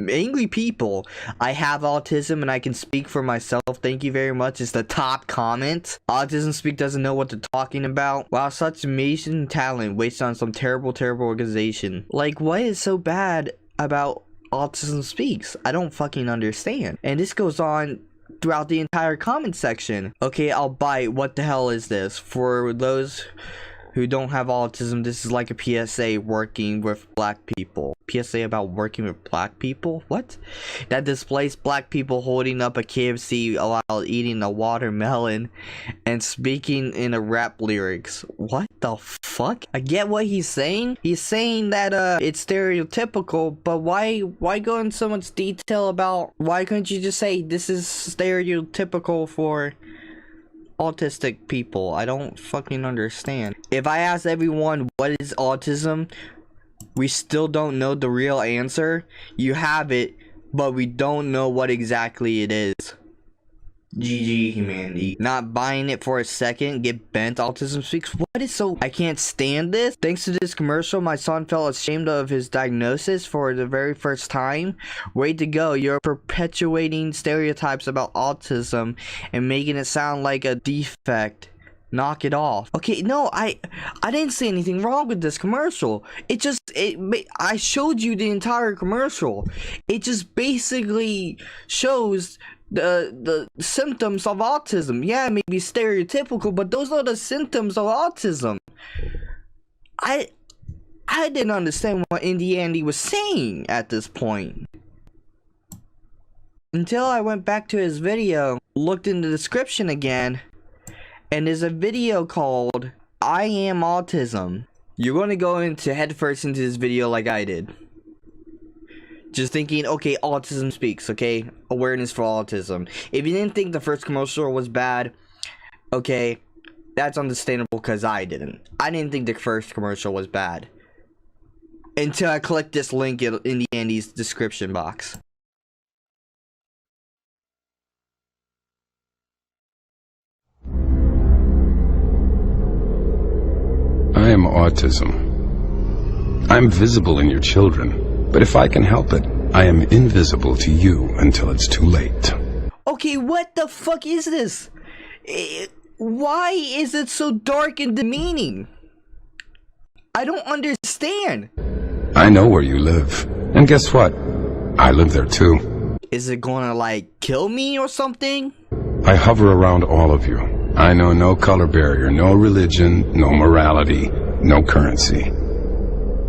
angry people. I have autism and I can speak for myself. Thank you very much. It's the top comment. Autism Speak doesn't know what they're talking about. Wow, such amazing talent wasted on some terrible organization. Like, what is so bad about Autism Speaks? I don't fucking understand. And this goes on throughout the entire comment section. Okay, I'll bite. What the hell is this? For those who don't have autism, this is like a PSA working with black people. PSA about working with black people? What? That displays black people holding up a KFC while eating a watermelon and speaking in a rap lyrics. What the fuck? I get what he's saying. He's saying that it's stereotypical, but why go in so much detail about, why couldn't you just say this is stereotypical for autistic people? I don't fucking understand. If I ask everyone what is autism, we still don't know the real answer. You have it, but we don't know what exactly it is. GG humanity. Not buying it for a second. Get bent. Autism Speaks. What is so... I can't stand this. Thanks to this commercial, my son felt ashamed of his diagnosis for the very first time. Way to go. You're perpetuating stereotypes about autism and making it sound like a defect. Knock it off. Okay, no, I didn't see anything wrong with this commercial. I showed you the entire commercial. It just basically shows the symptoms of autism. Yeah, maybe stereotypical, but those are the symptoms of autism. I didn't understand what Indie Andy was saying at this point. Until I went back to his video, looked in the description again, and there's a video called I Am Autism. You're going to go headfirst into this video like I did. Just thinking, okay, Autism Speaks, okay? Awareness for autism. If you didn't think the first commercial was bad, okay, that's understandable because I didn't. I didn't think the first commercial was bad. Until I clicked this link in the Andy's description box. I am autism. I'm visible in your children, but if I can help it, I am invisible to you until it's too late. Okay, what the fuck is this? Why is it so dark and demeaning? I don't understand. I know where you live, and guess what? I live there too. Is it gonna, like, kill me or something? I hover around all of you. I know no color barrier, no religion, no morality, no currency.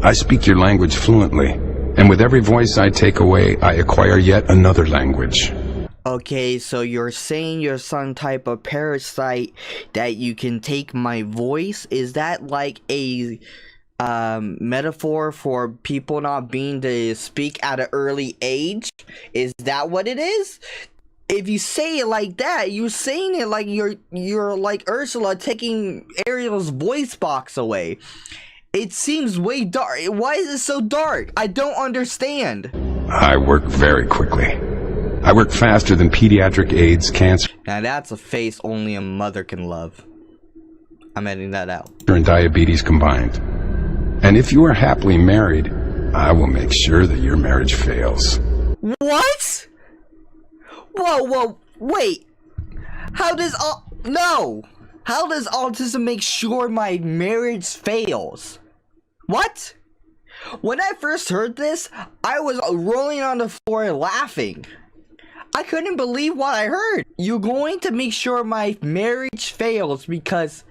I speak your language fluently, and with every voice I take away, I acquire yet another language. Okay, so you're saying you're some type of parasite that you can take my voice? Is that like a metaphor for people not being to speak at an early age? Is that what it is? If you say it like that, you're saying it like you're like Ursula taking Ariel's voice box away. It seems way dark. Why is it so dark? I don't understand. I work very quickly. I work faster than pediatric AIDS, cancer. Now that's a face only a mother can love. I'm editing that out. And diabetes combined. And if you are happily married, I will make sure that your marriage fails. What? Whoa, wait. How does autism make sure my marriage fails? What? When I first heard this, I was rolling on the floor laughing. I couldn't believe what I heard. You're going to make sure my marriage fails because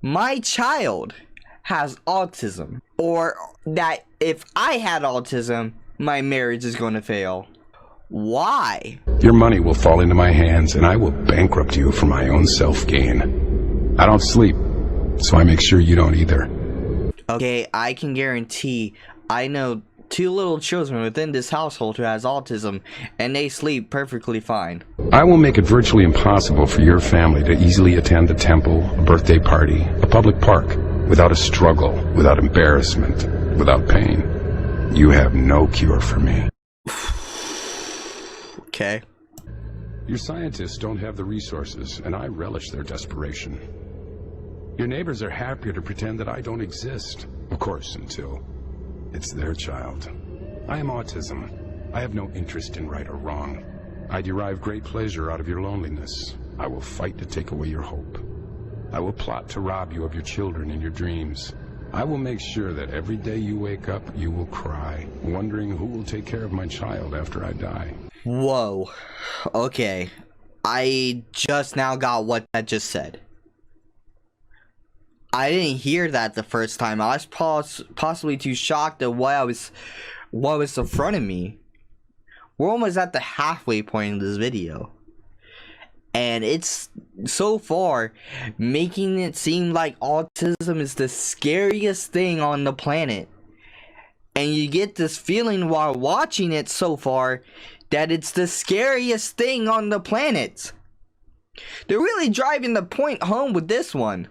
my child has autism, or that if I had autism, my marriage is going to fail. Why? Your money will fall into my hands, and I will bankrupt you for my own self-gain. I don't sleep, so I make sure you don't either. Okay, I can guarantee I know 2 little children within this household who has autism, and they sleep perfectly fine. I will make it virtually impossible for your family to easily attend a temple, a birthday party, a public park, without a struggle, without embarrassment, without pain. You have no cure for me. Okay. Your scientists don't have the resources, and I relish their desperation. Your neighbors are happier to pretend that I don't exist. Of course, until it's their child. I am autism. I have no interest in right or wrong. I derive great pleasure out of your loneliness. I will fight to take away your hope. I will plot to rob you of your children in your dreams. I will make sure that every day you wake up, you will cry, wondering who will take care of my child after I die. Whoa. Okay. I just now got what that just said. I didn't hear that the first time. I was possibly too shocked at what was in front of me. We're almost at the halfway point of this video. And it's so far making it seem like autism is the scariest thing on the planet. And you get this feeling while watching it so far that it's the scariest thing on the planet. They're really driving the point home with this one.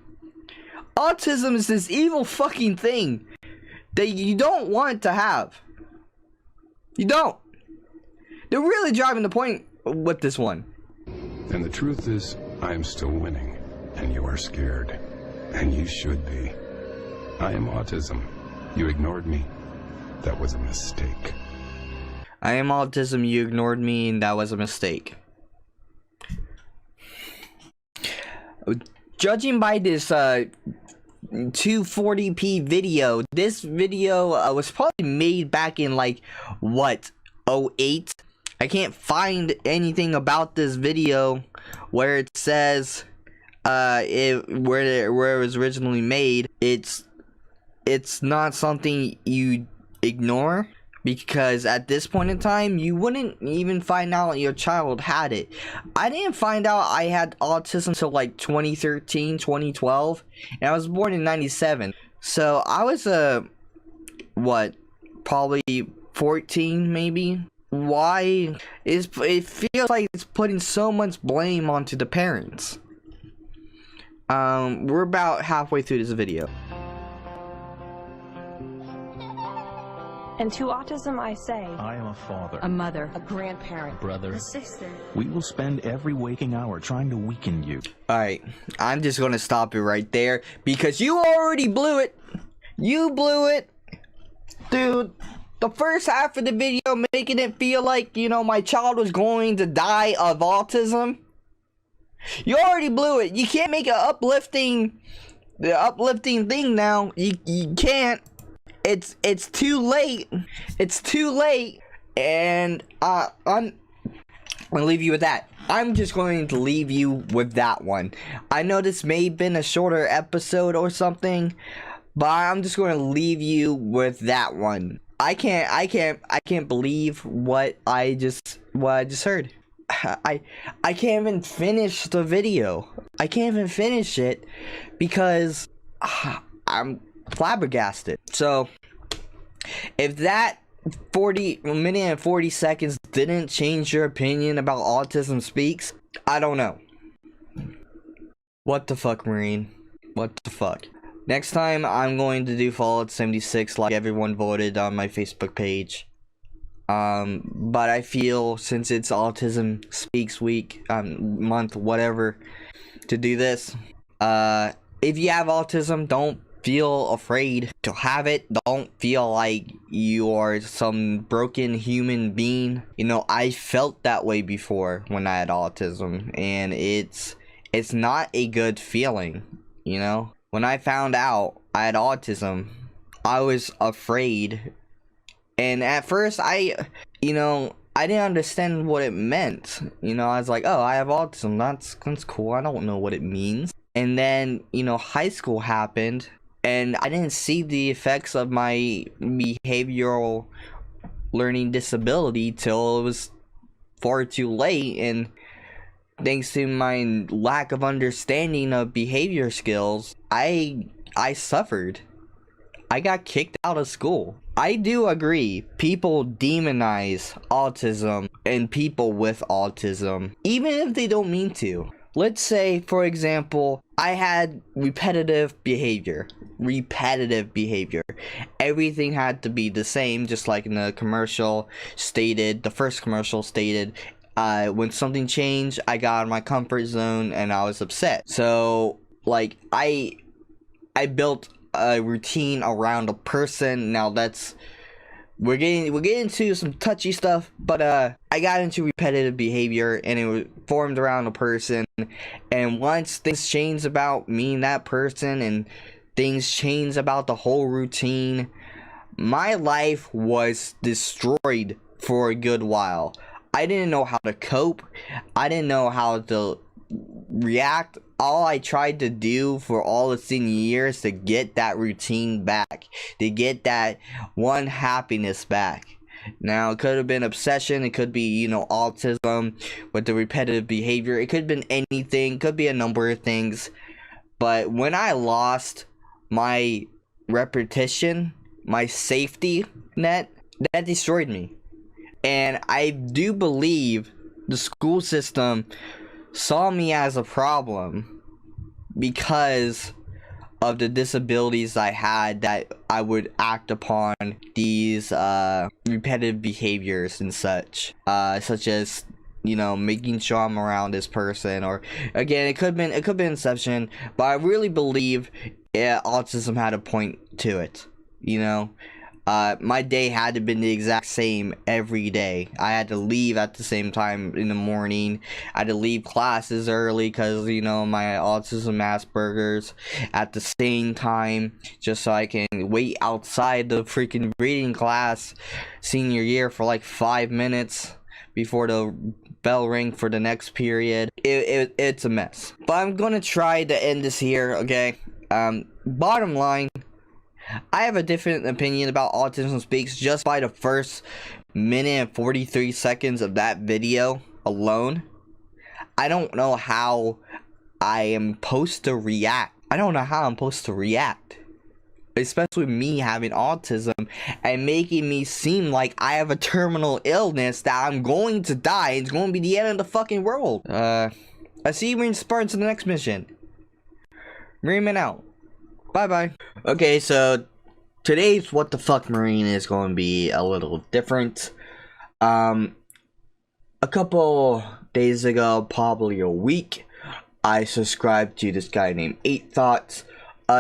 Autism is this evil fucking thing that you don't want to have. You don't. They're really driving the point with this one. And the truth is, I am still winning, and you are scared. And you should be. I am autism. You ignored me. That was a mistake. I am autism, you ignored me, and that was a mistake. Judging by this 240p video, this video was probably made back in like, what, 08? I can't find anything about this video where it says where it was originally made. It's not something you ignore, because at this point in time you wouldn't even find out your child had it. I didn't find out I had autism until like 2013, 2012, and I was born in 97. So I was what, probably 14 maybe. Why is it feels like it's putting so much blame onto the parents. We're about halfway through this video. And to autism I say, I am a father, a mother, a grandparent, brother, a sister. We will spend every waking hour trying to weaken you. Alright, I'm just gonna stop it right there, because you already blew it. You blew it. Dude, the first half of the video making it feel like, you know, my child was going to die of autism. You already blew it. You can't make an uplifting thing now. You can't. It's too late. It's too late. And I'm gonna leave you with that. I'm just going to leave you with that one. I know this may have been a shorter episode or something, but I'm just going to leave you with that one. I can't believe what I just heard. I can't even finish the video. I can't even finish it because I'm flabbergasted. So if that 40 minute and 40 seconds didn't change your opinion about Autism Speaks, I don't know. What the fuck, Marine? What the fuck? Next time I'm going to do Fallout 76 like everyone voted on my Facebook page. But I feel since it's Autism Speaks week, month, whatever, to do this. If you have autism, don't feel afraid to have it. Don't feel like you are some broken human being. You know, I felt that way before when I had autism, and it's not a good feeling, you know? When I found out I had autism, I was afraid. And at first, I didn't understand what it meant. You know, I was like, oh, I have autism. That's cool. I don't know what it means. And then, high school happened. and I didn't see the effects of my behavioral learning disability till it was far too late, and thanks to my lack of understanding of behavior skills, I suffered. I got kicked out of school. I do agree, people demonize autism and people with autism, even if they don't mean to. Let's say, for example, I had repetitive behavior. Everything had to be the same, just like in the commercial stated, the first commercial stated, when something changed, I got out of my comfort zone and I was upset. So, like, I built a routine around a person. Now that's we're getting into some touchy stuff, but I got into repetitive behavior and it was formed around a person, and once things changed about me and that person and things changed about the whole routine, my life was destroyed for a good while. I didn't know how to cope. I didn't know how to react. All I tried to do for all the senior years to get that routine back, to get that one happiness back. Now, it could have been obsession, it could be, you know, autism with the repetitive behavior, it could have been anything, could be a number of things. But when I lost my repetition, my safety net, that destroyed me. And I do believe the school system saw me as a problem because of the disabilities I had, that I would act upon these repetitive behaviors and such as, you know, making sure I'm around this person, or again, it could have been inception, but I really believe autism had a point to it. You know, my day had to be the exact same every day. I had to leave at the same time in the morning. I had to leave classes early because, you know, my autism Asperger's at the same time, just so I can wait outside the freaking reading class senior year for like 5 minutes before the bell ring for the next period. It's a mess. But I'm gonna try to end this here, okay? Bottom line, I have a different opinion about Autism Speaks just by the first minute and 43 seconds of that video alone. I don't know how I am supposed to react. Especially me having autism and making me seem like I have a terminal illness, that I'm going to die. It's going to be the end of the fucking world. I see you in Spartans in the next mission. Marineman out. Bye-bye. Okay, so today's What the Fuck Marine is going to be a little different. A couple days ago, probably a week, I subscribed to this guy named 8 Thoughts.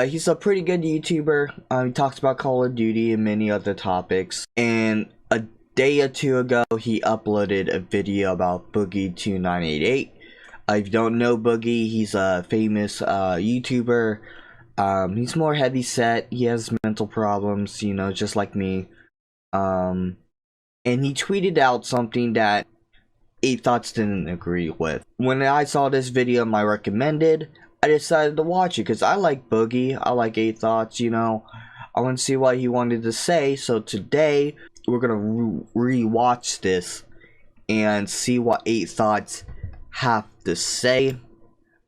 He's a pretty good YouTuber. He talks about Call of Duty and many other topics. And a day or two ago, he uploaded a video about Boogie2988. If you don't know Boogie, he's a famous YouTuber. He's more heavy set. He has mental problems, you know, just like me. And he tweeted out something that 8 Thoughts didn't agree with. When I saw this video, I recommended, I decided to watch it because I like Boogie. I like 8 Thoughts, you know. I want to see what he wanted to say. So today, we're going to re-watch this and see what 8 Thoughts have to say.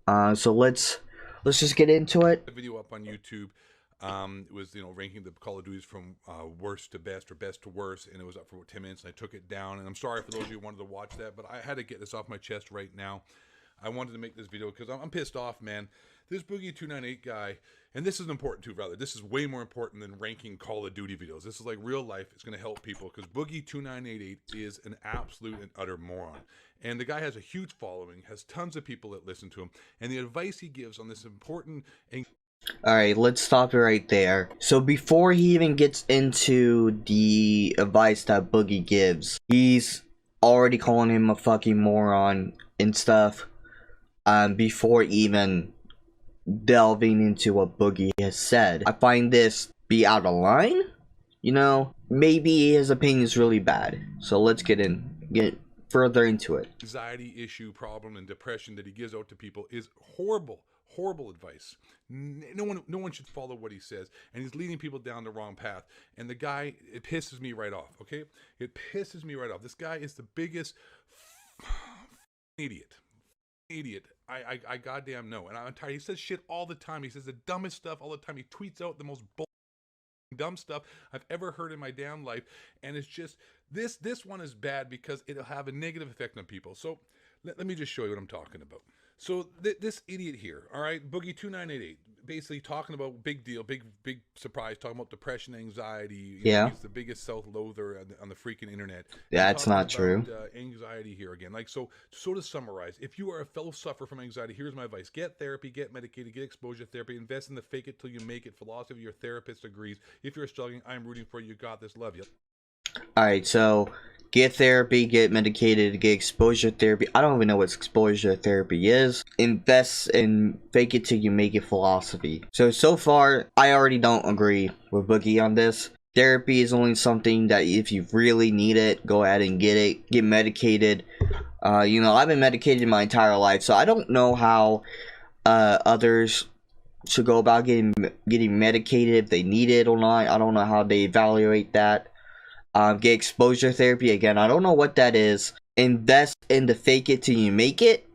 So let's just get into it. The video up on YouTube. It was, you know, ranking the Call of Duties from worst to best or best to worst, and it was up for about 10 minutes, and I took it down. And I'm sorry for those of you who wanted to watch that, but I had to get this off my chest right now. I wanted to make this video because I'm pissed off, man. This Boogie298 guy, and this is important too, rather. This is way more important than ranking Call of Duty videos. This is like real life. It's going to help people because Boogie298 is an absolute and utter moron. And the guy has a huge following, has tons of people that listen to him, and the advice he gives on this important and Alright, let's stop it right there. So before he even gets into the advice that Boogie gives, he's already calling him a fucking moron and stuff, before even delving into what Boogie has said. I find this be out of line. You know, maybe his opinion is really bad. So let's get further into it. Anxiety issue, problem, and depression that he gives out to people is horrible. Horrible advice. No one should follow what he says, and he's leading people down the wrong path. And the guy, it pisses me right off. Okay, it pisses me right off. This guy is the biggest idiot. I goddamn know. And I'm tired. He says shit all the time. He says the dumbest stuff all the time. He tweets out the most dumb stuff I've ever heard in my damn life. And it's just this one is bad because it'll have a negative effect on people. So let me just show you what I'm talking about. So this idiot here, all right, Boogie2988, basically talking about big deal, big surprise, talking about depression, anxiety. Yeah. He's the biggest self-loather on the freaking internet. Yeah, it's not true. Anxiety here again. Like, so to summarize, if you are a fellow sufferer from anxiety, here's my advice. Get therapy, get medicated, get exposure therapy, invest in the fake it till you make it philosophy. Your therapist agrees. If you're struggling, I'm rooting for you. You got this. Love you. Alright, so get therapy, get medicated, get exposure therapy. I don't even know what exposure therapy is. Invest in fake it till you make it philosophy. So far, I already don't agree with Boogie on this. Therapy is only something that if you really need it, go ahead and get it. Get medicated. You know, I've been medicated my entire life, so I don't know how others should go about getting medicated if they need it or not. I don't know how they evaluate that. Get exposure therapy again. I don't know what that is. Invest in the fake it till you make it.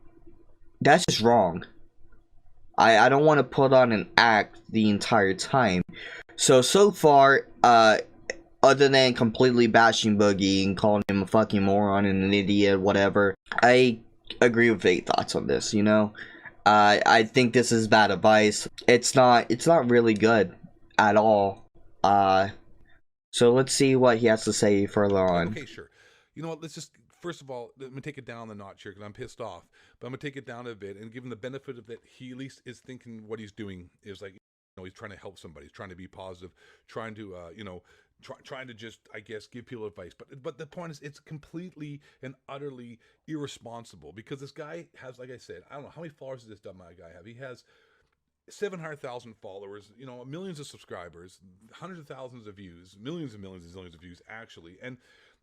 That's just wrong. I don't want to put on an act the entire time. So far, other than completely bashing Boogie and calling him a fucking moron and an idiot, whatever, I agree with Fate Thoughts on this. You know, I think this is bad advice. It's not really good at all. So let's see what he has to say further on. Okay, sure. You know what? Let's just, first of all, let me take it down the notch here because I'm pissed off. But I'm going to take it down a bit and give him the benefit of that he at least is thinking what he's doing is like, you know, he's trying to help somebody. He's trying to be positive, trying to, you know, trying to just, I guess, give people advice. But the point is, it's completely and utterly irresponsible because this guy has, like I said, I don't know, how many followers does this dumb guy have? He has 700,000 followers, you know, millions of subscribers, hundreds of thousands of views, millions and millions and zillions of views, actually. And,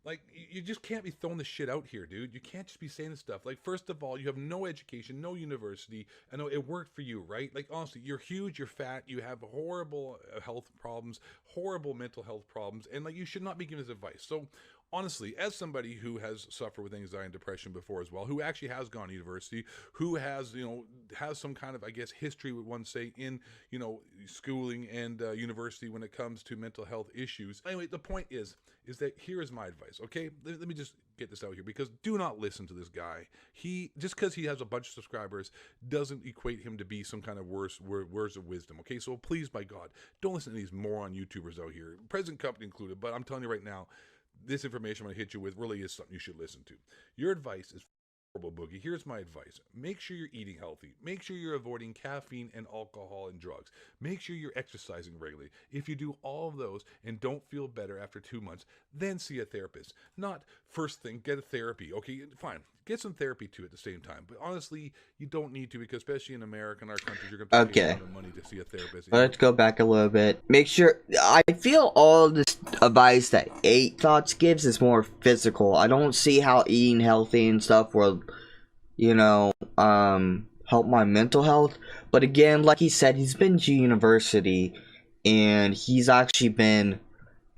like, you just can't be throwing this shit out here, dude. You can't just be saying this stuff. Like, first of all, you have no education, no university. I know it worked for you, right? Like, honestly, you're huge, you're fat, you have horrible health problems, horrible mental health problems, and, like, you should not be giving this advice. So, honestly, as somebody who has suffered with anxiety and depression before as well, who actually has gone to university, who has, you know, has some kind of, I guess, history, would one say, in, you know, schooling and university when it comes to mental health issues. Anyway, the point is that here is my advice, okay? Let me just get this out here, because do not listen to this guy. He, just because he has a bunch of subscribers doesn't equate him to be some kind of words of wisdom, okay? So please, by God, don't listen to these moron YouTubers out here, present company included, but I'm telling you right now, this information I'm going to hit you with really is something you should listen to. Your advice is horrible, Boogie. Here's my advice. Make sure you're eating healthy. Make sure you're avoiding caffeine and alcohol and drugs. Make sure you're exercising regularly. If you do all of those and don't feel better after 2 months, then see a therapist. Not first thing, get a therapy. Okay, fine. Get some therapy too at the same time. But honestly, you don't need to, because especially in America and our countries, you're going to pay a lot of money to see a therapist. Let's go back a little bit. Make sure, I feel all this advice that 8 Thoughts gives is more physical. I don't see how eating healthy and stuff will, you know, help my mental health. But again, like he said, he's been to university and he's actually been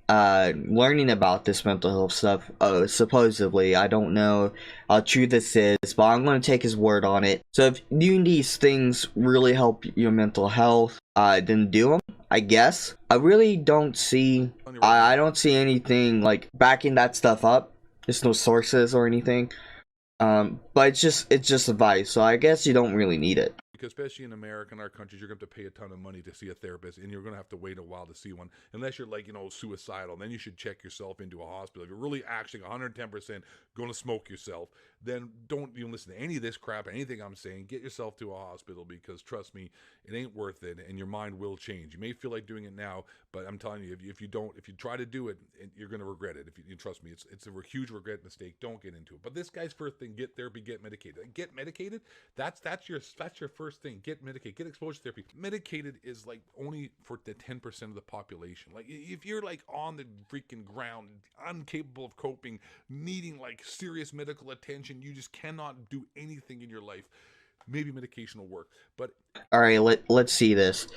learning about this mental health stuff, supposedly. I don't know how true this is, but I'm going to take his word on it. So if doing these things really help your mental health, then do them, I guess. I really don't see, I don't see anything like backing that stuff up. There's no sources or anything. But it's just advice, so I guess you don't really need it. Because especially in America and our countries, you're going to have to pay a ton of money to see a therapist, and you're going to have to wait a while to see one, unless you're, like, you know, suicidal. Then you should check yourself into a hospital. If you're really actually 110% going to smoke yourself, then don't even listen to any of this crap, anything I'm saying. Get yourself to a hospital, because trust me, it ain't worth it, and your mind will change. You may feel like doing it now, but I'm telling you, if you try to do it, you're going to regret it. If you trust me, it's a huge regret mistake. Don't get into it. But this guy's first thing: get therapy, get medicated. Get medicated. That's your first thing. Get medicated, get exposure therapy. Medicated is like only for the 10% of the population. Like, if you're like on the freaking ground, incapable of coping, needing like serious medical attention, you just cannot do anything in your life, maybe medication will work. But Alright, let's see this.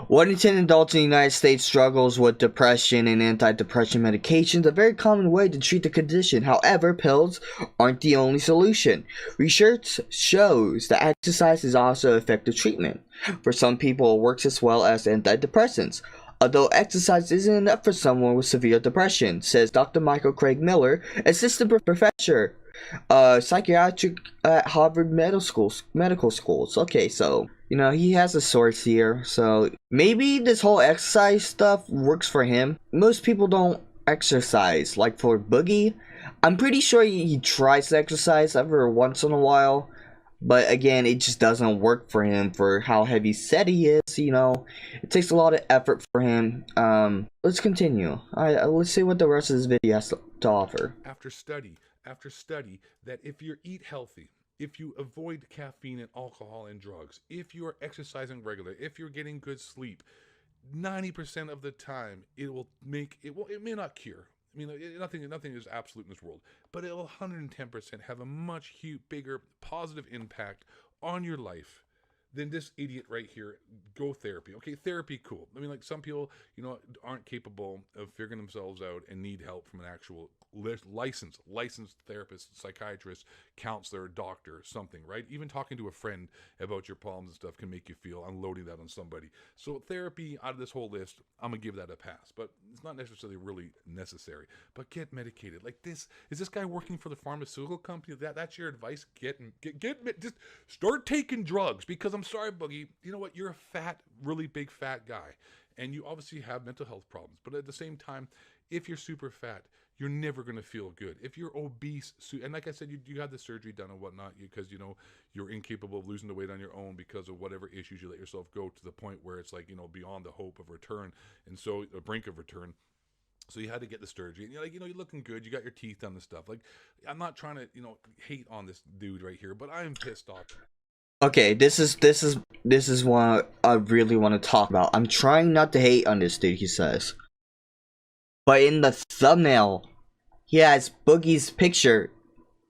1 in 10 adults in the United States struggles with depression, and antidepressant medications are a very common way to treat the condition. However, pills aren't the only solution. Research shows that exercise is also effective treatment. For some people, it works as well as antidepressants. Although exercise isn't enough for someone with severe depression, says Dr. Michael Craig Miller, assistant professor, psychiatric at Harvard Medical Schools. Okay, so, you know, he has a source here, so maybe this whole exercise stuff works for him. Most people don't exercise. Like for Boogie, I'm pretty sure he tries to exercise every once in a while, but again, it just doesn't work for him for how heavy set he is, you know. It takes a lot of effort for him. Let's continue. Let's see what the rest of this video has to offer. After study, that if you eat healthy, if you avoid caffeine and alcohol and drugs, if you are exercising regularly, if you're getting good sleep, 90% of the time it may not cure. I mean, nothing is absolute in this world, but it will 110% have a much bigger positive impact on your life than this idiot right here. Go therapy. Okay, therapy, cool. I mean, like, some people, you know, aren't capable of figuring themselves out and need help from an actual licensed therapist, psychiatrist, counselor, doctor, something, right? Even talking to a friend about your problems and stuff can make you feel unloading that on somebody. So therapy, out of this whole list, I'm gonna give that a pass, but it's not necessarily really necessary. But get medicated. Like, this is this guy working for the pharmaceutical company? That's your advice? Just start taking drugs, because I'm sorry, Boogie, you know what? You're a fat, really big fat guy, and you obviously have mental health problems. But at the same time, if you're super fat, you're never going to feel good. If you're obese, and like I said, you had the surgery done and whatnot, because, you know, you're incapable of losing the weight on your own because of whatever issues you let yourself go to the point where it's like, you know, beyond the hope of return, and so the brink of return. So you had to get the surgery, and you're like, you know, you're looking good, you got your teeth done and stuff. Like, I'm not trying to, you know, hate on this dude right here, but I'm pissed off. Okay, this is what I really want to talk about. I'm trying not to hate on this dude, he says. But in the thumbnail, he has Boogie's picture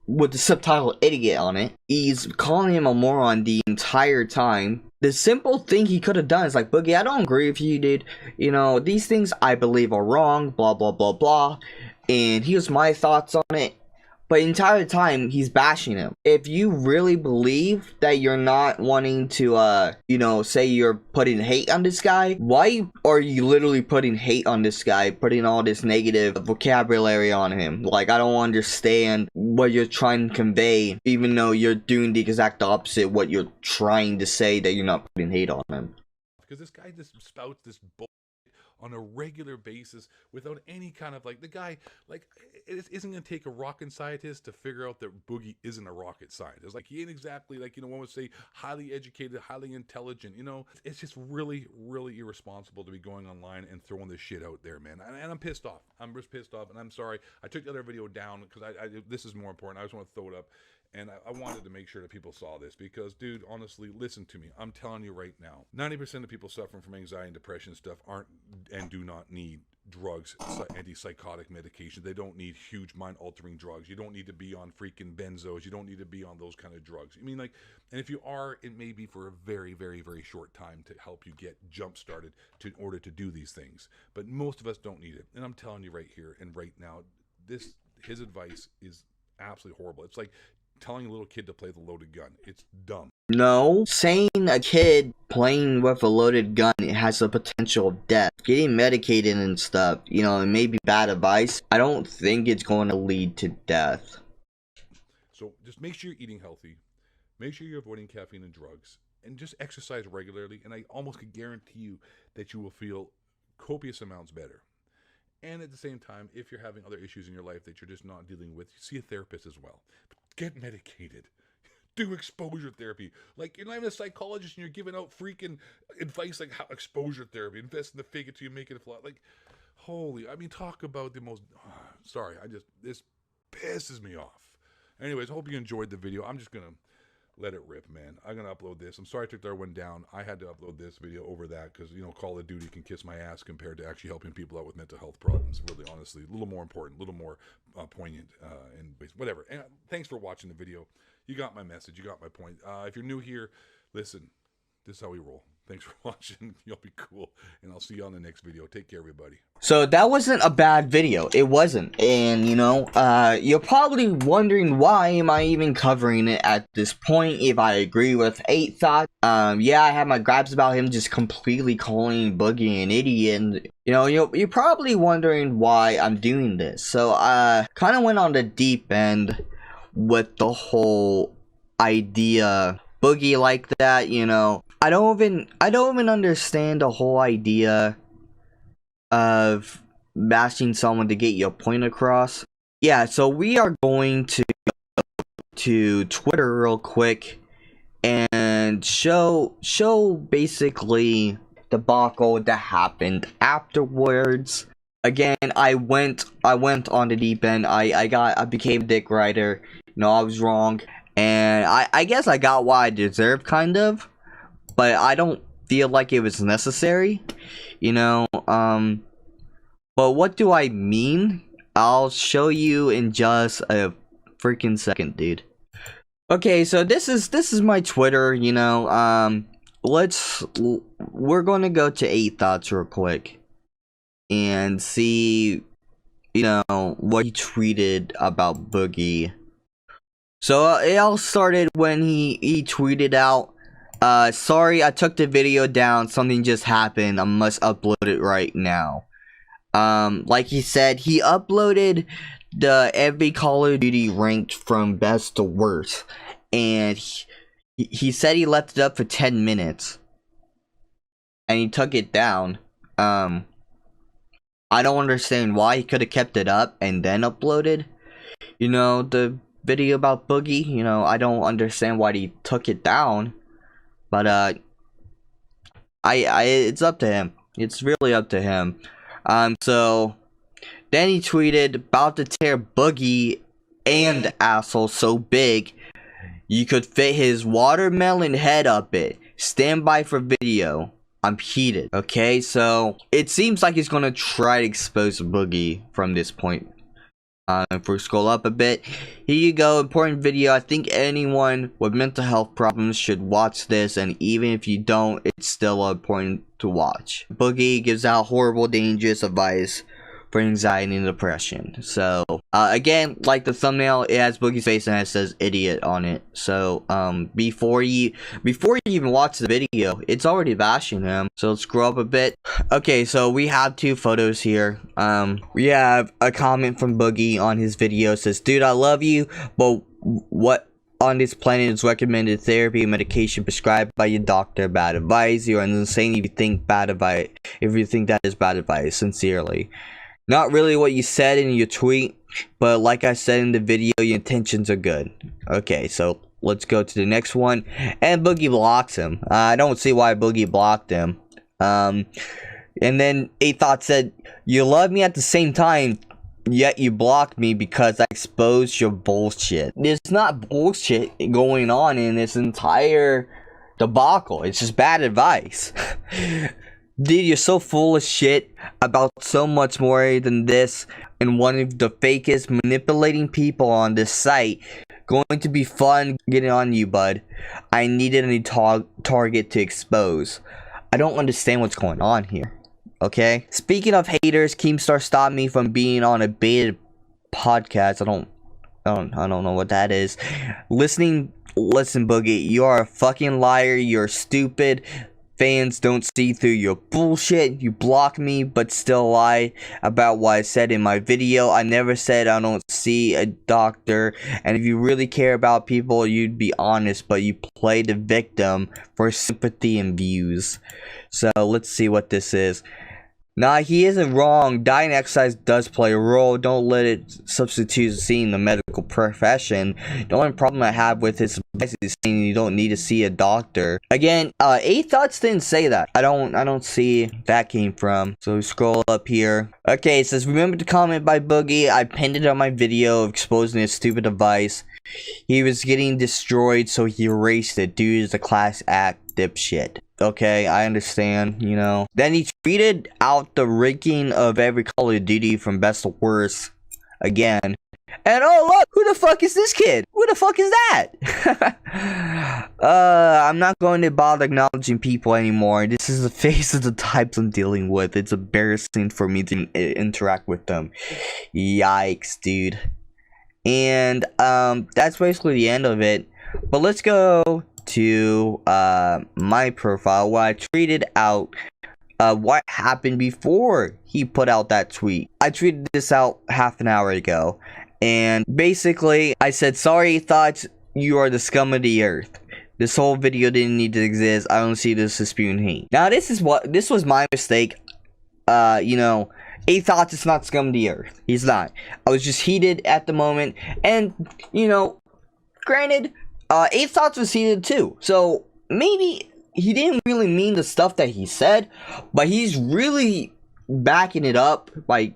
with the subtitle "idiot" on it. He's calling him a moron the entire time. The simple thing he could have done is like, Boogie, I don't agree with you, dude. You know, these things I believe are wrong, blah, blah, blah, blah. And here's my thoughts on it. But the entire time, he's bashing him. If you really believe that you're not wanting to, you know, say you're putting hate on this guy, why are you literally putting hate on this guy, putting all this negative vocabulary on him? Like, I don't understand what you're trying to convey, even though you're doing the exact opposite what you're trying to say, that you're not putting hate on him. Because this guy just spouts this bull on a regular basis without any kind of, like, the guy, like, it isn't going to take a rocket scientist to figure out that Boogie isn't a rocket scientist. Like, he ain't exactly, like, you know, one would say highly educated, highly intelligent, you know. It's just really, really irresponsible to be going online and throwing this shit out there, man. And I'm pissed off. I'm just pissed off, and I'm sorry. I took the other video down because this is more important. I just want to throw it up. And I wanted to make sure that people saw this because, dude, honestly, listen to me. I'm telling you right now, 90% of people suffering from anxiety and depression stuff aren't and do not need drugs, antipsychotic medication. They don't need huge mind-altering drugs. You don't need to be on freaking benzos. You don't need to be on those kind of drugs. I mean, like, and if you are, it may be for a very, very, very short time to help you get jump-started in order to do these things. But most of us don't need it. And I'm telling you right here and right now, his advice is absolutely horrible. It's like telling a little kid to play the loaded gun. It's dumb. No, saying a kid playing with a loaded gun has the potential of death. Getting medicated and stuff, you know, it may be bad advice. I don't think it's going to lead to death. So just make sure you're eating healthy. Make sure you're avoiding caffeine and drugs. And just exercise regularly. And I almost could guarantee you that you will feel copious amounts better. And at the same time, if you're having other issues in your life that you're just not dealing with, see a therapist as well. But get medicated. Do exposure therapy. Like, you're not even a psychologist and you're giving out freaking advice like how exposure therapy. Invest in the fake it till you make it fly. Like, holy, I mean, talk about the most... sorry, this pisses me off. Anyways, I hope you enjoyed the video. I'm just going to let it rip, man. I'm gonna upload this. I'm sorry I took their one down. I had to upload this video over that because, you know, Call of Duty can kiss my ass compared to actually helping people out with mental health problems. Really, honestly, a little more important, a little more poignant, and whatever. And thanks for watching the video. You got my message. You got my point. If you're new here, listen. This is how we roll. Thanks for watching. Y'all be cool. And I'll see you on the next video. Take care, everybody. So that wasn't a bad video. It wasn't. And, you know, you're probably wondering why am I even covering it at this point if I agree with 8 Thoughts. Yeah, I had my gripes about him just completely calling Boogie an idiot. And, you know, you're probably wondering why I'm doing this. So, kind of went on the deep end with the whole idea Boogie like that, you know. I don't even understand the whole idea of bashing someone to get your point across. Yeah, so we are going to go to Twitter real quick and show basically the debacle that happened afterwards. Again, I went on the deep end. I became Dick Rider. You know, I was wrong. And I guess I got what I deserved, kind of. But I don't feel like it was necessary, you know. But what do I mean? I'll show you in just a freaking second, dude. Okay, so this is my Twitter, you know. We're gonna go to 8 Thoughts real quick and see, you know, what he tweeted about Boogie. So it all started when he tweeted out, sorry, I took the video down. Something just happened. I must upload it right now. Like he said, he uploaded the every Call of Duty ranked from best to worst. And he said he left it up for 10 minutes. And he took it down. I don't understand why he could have kept it up and then uploaded, you know, the video about Boogie. You know, I don't understand why he took it down. But it's up to him. It's really up to him. So then he tweeted, about to tear Boogie and asshole so big you could fit his watermelon head up it. Stand by for video. I'm heated. Okay, so it seems like he's gonna try to expose Boogie from this point. If we scroll up a bit, here you go, important video. I think anyone with mental health problems should watch this, and even if you don't, it's still important to watch. Boogie gives out horrible, dangerous advice for anxiety and depression. So, again, like the thumbnail, it has Boogie's face and it says idiot on it. So, before you even watch the video, it's already bashing him. So let's scroll up a bit. Okay, so we have 2 photos here. We have a comment from Boogie on his video. It says, dude, I love you, but what on this planet is recommended therapy and medication prescribed by your doctor? Bad advice. You're insane if you think that is bad advice. Sincerely. Not really what you said in your tweet, but like I said in the video, your intentions are good. Okay, so let's go to the next one. And Boogie blocks him. I don't see why Boogie blocked him. And then 8 Thoughts said, you love me at the same time, yet you blocked me because I exposed your bullshit. There's not bullshit going on in this entire debacle. It's just bad advice. Dude, you're so full of shit about so much more than this, and one of the fakest manipulating people on this site. Going to be fun getting on you, bud. I needed a new target to expose. I don't understand what's going on here. Okay? Speaking of haters, Keemstar stopped me from being on a baited podcast. I don't know what that is. Listen, Boogie, you are a fucking liar. You're stupid. Fans don't see through your bullshit. You block me, but still lie about what I said in my video. I never said I don't see a doctor. And if you really care about people, you'd be honest, but you play the victim for sympathy and views. So let's see what this is. Nah, he isn't wrong. Diet and exercise does play a role. Don't let it substitute seeing the medical profession. The only problem I have with his advice is saying you don't need to see a doctor. Again, 8 Thoughts didn't say that. I don't see that came from. So scroll up here. Okay, it says, remember to comment by Boogie. I pinned it on my video exposing his stupid device. He was getting destroyed, so he erased it. Dude is a class act dipshit. Okay, I understand, you know. Then he tweeted out the ranking of every Call of Duty from best to worst again. And oh look, who the fuck is this kid? Who the fuck is that? I'm not going to bother acknowledging people anymore. This is the face of the types I'm dealing with. It's embarrassing for me to interact with them. Yikes, dude. And that's basically the end of it. But let's go to my profile where I tweeted out what happened before he put out that tweet. I tweeted this out half an hour ago, and basically I said, sorry Thoughts, you are the scum of the earth. This whole video didn't need to exist. I don't see this as spewing hate. Now this was my mistake. You know, 8 Thoughts is not scum of the earth. He's not. I was just heated at the moment, and you know, granted, 8 Thoughts was heated too, so maybe he didn't really mean the stuff that he said, but he's really backing it up by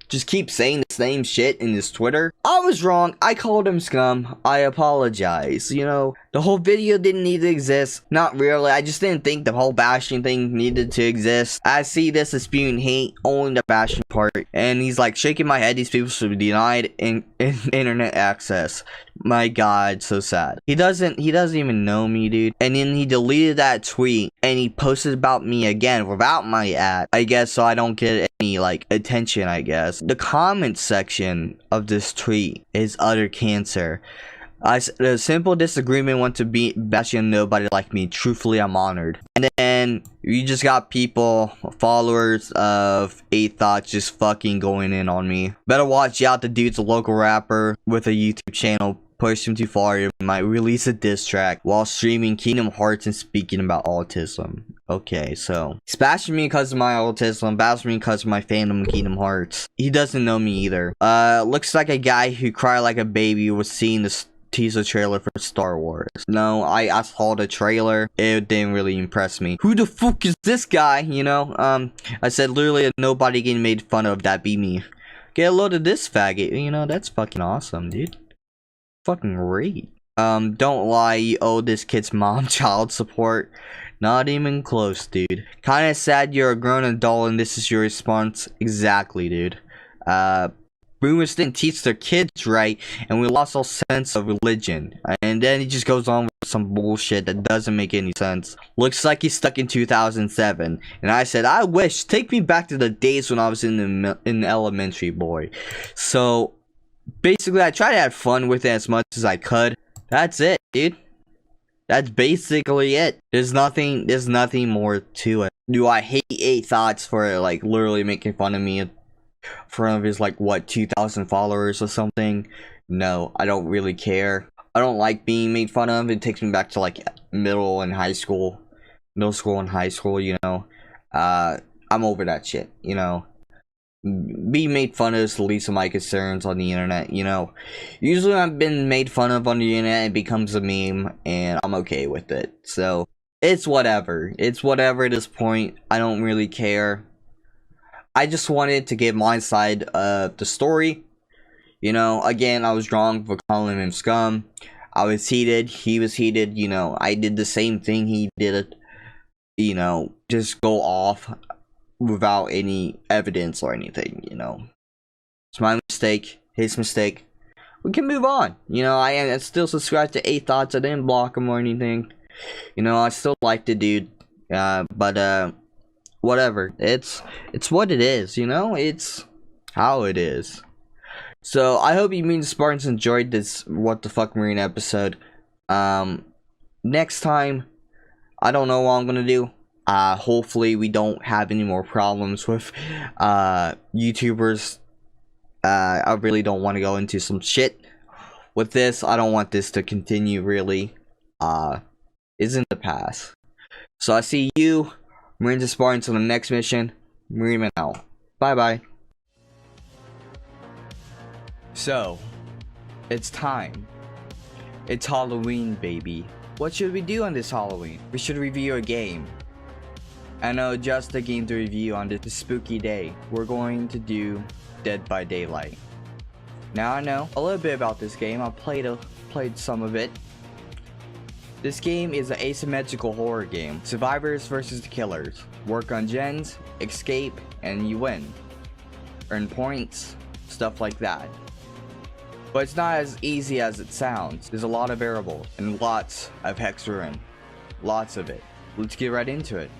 just keep saying the same shit in his Twitter. I was wrong. I called him scum. I apologize. You know, the whole video didn't need to exist. Not really. I just didn't think the whole bashing thing needed to exist. I see this as spewing hate, only the bashing part. And he's like shaking my head. These people should be denied in internet access. My God, so sad. He doesn't even know me, dude. And then he deleted that tweet and he posted about me again without my ad, I guess, so I don't get any like attention, I guess. The comment section of this tweet is utter cancer. The simple disagreement want to be bashing nobody like me. Truthfully, I'm honored. And then you just got people, followers of 8 Thoughts, just fucking going in on me. Better watch out. The dude's a local rapper with a YouTube channel. Push him too far, he might release a diss track while streaming Kingdom Hearts and speaking about autism. Okay, so he's bashing me because of my autism, bashing me because of my fandom of Kingdom Hearts. He doesn't know me either. Looks like a guy who cried like a baby was seeing the teaser trailer for Star Wars. No, I saw the trailer. It didn't really impress me. Who the fuck is this guy? You know, I said literally nobody getting made fun of. That be me. Get a load of this faggot. You know, that's fucking awesome, dude. Fucking great. Don't lie, you owe this kid's mom child support. Not even close, dude. Kinda sad you're a grown adult and this is your response. Exactly, dude. Boomers didn't teach their kids right, and we lost all sense of religion. And then he just goes on with some bullshit that doesn't make any sense. Looks like he's stuck in 2007. And I said, I wish, take me back to the days when I was in elementary, boy. So basically, I tried to have fun with it as much as I could. That's it, dude. That's basically it. There's nothing more to it. Do I hate 8 Thoughts for like literally making fun of me in front of his like what 2,000 followers or something? No, I don't really care. I don't like being made fun of. It takes me back to like middle and high school, you know. I'm over that shit, you know. Being made fun of is the least of my concerns on the internet, you know. Usually when I've been made fun of on the internet, it becomes a meme, and I'm okay with it. So, it's whatever. It's whatever at this point. I don't really care. I just wanted to give my side of the story. You know, again, I was wrong for calling him scum. I was heated. He was heated. You know, I did the same thing he did. You know, just go off without any evidence or anything, you know. It's my mistake, his mistake. We can move on. You know, I still subscribe to 8 Thoughts. I didn't block him or anything. You know, I still like the dude. But whatever. It's what it is, you know? It's how it is. So, I hope you mean Spartans enjoyed this What the Fuck Marine episode. Next time, I don't know what I'm gonna do. Hopefully we don't have any more problems with YouTubers. I really don't want to go into some shit with this. I don't want this to continue, really. It's in the past. So I see you, Marines and Spartans, on the next mission. Marineman out. Bye bye. So, it's time. It's Halloween, baby. What should we do on this Halloween? We should review a game. I know, just a game to review on this spooky day. We're going to do Dead by Daylight. Now I know a little bit about this game. I played some of it. This game is an asymmetrical horror game. Survivors versus the killers. Work on gens, escape, and you win. Earn points, stuff like that. But it's not as easy as it sounds. There's a lot of variables and lots of hex ruin. Lots of it. Let's get right into it.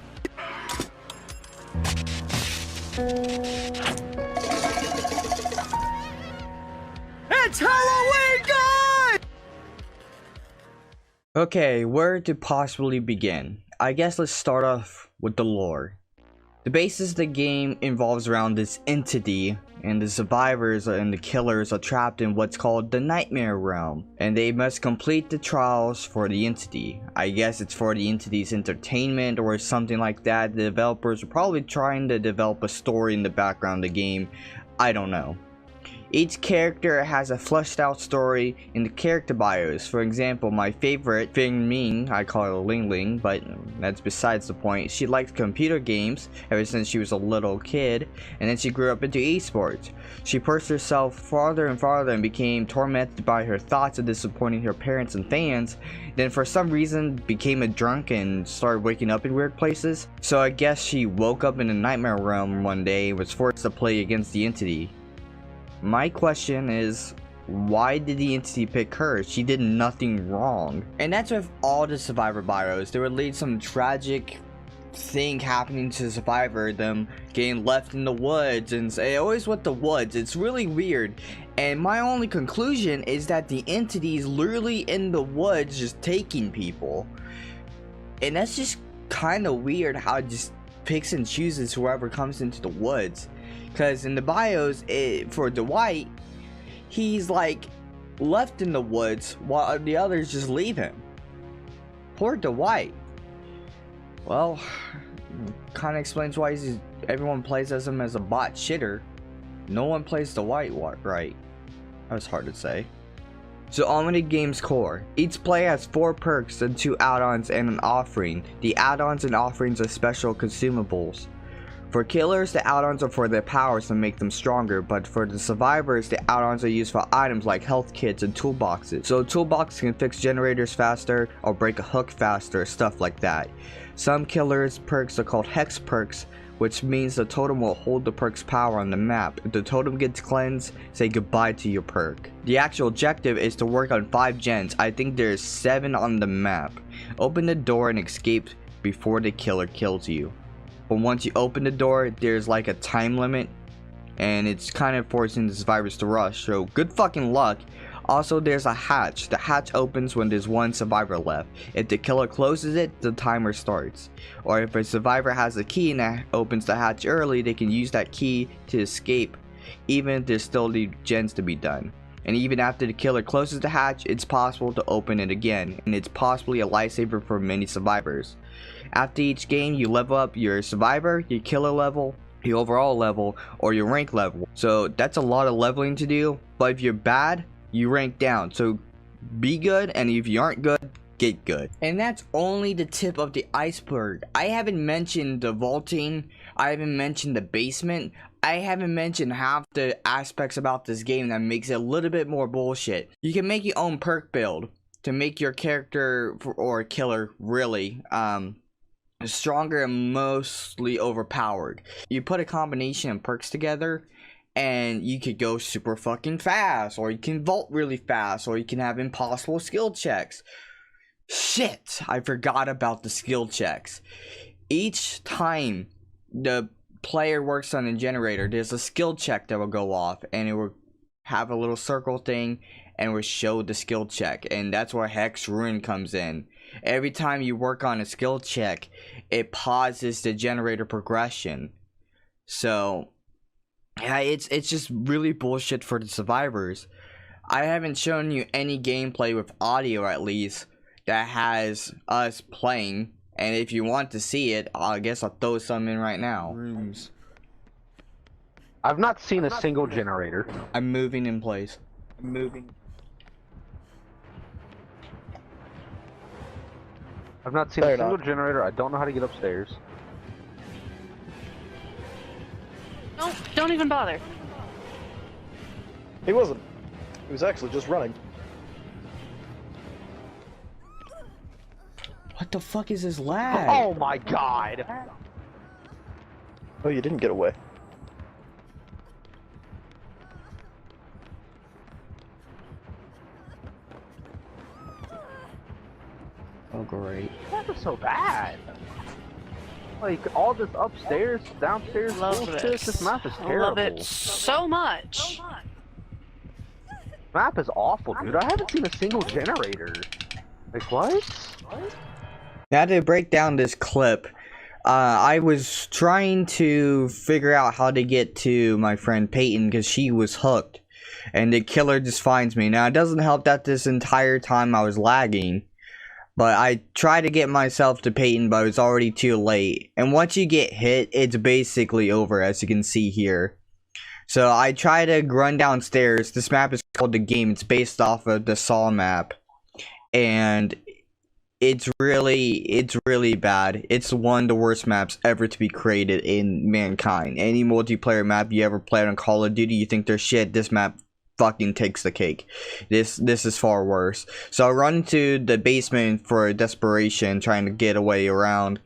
It's Halloween, guys! Okay, where to possibly begin? I guess let's start off with the lore. The basis of the game involves around this entity, and the survivors and the killers are trapped in what's called the Nightmare Realm, and they must complete the trials for the entity. I guess it's for the entity's entertainment or something like that. The developers are probably trying to develop a story in the background of the game. I don't know. Each character has a fleshed out story in the character bios. For example, my favorite, Fing Ming, I call her Ling Ling, but that's besides the point. She likes computer games ever since she was a little kid, and then she grew up into esports. She pushed herself farther and farther and became tormented by her thoughts of disappointing her parents and fans. Then for some reason became a drunk and started waking up in weird places. So I guess she woke up in the Nightmare Realm one day and was forced to play against the entity. My question is, why did the entity pick her? She did nothing wrong. And that's with all the survivor bios. There would lead some tragic thing happening to the survivor, them getting left in the woods, and say always with the woods. It's really weird. And my only conclusion is that the entity is literally in the woods just taking people. And that's just kind of weird how it just picks and chooses whoever comes into the woods. Because in the bios, for Dwight, he's like left in the woods while the others just leave him. Poor Dwight. Well, kind of explains why everyone plays as him as a bot shitter. No one plays Dwight right. That was hard to say. So on with the game's core. Each player has 4 perks and 2 add-ons and an offering. The add-ons and offerings are special consumables. For killers, the add-ons are for their powers to make them stronger, but for the survivors, the add-ons are used for items like health kits and toolboxes. So toolboxes can fix generators faster or break a hook faster, stuff like that. Some killers' perks are called hex perks, which means the totem will hold the perk's power on the map. If the totem gets cleansed, say goodbye to your perk. The actual objective is to work on 5 gens. I think there's 7 on the map. Open the door and escape before the killer kills you. But once you open the door, there's like a time limit, and it's kind of forcing the survivors to rush, so good fucking luck. Also, there's a hatch. The hatch opens when there's 1 survivor left. If the killer closes it, the timer starts. Or if a survivor has a key and opens the hatch early, they can use that key to escape, even if there's still the gens to be done. And even after the killer closes the hatch, it's possible to open it again, and it's possibly a lifesaver for many survivors. After each game, you level up your survivor, your killer level, your overall level, or your rank level. So that's a lot of leveling to do, but if you're bad, you rank down. So be good, and if you aren't good, get good. And that's only the tip of the iceberg. I haven't mentioned the vaulting, I haven't mentioned the basement, I haven't mentioned half the aspects about this game that makes it a little bit more bullshit. You can make your own perk build to make your character or killer really stronger and mostly overpowered. You put a combination of perks together and you could go super fucking fast, or you can vault really fast, or you can have impossible skill checks. Shit, I forgot about the skill checks. Each time the player works on a generator, there's a skill check that will go off, and it will have a little circle thing and will show the skill check, and that's where hex ruin comes in. Every time you work on a skill check, it pauses the generator progression. So yeah, it's just really bullshit for the survivors. I haven't shown you any gameplay with audio, at least, that has us playing, and if you want to see it, I guess I'll throw some in right now. Rooms. I've not seen a single generator. I'm moving in place. I'm moving. I've not seen a single generator. I don't know how to get upstairs. Don't even bother. He wasn't. He was actually just running. What the fuck is this lag? Oh my god! Oh, you didn't get away. Oh, great. That was so bad. Like, all this upstairs, downstairs bullshit, this map is terrible. Love it so much. Map is awful, dude. I haven't seen a single generator. Like, what? Now to break down this clip, I was trying to figure out how to get to my friend Peyton because she was hooked. And the killer just finds me. Now, it doesn't help that this entire time I was lagging. But I tried to get myself to Peyton, but it was already too late. And once you get hit, it's basically over, as you can see here. So I try to run downstairs. This map is called The Game. It's based off of the Saw map. And it's really bad. It's one of the worst maps ever to be created in mankind. Any multiplayer map you ever played on Call of Duty, you think they're shit, this map fucking takes the cake. This is far worse. So I run to the basement for desperation, trying to get away around,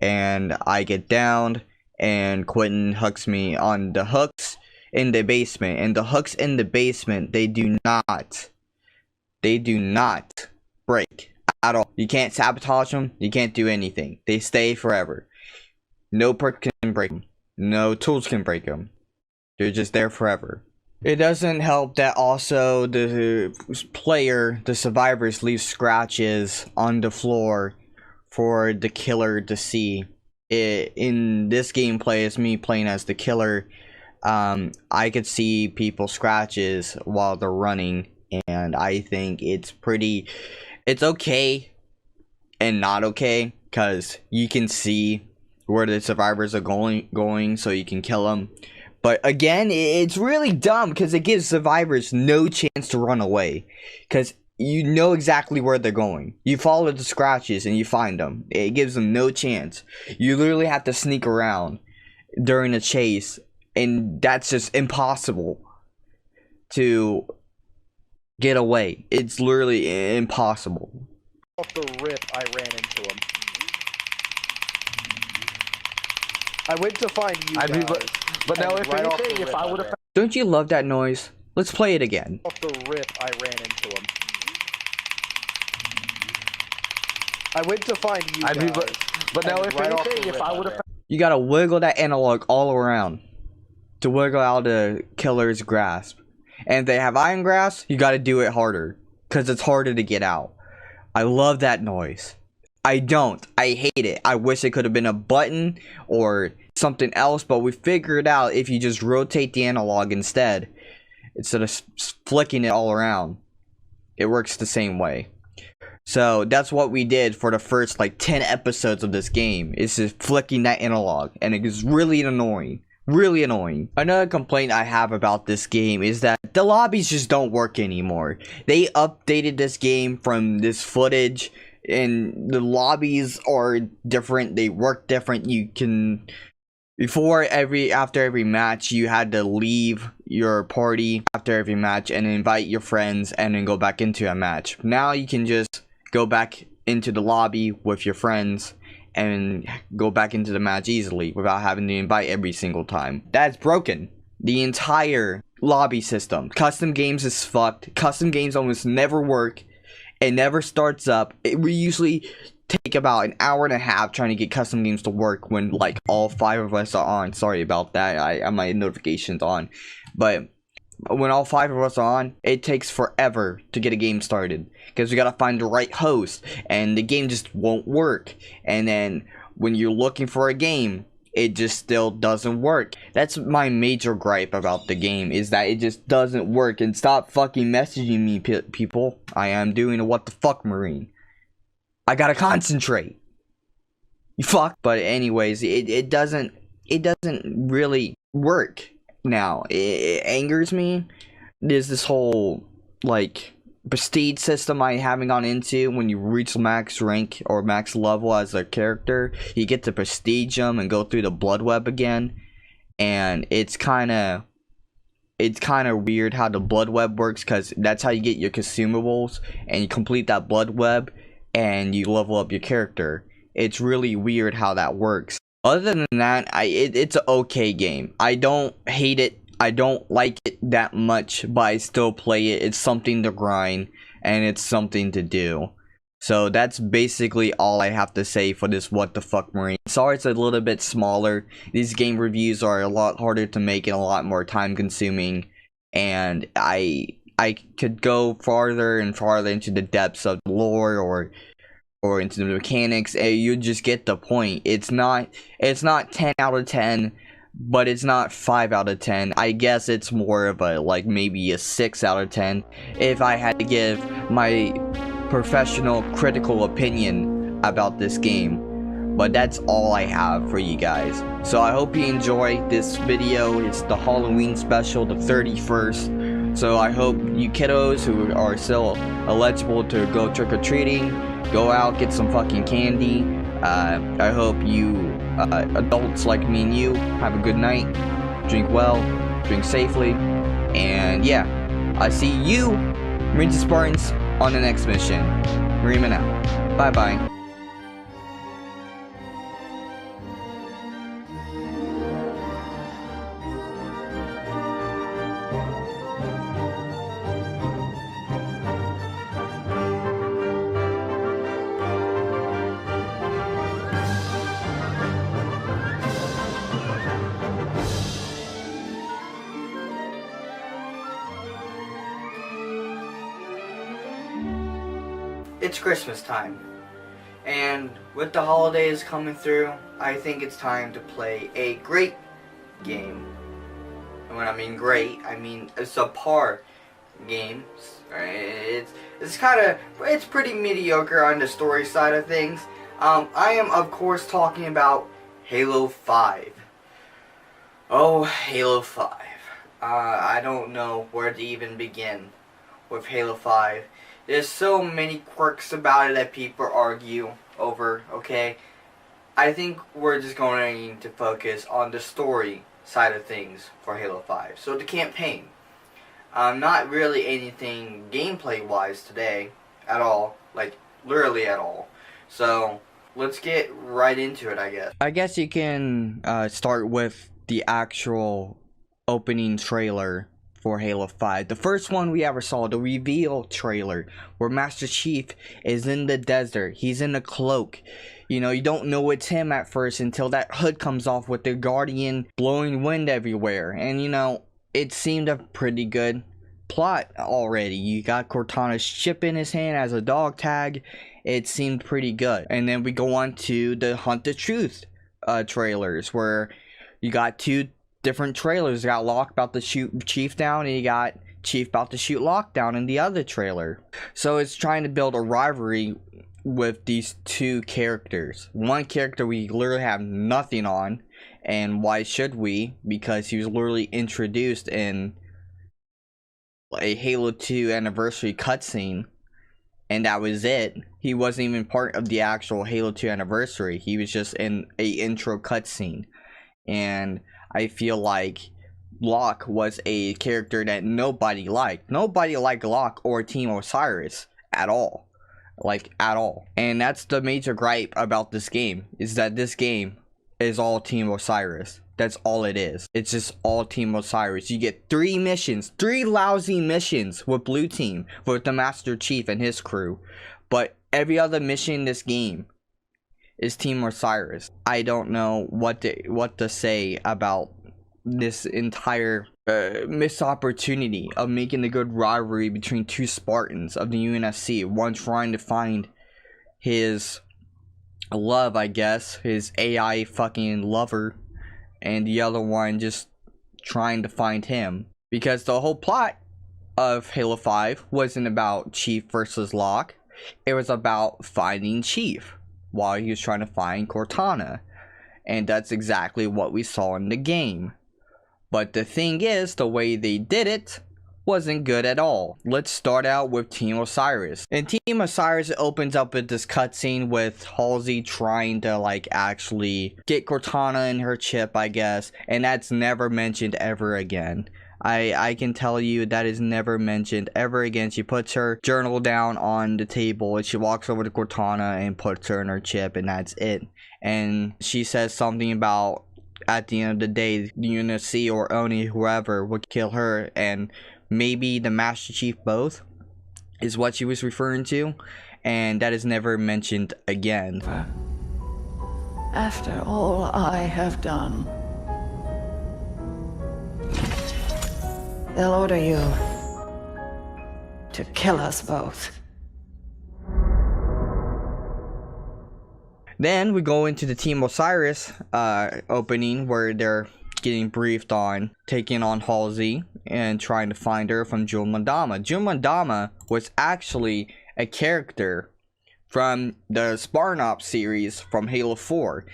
and I get downed, and Quentin hooks me on the hooks in the basement. And the hooks in the basement, they do not break at all. You can't sabotage them. You can't do anything. They stay forever. No perk can break them. No tools can break them. They're just there forever. It doesn't help that also the player, the survivors, leave scratches on the floor for the killer to see. In this gameplay, it's me playing as the killer. I could see people's scratches while they're running, and I think it's okay and not okay, because you can see where the survivors are going so you can kill them. But again, it's really dumb because it gives survivors no chance to run away. Because you know exactly where they're going. You follow the scratches and you find them. It gives them no chance. You literally have to sneak around during a chase. And that's just impossible to get away. It's literally impossible. Off the rip, I ran into him. I went to find you guys. But now, if anything, if I would have... Don't you love that noise? Let's play it again. Off the rip, I ran into him. I went to find you guys. But now, if anything, if I would have... You gotta wiggle that analog all around to wiggle out the killer's grasp. And if they have iron grasp, you gotta do it harder, because it's harder to get out. I love that noise. I don't. I hate it. I wish it could have been a button or something else, but we figured out if you just rotate the analog instead of flicking it all around, it works the same way. So that's what we did for the first like 10 episodes of this game, is just flicking that analog, and it is really annoying. Really annoying. Another complaint I have about this game is that the lobbies just don't work anymore. They updated this game from this footage, and the lobbies are different. They work different. You can... after every match, you had to leave your party after every match and invite your friends and then go back into a match. Now you can just go back into the lobby with your friends and go back into the match easily without having to invite every single time. That's broken. The entire lobby system. Custom games is fucked. Custom games almost never work. It never starts up. We usually take about an hour and a half trying to get custom games to work when like all 5 of us are on. Sorry about that. I have my notifications on. But when all 5 of us are on, it takes forever to get a game started, because we gotta find the right host, and the game just won't work. And then when you're looking for a game, it just still doesn't work. That's my major gripe about the game, is that it just doesn't work. And stop fucking messaging me, people. I am doing a what the fuck Marine. I gotta concentrate. You fuck. But anyways, it doesn't really work. now. It angers me. There's this whole, like, prestige system I haven't gone into. When you reach max rank or max level as a character, you get to prestige them and go through the blood web again. And it's kind of weird how the blood web works, because that's how you get your consumables, and you complete that blood web and you level up your character. It's really weird how that works. Other than that, it's an okay game. I don't hate it. I don't like it that much, but I still play it. It's something to grind, and it's something to do. So that's basically all I have to say for this What the Fuck Marine. Sorry it's a little bit smaller. These game reviews are a lot harder to make and a lot more time consuming. And I could go farther and farther into the depths of the lore or into the mechanics, and you just get the point. It's not 10 out of 10, but it's not 5 out of 10. I guess it's more of a, like, maybe a 6 out of 10 if I had to give my professional critical opinion about this game. But that's all I have for you guys. So I hope you enjoy this video. It's the Halloween special, the 31st. So I hope you kiddos who are still eligible to go trick-or-treating, go out, get some fucking candy. I hope you adults like me and you have a good night, drink well, drink safely, and yeah, I see you, Marines and Spartans, on the next mission. Marineman out. Bye bye. It's Christmas time, and with the holidays coming through, I think it's time to play a great game. And when I mean great, I mean a subpar game. It's pretty mediocre on the story side of things. I am of course talking about Halo 5. Oh, Halo 5. I don't know where to even begin with Halo 5. There's so many quirks about it that people argue over, okay? I think we're just going to focus on the story side of things for Halo 5. So the campaign. Not really anything gameplay-wise today at all. Like, literally at all. So, let's get right into it, I guess. I guess you can start with the actual opening trailer for Halo 5. The first one we ever saw, the reveal trailer, where Master Chief is in the desert. He's in a cloak. You know, you don't know it's him at first until that hood comes off with the Guardian blowing wind everywhere. And, you know, it seemed a pretty good plot already. You got Cortana's chip in his hand as a dog tag. It seemed pretty good. And then we go on to the Hunt the Truth trailers, where you got two different trailers. You got Locke about to shoot Chief down, and you got Chief about to shoot Locke down in the other trailer. So it's trying to build a rivalry with these two characters. One character we literally have nothing on, and why should we? Because he was literally introduced in a Halo 2 anniversary cutscene, and that was it. He wasn't even part of the actual Halo 2 anniversary. He was just in a intro cutscene. And I feel like Locke was a character that nobody liked. Nobody liked Locke or Team Osiris at all. Like, at all. And that's the major gripe about this game, is that this game is all Team Osiris. That's all it is. It's just all Team Osiris. You get 3 missions, 3 lousy missions with Blue Team, with the Master Chief and his crew. But every other mission in this game is Team Osiris. I don't know what to say about this entire missed opportunity of making a good rivalry between two Spartans of the UNSC. One trying to find his love, I guess, his AI fucking lover, and the other one just trying to find him. Because the whole plot of Halo 5 wasn't about Chief versus Locke. It was about finding Chief while he was trying to find Cortana. And that's exactly what we saw in the game. But the thing is, the way they did it wasn't good at all. Let's start out with Team Osiris. And Team Osiris opens up with this cutscene with Halsey trying to like actually get Cortana in her chip, I guess, and that's never mentioned ever again. I can tell you that is never mentioned ever again. She puts her journal down on the table and she walks over to Cortana and puts her in her chip, and that's it. And she says something about at the end of the day, UNSC or Oni, whoever, would kill her, and maybe the Master Chief both is what she was referring to, and that is never mentioned again. After all I have done, they'll order you to kill us both. Then we go into the Team Osiris opening, where they're getting briefed on taking on Halsey and trying to find her from Jul 'Mdama. Jul 'Mdama was actually a character from the Spartan Ops series from Halo 4.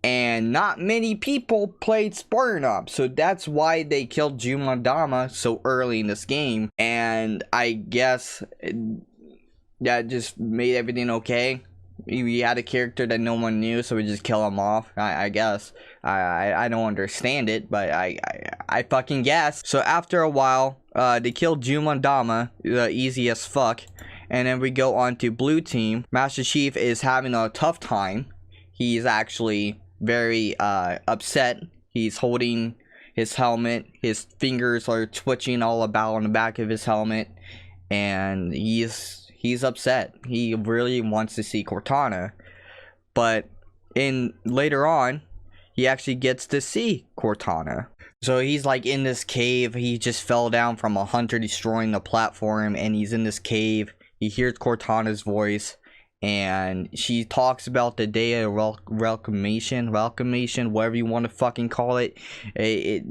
And not many people played Spartan Ops, so that's why they killed Jul 'Mdama so early in this game. And I guess that just made everything okay. We had a character that no one knew, so we just kill him off. I guess. I don't understand it, but I fucking guess. So after a while, they killed Jul 'Mdama, easy as fuck. And then we go on to Blue Team. Master Chief is having a tough time. He's actually very upset. He's holding his helmet. His fingers are twitching all about on the back of his helmet, and he's upset. He really wants to see Cortana, but later on, he actually gets to see Cortana. So he's like in this cave. He just fell down from a hunter destroying the platform, and he's in this cave. He hears Cortana's voice, and she talks about the day of reclamation, whatever you want to fucking call it.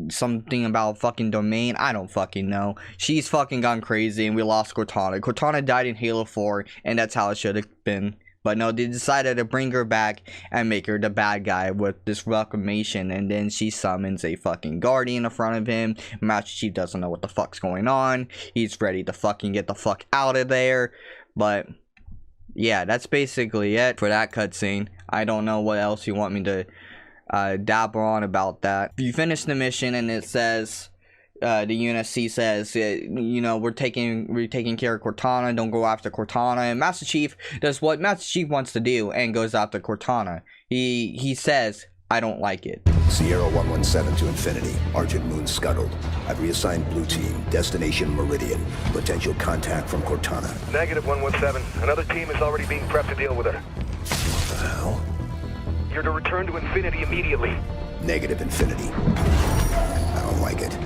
Something about fucking domain. I don't fucking know. She's fucking gone crazy, and we lost Cortana. Cortana died in Halo 4, and that's how it should have been. But no, they decided to bring her back and make her the bad guy with this reclamation. And then she summons a fucking guardian in front of him. Master Chief doesn't know what the fuck's going on. He's ready to fucking get the fuck out of there. But yeah, that's basically it for that cutscene. I don't know what else you want me to dabble on about that. You finish the mission and it says, the UNSC says, you know, we're taking care of Cortana, don't go after Cortana. And Master Chief does what Master Chief wants to do and goes after Cortana. He says, I don't like it. Sierra 117 to Infinity. Argent Moon scuttled. I've reassigned Blue Team. Destination Meridian. Potential contact from Cortana. Negative 117. Another team is already being prepped to deal with her. What the hell? You're to return to Infinity immediately. Negative Infinity. I don't like it.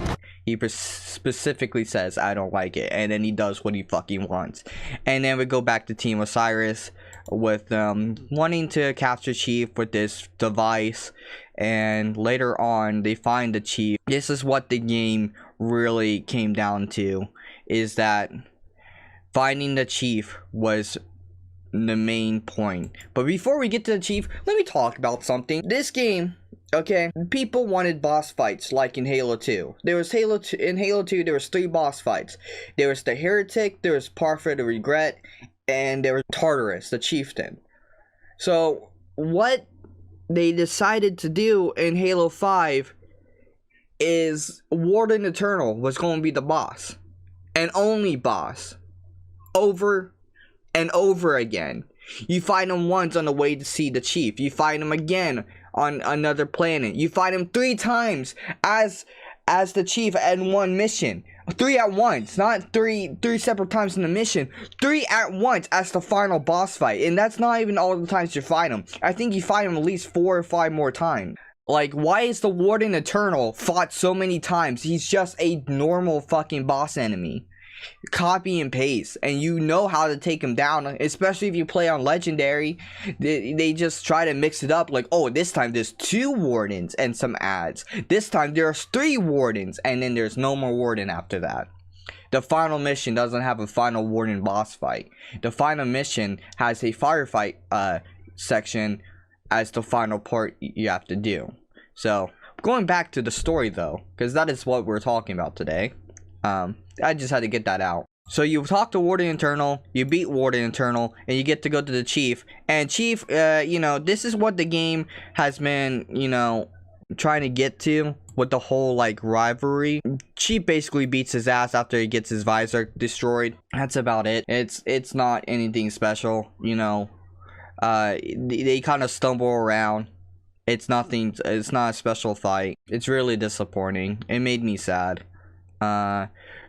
He specifically says, I don't like it. And then he does what he fucking wants. And then we go back to Team Osiris with wanting to capture Chief with this device. And later on, they find the Chief. This is what the game really came down to. Is that finding the Chief was the main point. But before we get to the Chief, let me talk about something. This game... Okay, people wanted boss fights like in Halo 2. In Halo 2, there was 3 boss fights. There was the Heretic, there was Parfait the Regret, and there was Tartarus, the Chieftain. So, what they decided to do in Halo 5 is Warden Eternal was going to be the boss. And only boss. Over and over again. You fight him once on the way to see the Chief. You fight him again on another planet. You fight him 3 times as the Chief in one mission. 3 at once, not three separate times in the mission. 3 at once as the final boss fight. And that's not even all the times you fight him. I think you fight him at least 4 or 5 more times. Like, why is the Warden Eternal fought so many times? He's just a normal fucking boss enemy. Copy and paste, and you know how to take him down, especially if you play on Legendary. They just try to mix it up, like, oh, this time there's 2 wardens and some ads. This time there's 3 wardens, and then there's no more warden after that. The final mission doesn't have a final warden boss fight. The final mission has a firefight section as the final part you have to do. So, going back to the story though, because that is what we're talking about today. I just had to get that out. So you talk to Warden Internal, you beat Warden Internal, and you get to go to the Chief. And Chief, you know, this is what the game has been, you know, trying to get to with the whole like rivalry. Chief basically beats his ass after he gets his visor destroyed. That's about it. It's not anything special, you know. They kind of stumble around. It's nothing. It's not a special fight. It's really disappointing. It made me sad.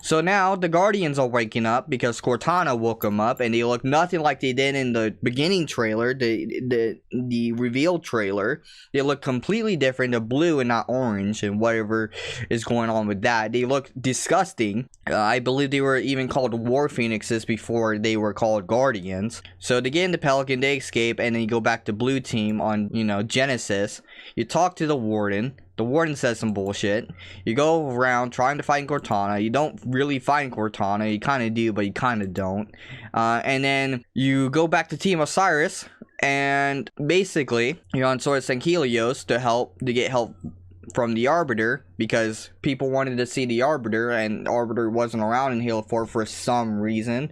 So now the Guardians are waking up because Cortana woke them up, and they look nothing like they did in the beginning trailer, the reveal trailer. They look completely different. They're blue and not orange, and whatever is going on with that. They look disgusting. I believe they were even called War Phoenixes before they were called Guardians. So they get into Pelican, they escape, and then you go back to Blue Team on, you know, Genesis. You talk to the Warden. The Warden says some bullshit. You go around trying to find Cortana. You don't really find Cortana. You kind of do, but you kind of don't. And then you go back to Team Osiris. And basically, you're on Source and Helios to get help from the Arbiter. Because people wanted to see the Arbiter. And the Arbiter wasn't around in Halo 4 for some reason.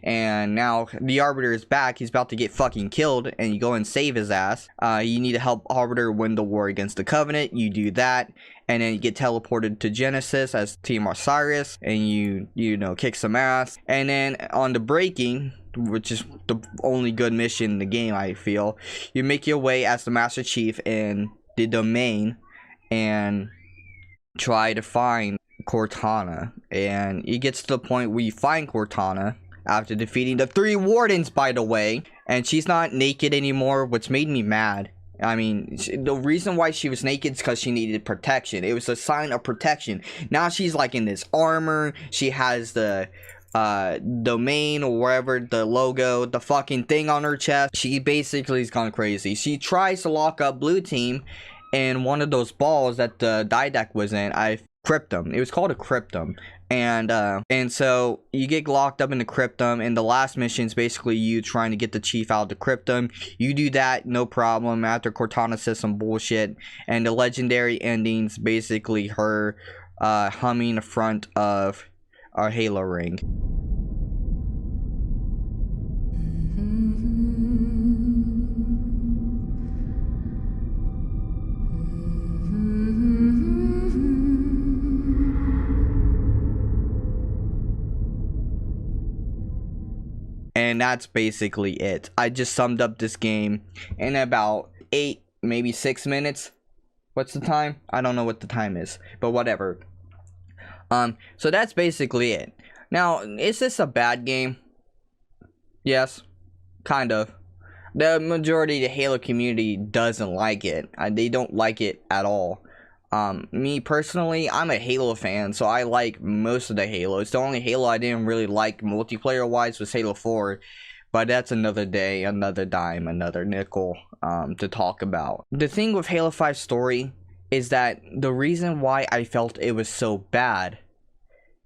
And now the Arbiter is back. He's about to get fucking killed, and you go and save his ass. You need to help Arbiter win the war against the Covenant. You do that, and then you get teleported to Genesis as Team Osiris, and you know, kick some ass. And then on the Breaking, which is the only good mission in the game, I feel, you make your way as the Master Chief in the Domain and try to find Cortana. And it gets to the point where you find Cortana after defeating the 3 Wardens, by the way. And she's not naked anymore, which made me mad. I mean, the reason why she was naked is because she needed protection. It was a sign of protection. Now she's like in this armor. She has the Domain or wherever, the logo, the fucking thing on her chest. She basically has gone crazy. She tries to lock up Blue Team in one of those balls that the Didac was in. Cryptum. It was called a Cryptum. And so you get locked up in the Cryptum, and the last mission is basically you trying to get the Chief out of the Cryptum. You do that, no problem, after Cortana says some bullshit, and the legendary endings basically her humming in front of our Halo ring. And that's basically it. I just summed up this game in about 8, maybe 6 minutes. What's the time? I don't know what the time is, but whatever. So that's basically it. Now, is this a bad game? Yes, kind of. The majority of the Halo community doesn't like it. They don't like it at all. Me personally, I'm a Halo fan, so I like most of the Halos. The only Halo I didn't really like multiplayer wise was Halo 4, but that's another day, another dime, another nickel to talk about. The thing with Halo 5 story is that the reason why I felt it was so bad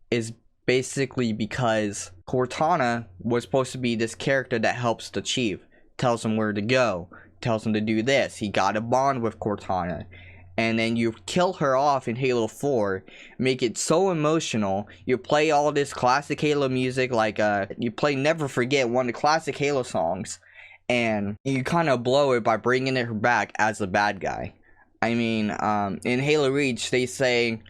is basically because Cortana was supposed to be this character that helps the Chief, tells him where to go, tells him to do this. He got a bond with Cortana. And then you kill her off in Halo 4, make it so emotional. You play all this classic Halo music, like you play Never Forget, one of the classic Halo songs, and you kind of blow it by bringing her back as a bad guy. I mean, in Halo Reach, they say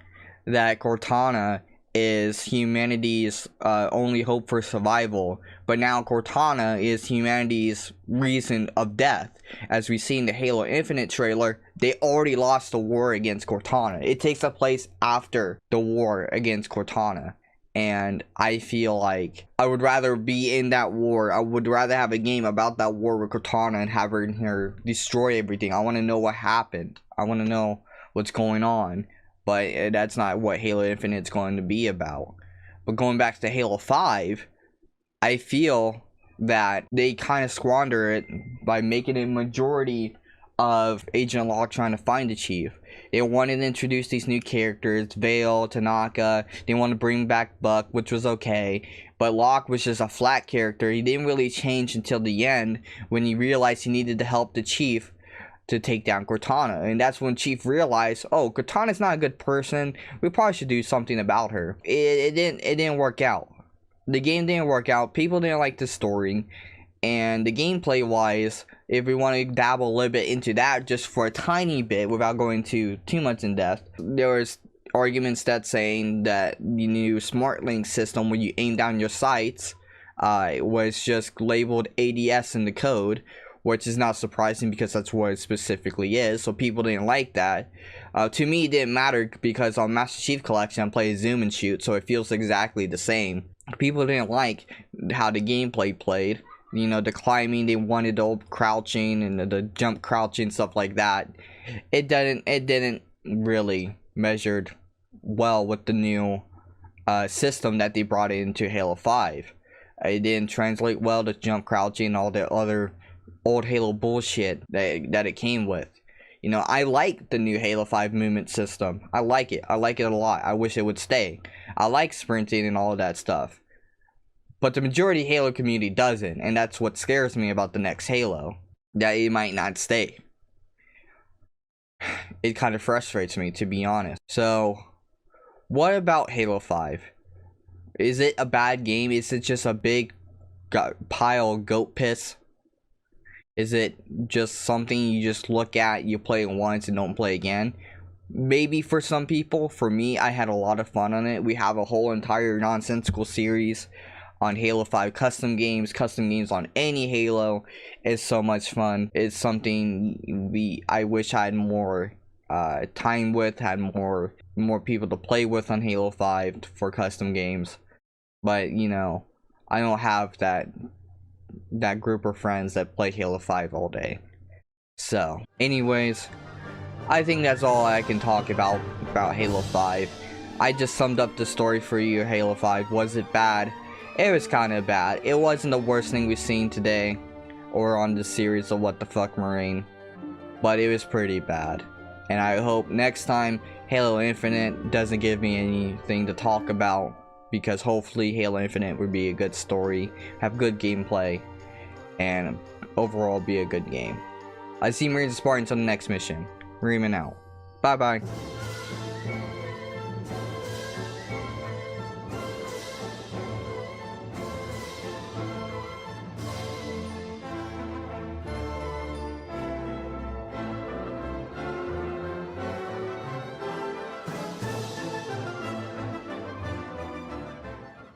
that Cortana is humanity's only hope for survival, but now Cortana is humanity's reason of death. As we see in the Halo Infinite trailer, they already lost the war against Cortana. It takes place after the war against Cortana. And I feel like I would rather be in that war. I would rather have a game about that war with Cortana and have her destroy everything. I want to know what happened. I want to know what's going on. But that's not what Halo Infinite is going to be about. But going back to Halo 5, I feel that they kind of squander it by making a majority of Agent Locke trying to find the Chief. They wanted to introduce these new characters, Vale, Tanaka. They want to bring back Buck, which was okay. But Locke was just a flat character. He didn't really change until the end when he realized he needed to help the Chief to take down Cortana. And that's when Chief realized, oh, Cortana's not a good person. We probably should do something about her. It didn't work out. The game didn't work out. People didn't like the story. And the gameplay wise, if we want to dabble a little bit into that just for a tiny bit without going too much in depth, there was arguments that saying that the new smart link system where you aim down your sights was just labeled ADS in the code, which is not surprising because that's what it specifically is. So people didn't like that. To me, it didn't matter because on Master Chief Collection I play zoom and shoot, so it feels exactly the same. People didn't like how the gameplay played. You know, the climbing, they wanted the old crouching and the jump crouching, stuff like that. It didn't really measured well with the new system that they brought into Halo 5. It didn't translate well to jump crouching and all the other old Halo bullshit that it came with. You know, I like the new Halo 5 movement system. I like it. I like it a lot. I wish it would stay. I like sprinting and all of that stuff. But the majority Halo community doesn't, and that's what scares me about the next Halo. That it might not stay. It kind of frustrates me, to be honest. So, what about Halo 5? Is it a bad game? Is it just a big pile of goat piss? Is it just something you just look at, you play it once and don't play again? Maybe for some people. For me, I had a lot of fun on it. We have a whole entire nonsensical series on Halo 5 custom games on any Halo. Is so much fun. It's something I wish I had more time with, had more people to play with on Halo 5 for custom games. But you know, I don't have that group of friends that play Halo 5 all day. So anyways, I think that's all I can talk about Halo 5. I just summed up the story for you. Halo 5, was it bad? It was kind of bad. It wasn't the worst thing we've seen today or on the series of What the Fuck Marine, but it was pretty bad. And I hope next time Halo Infinite doesn't give me anything to talk about, because hopefully Halo Infinite would be a good story, have good gameplay, and overall be a good game. I see Marines and Spartans on the next mission. Marineman out. Bye bye.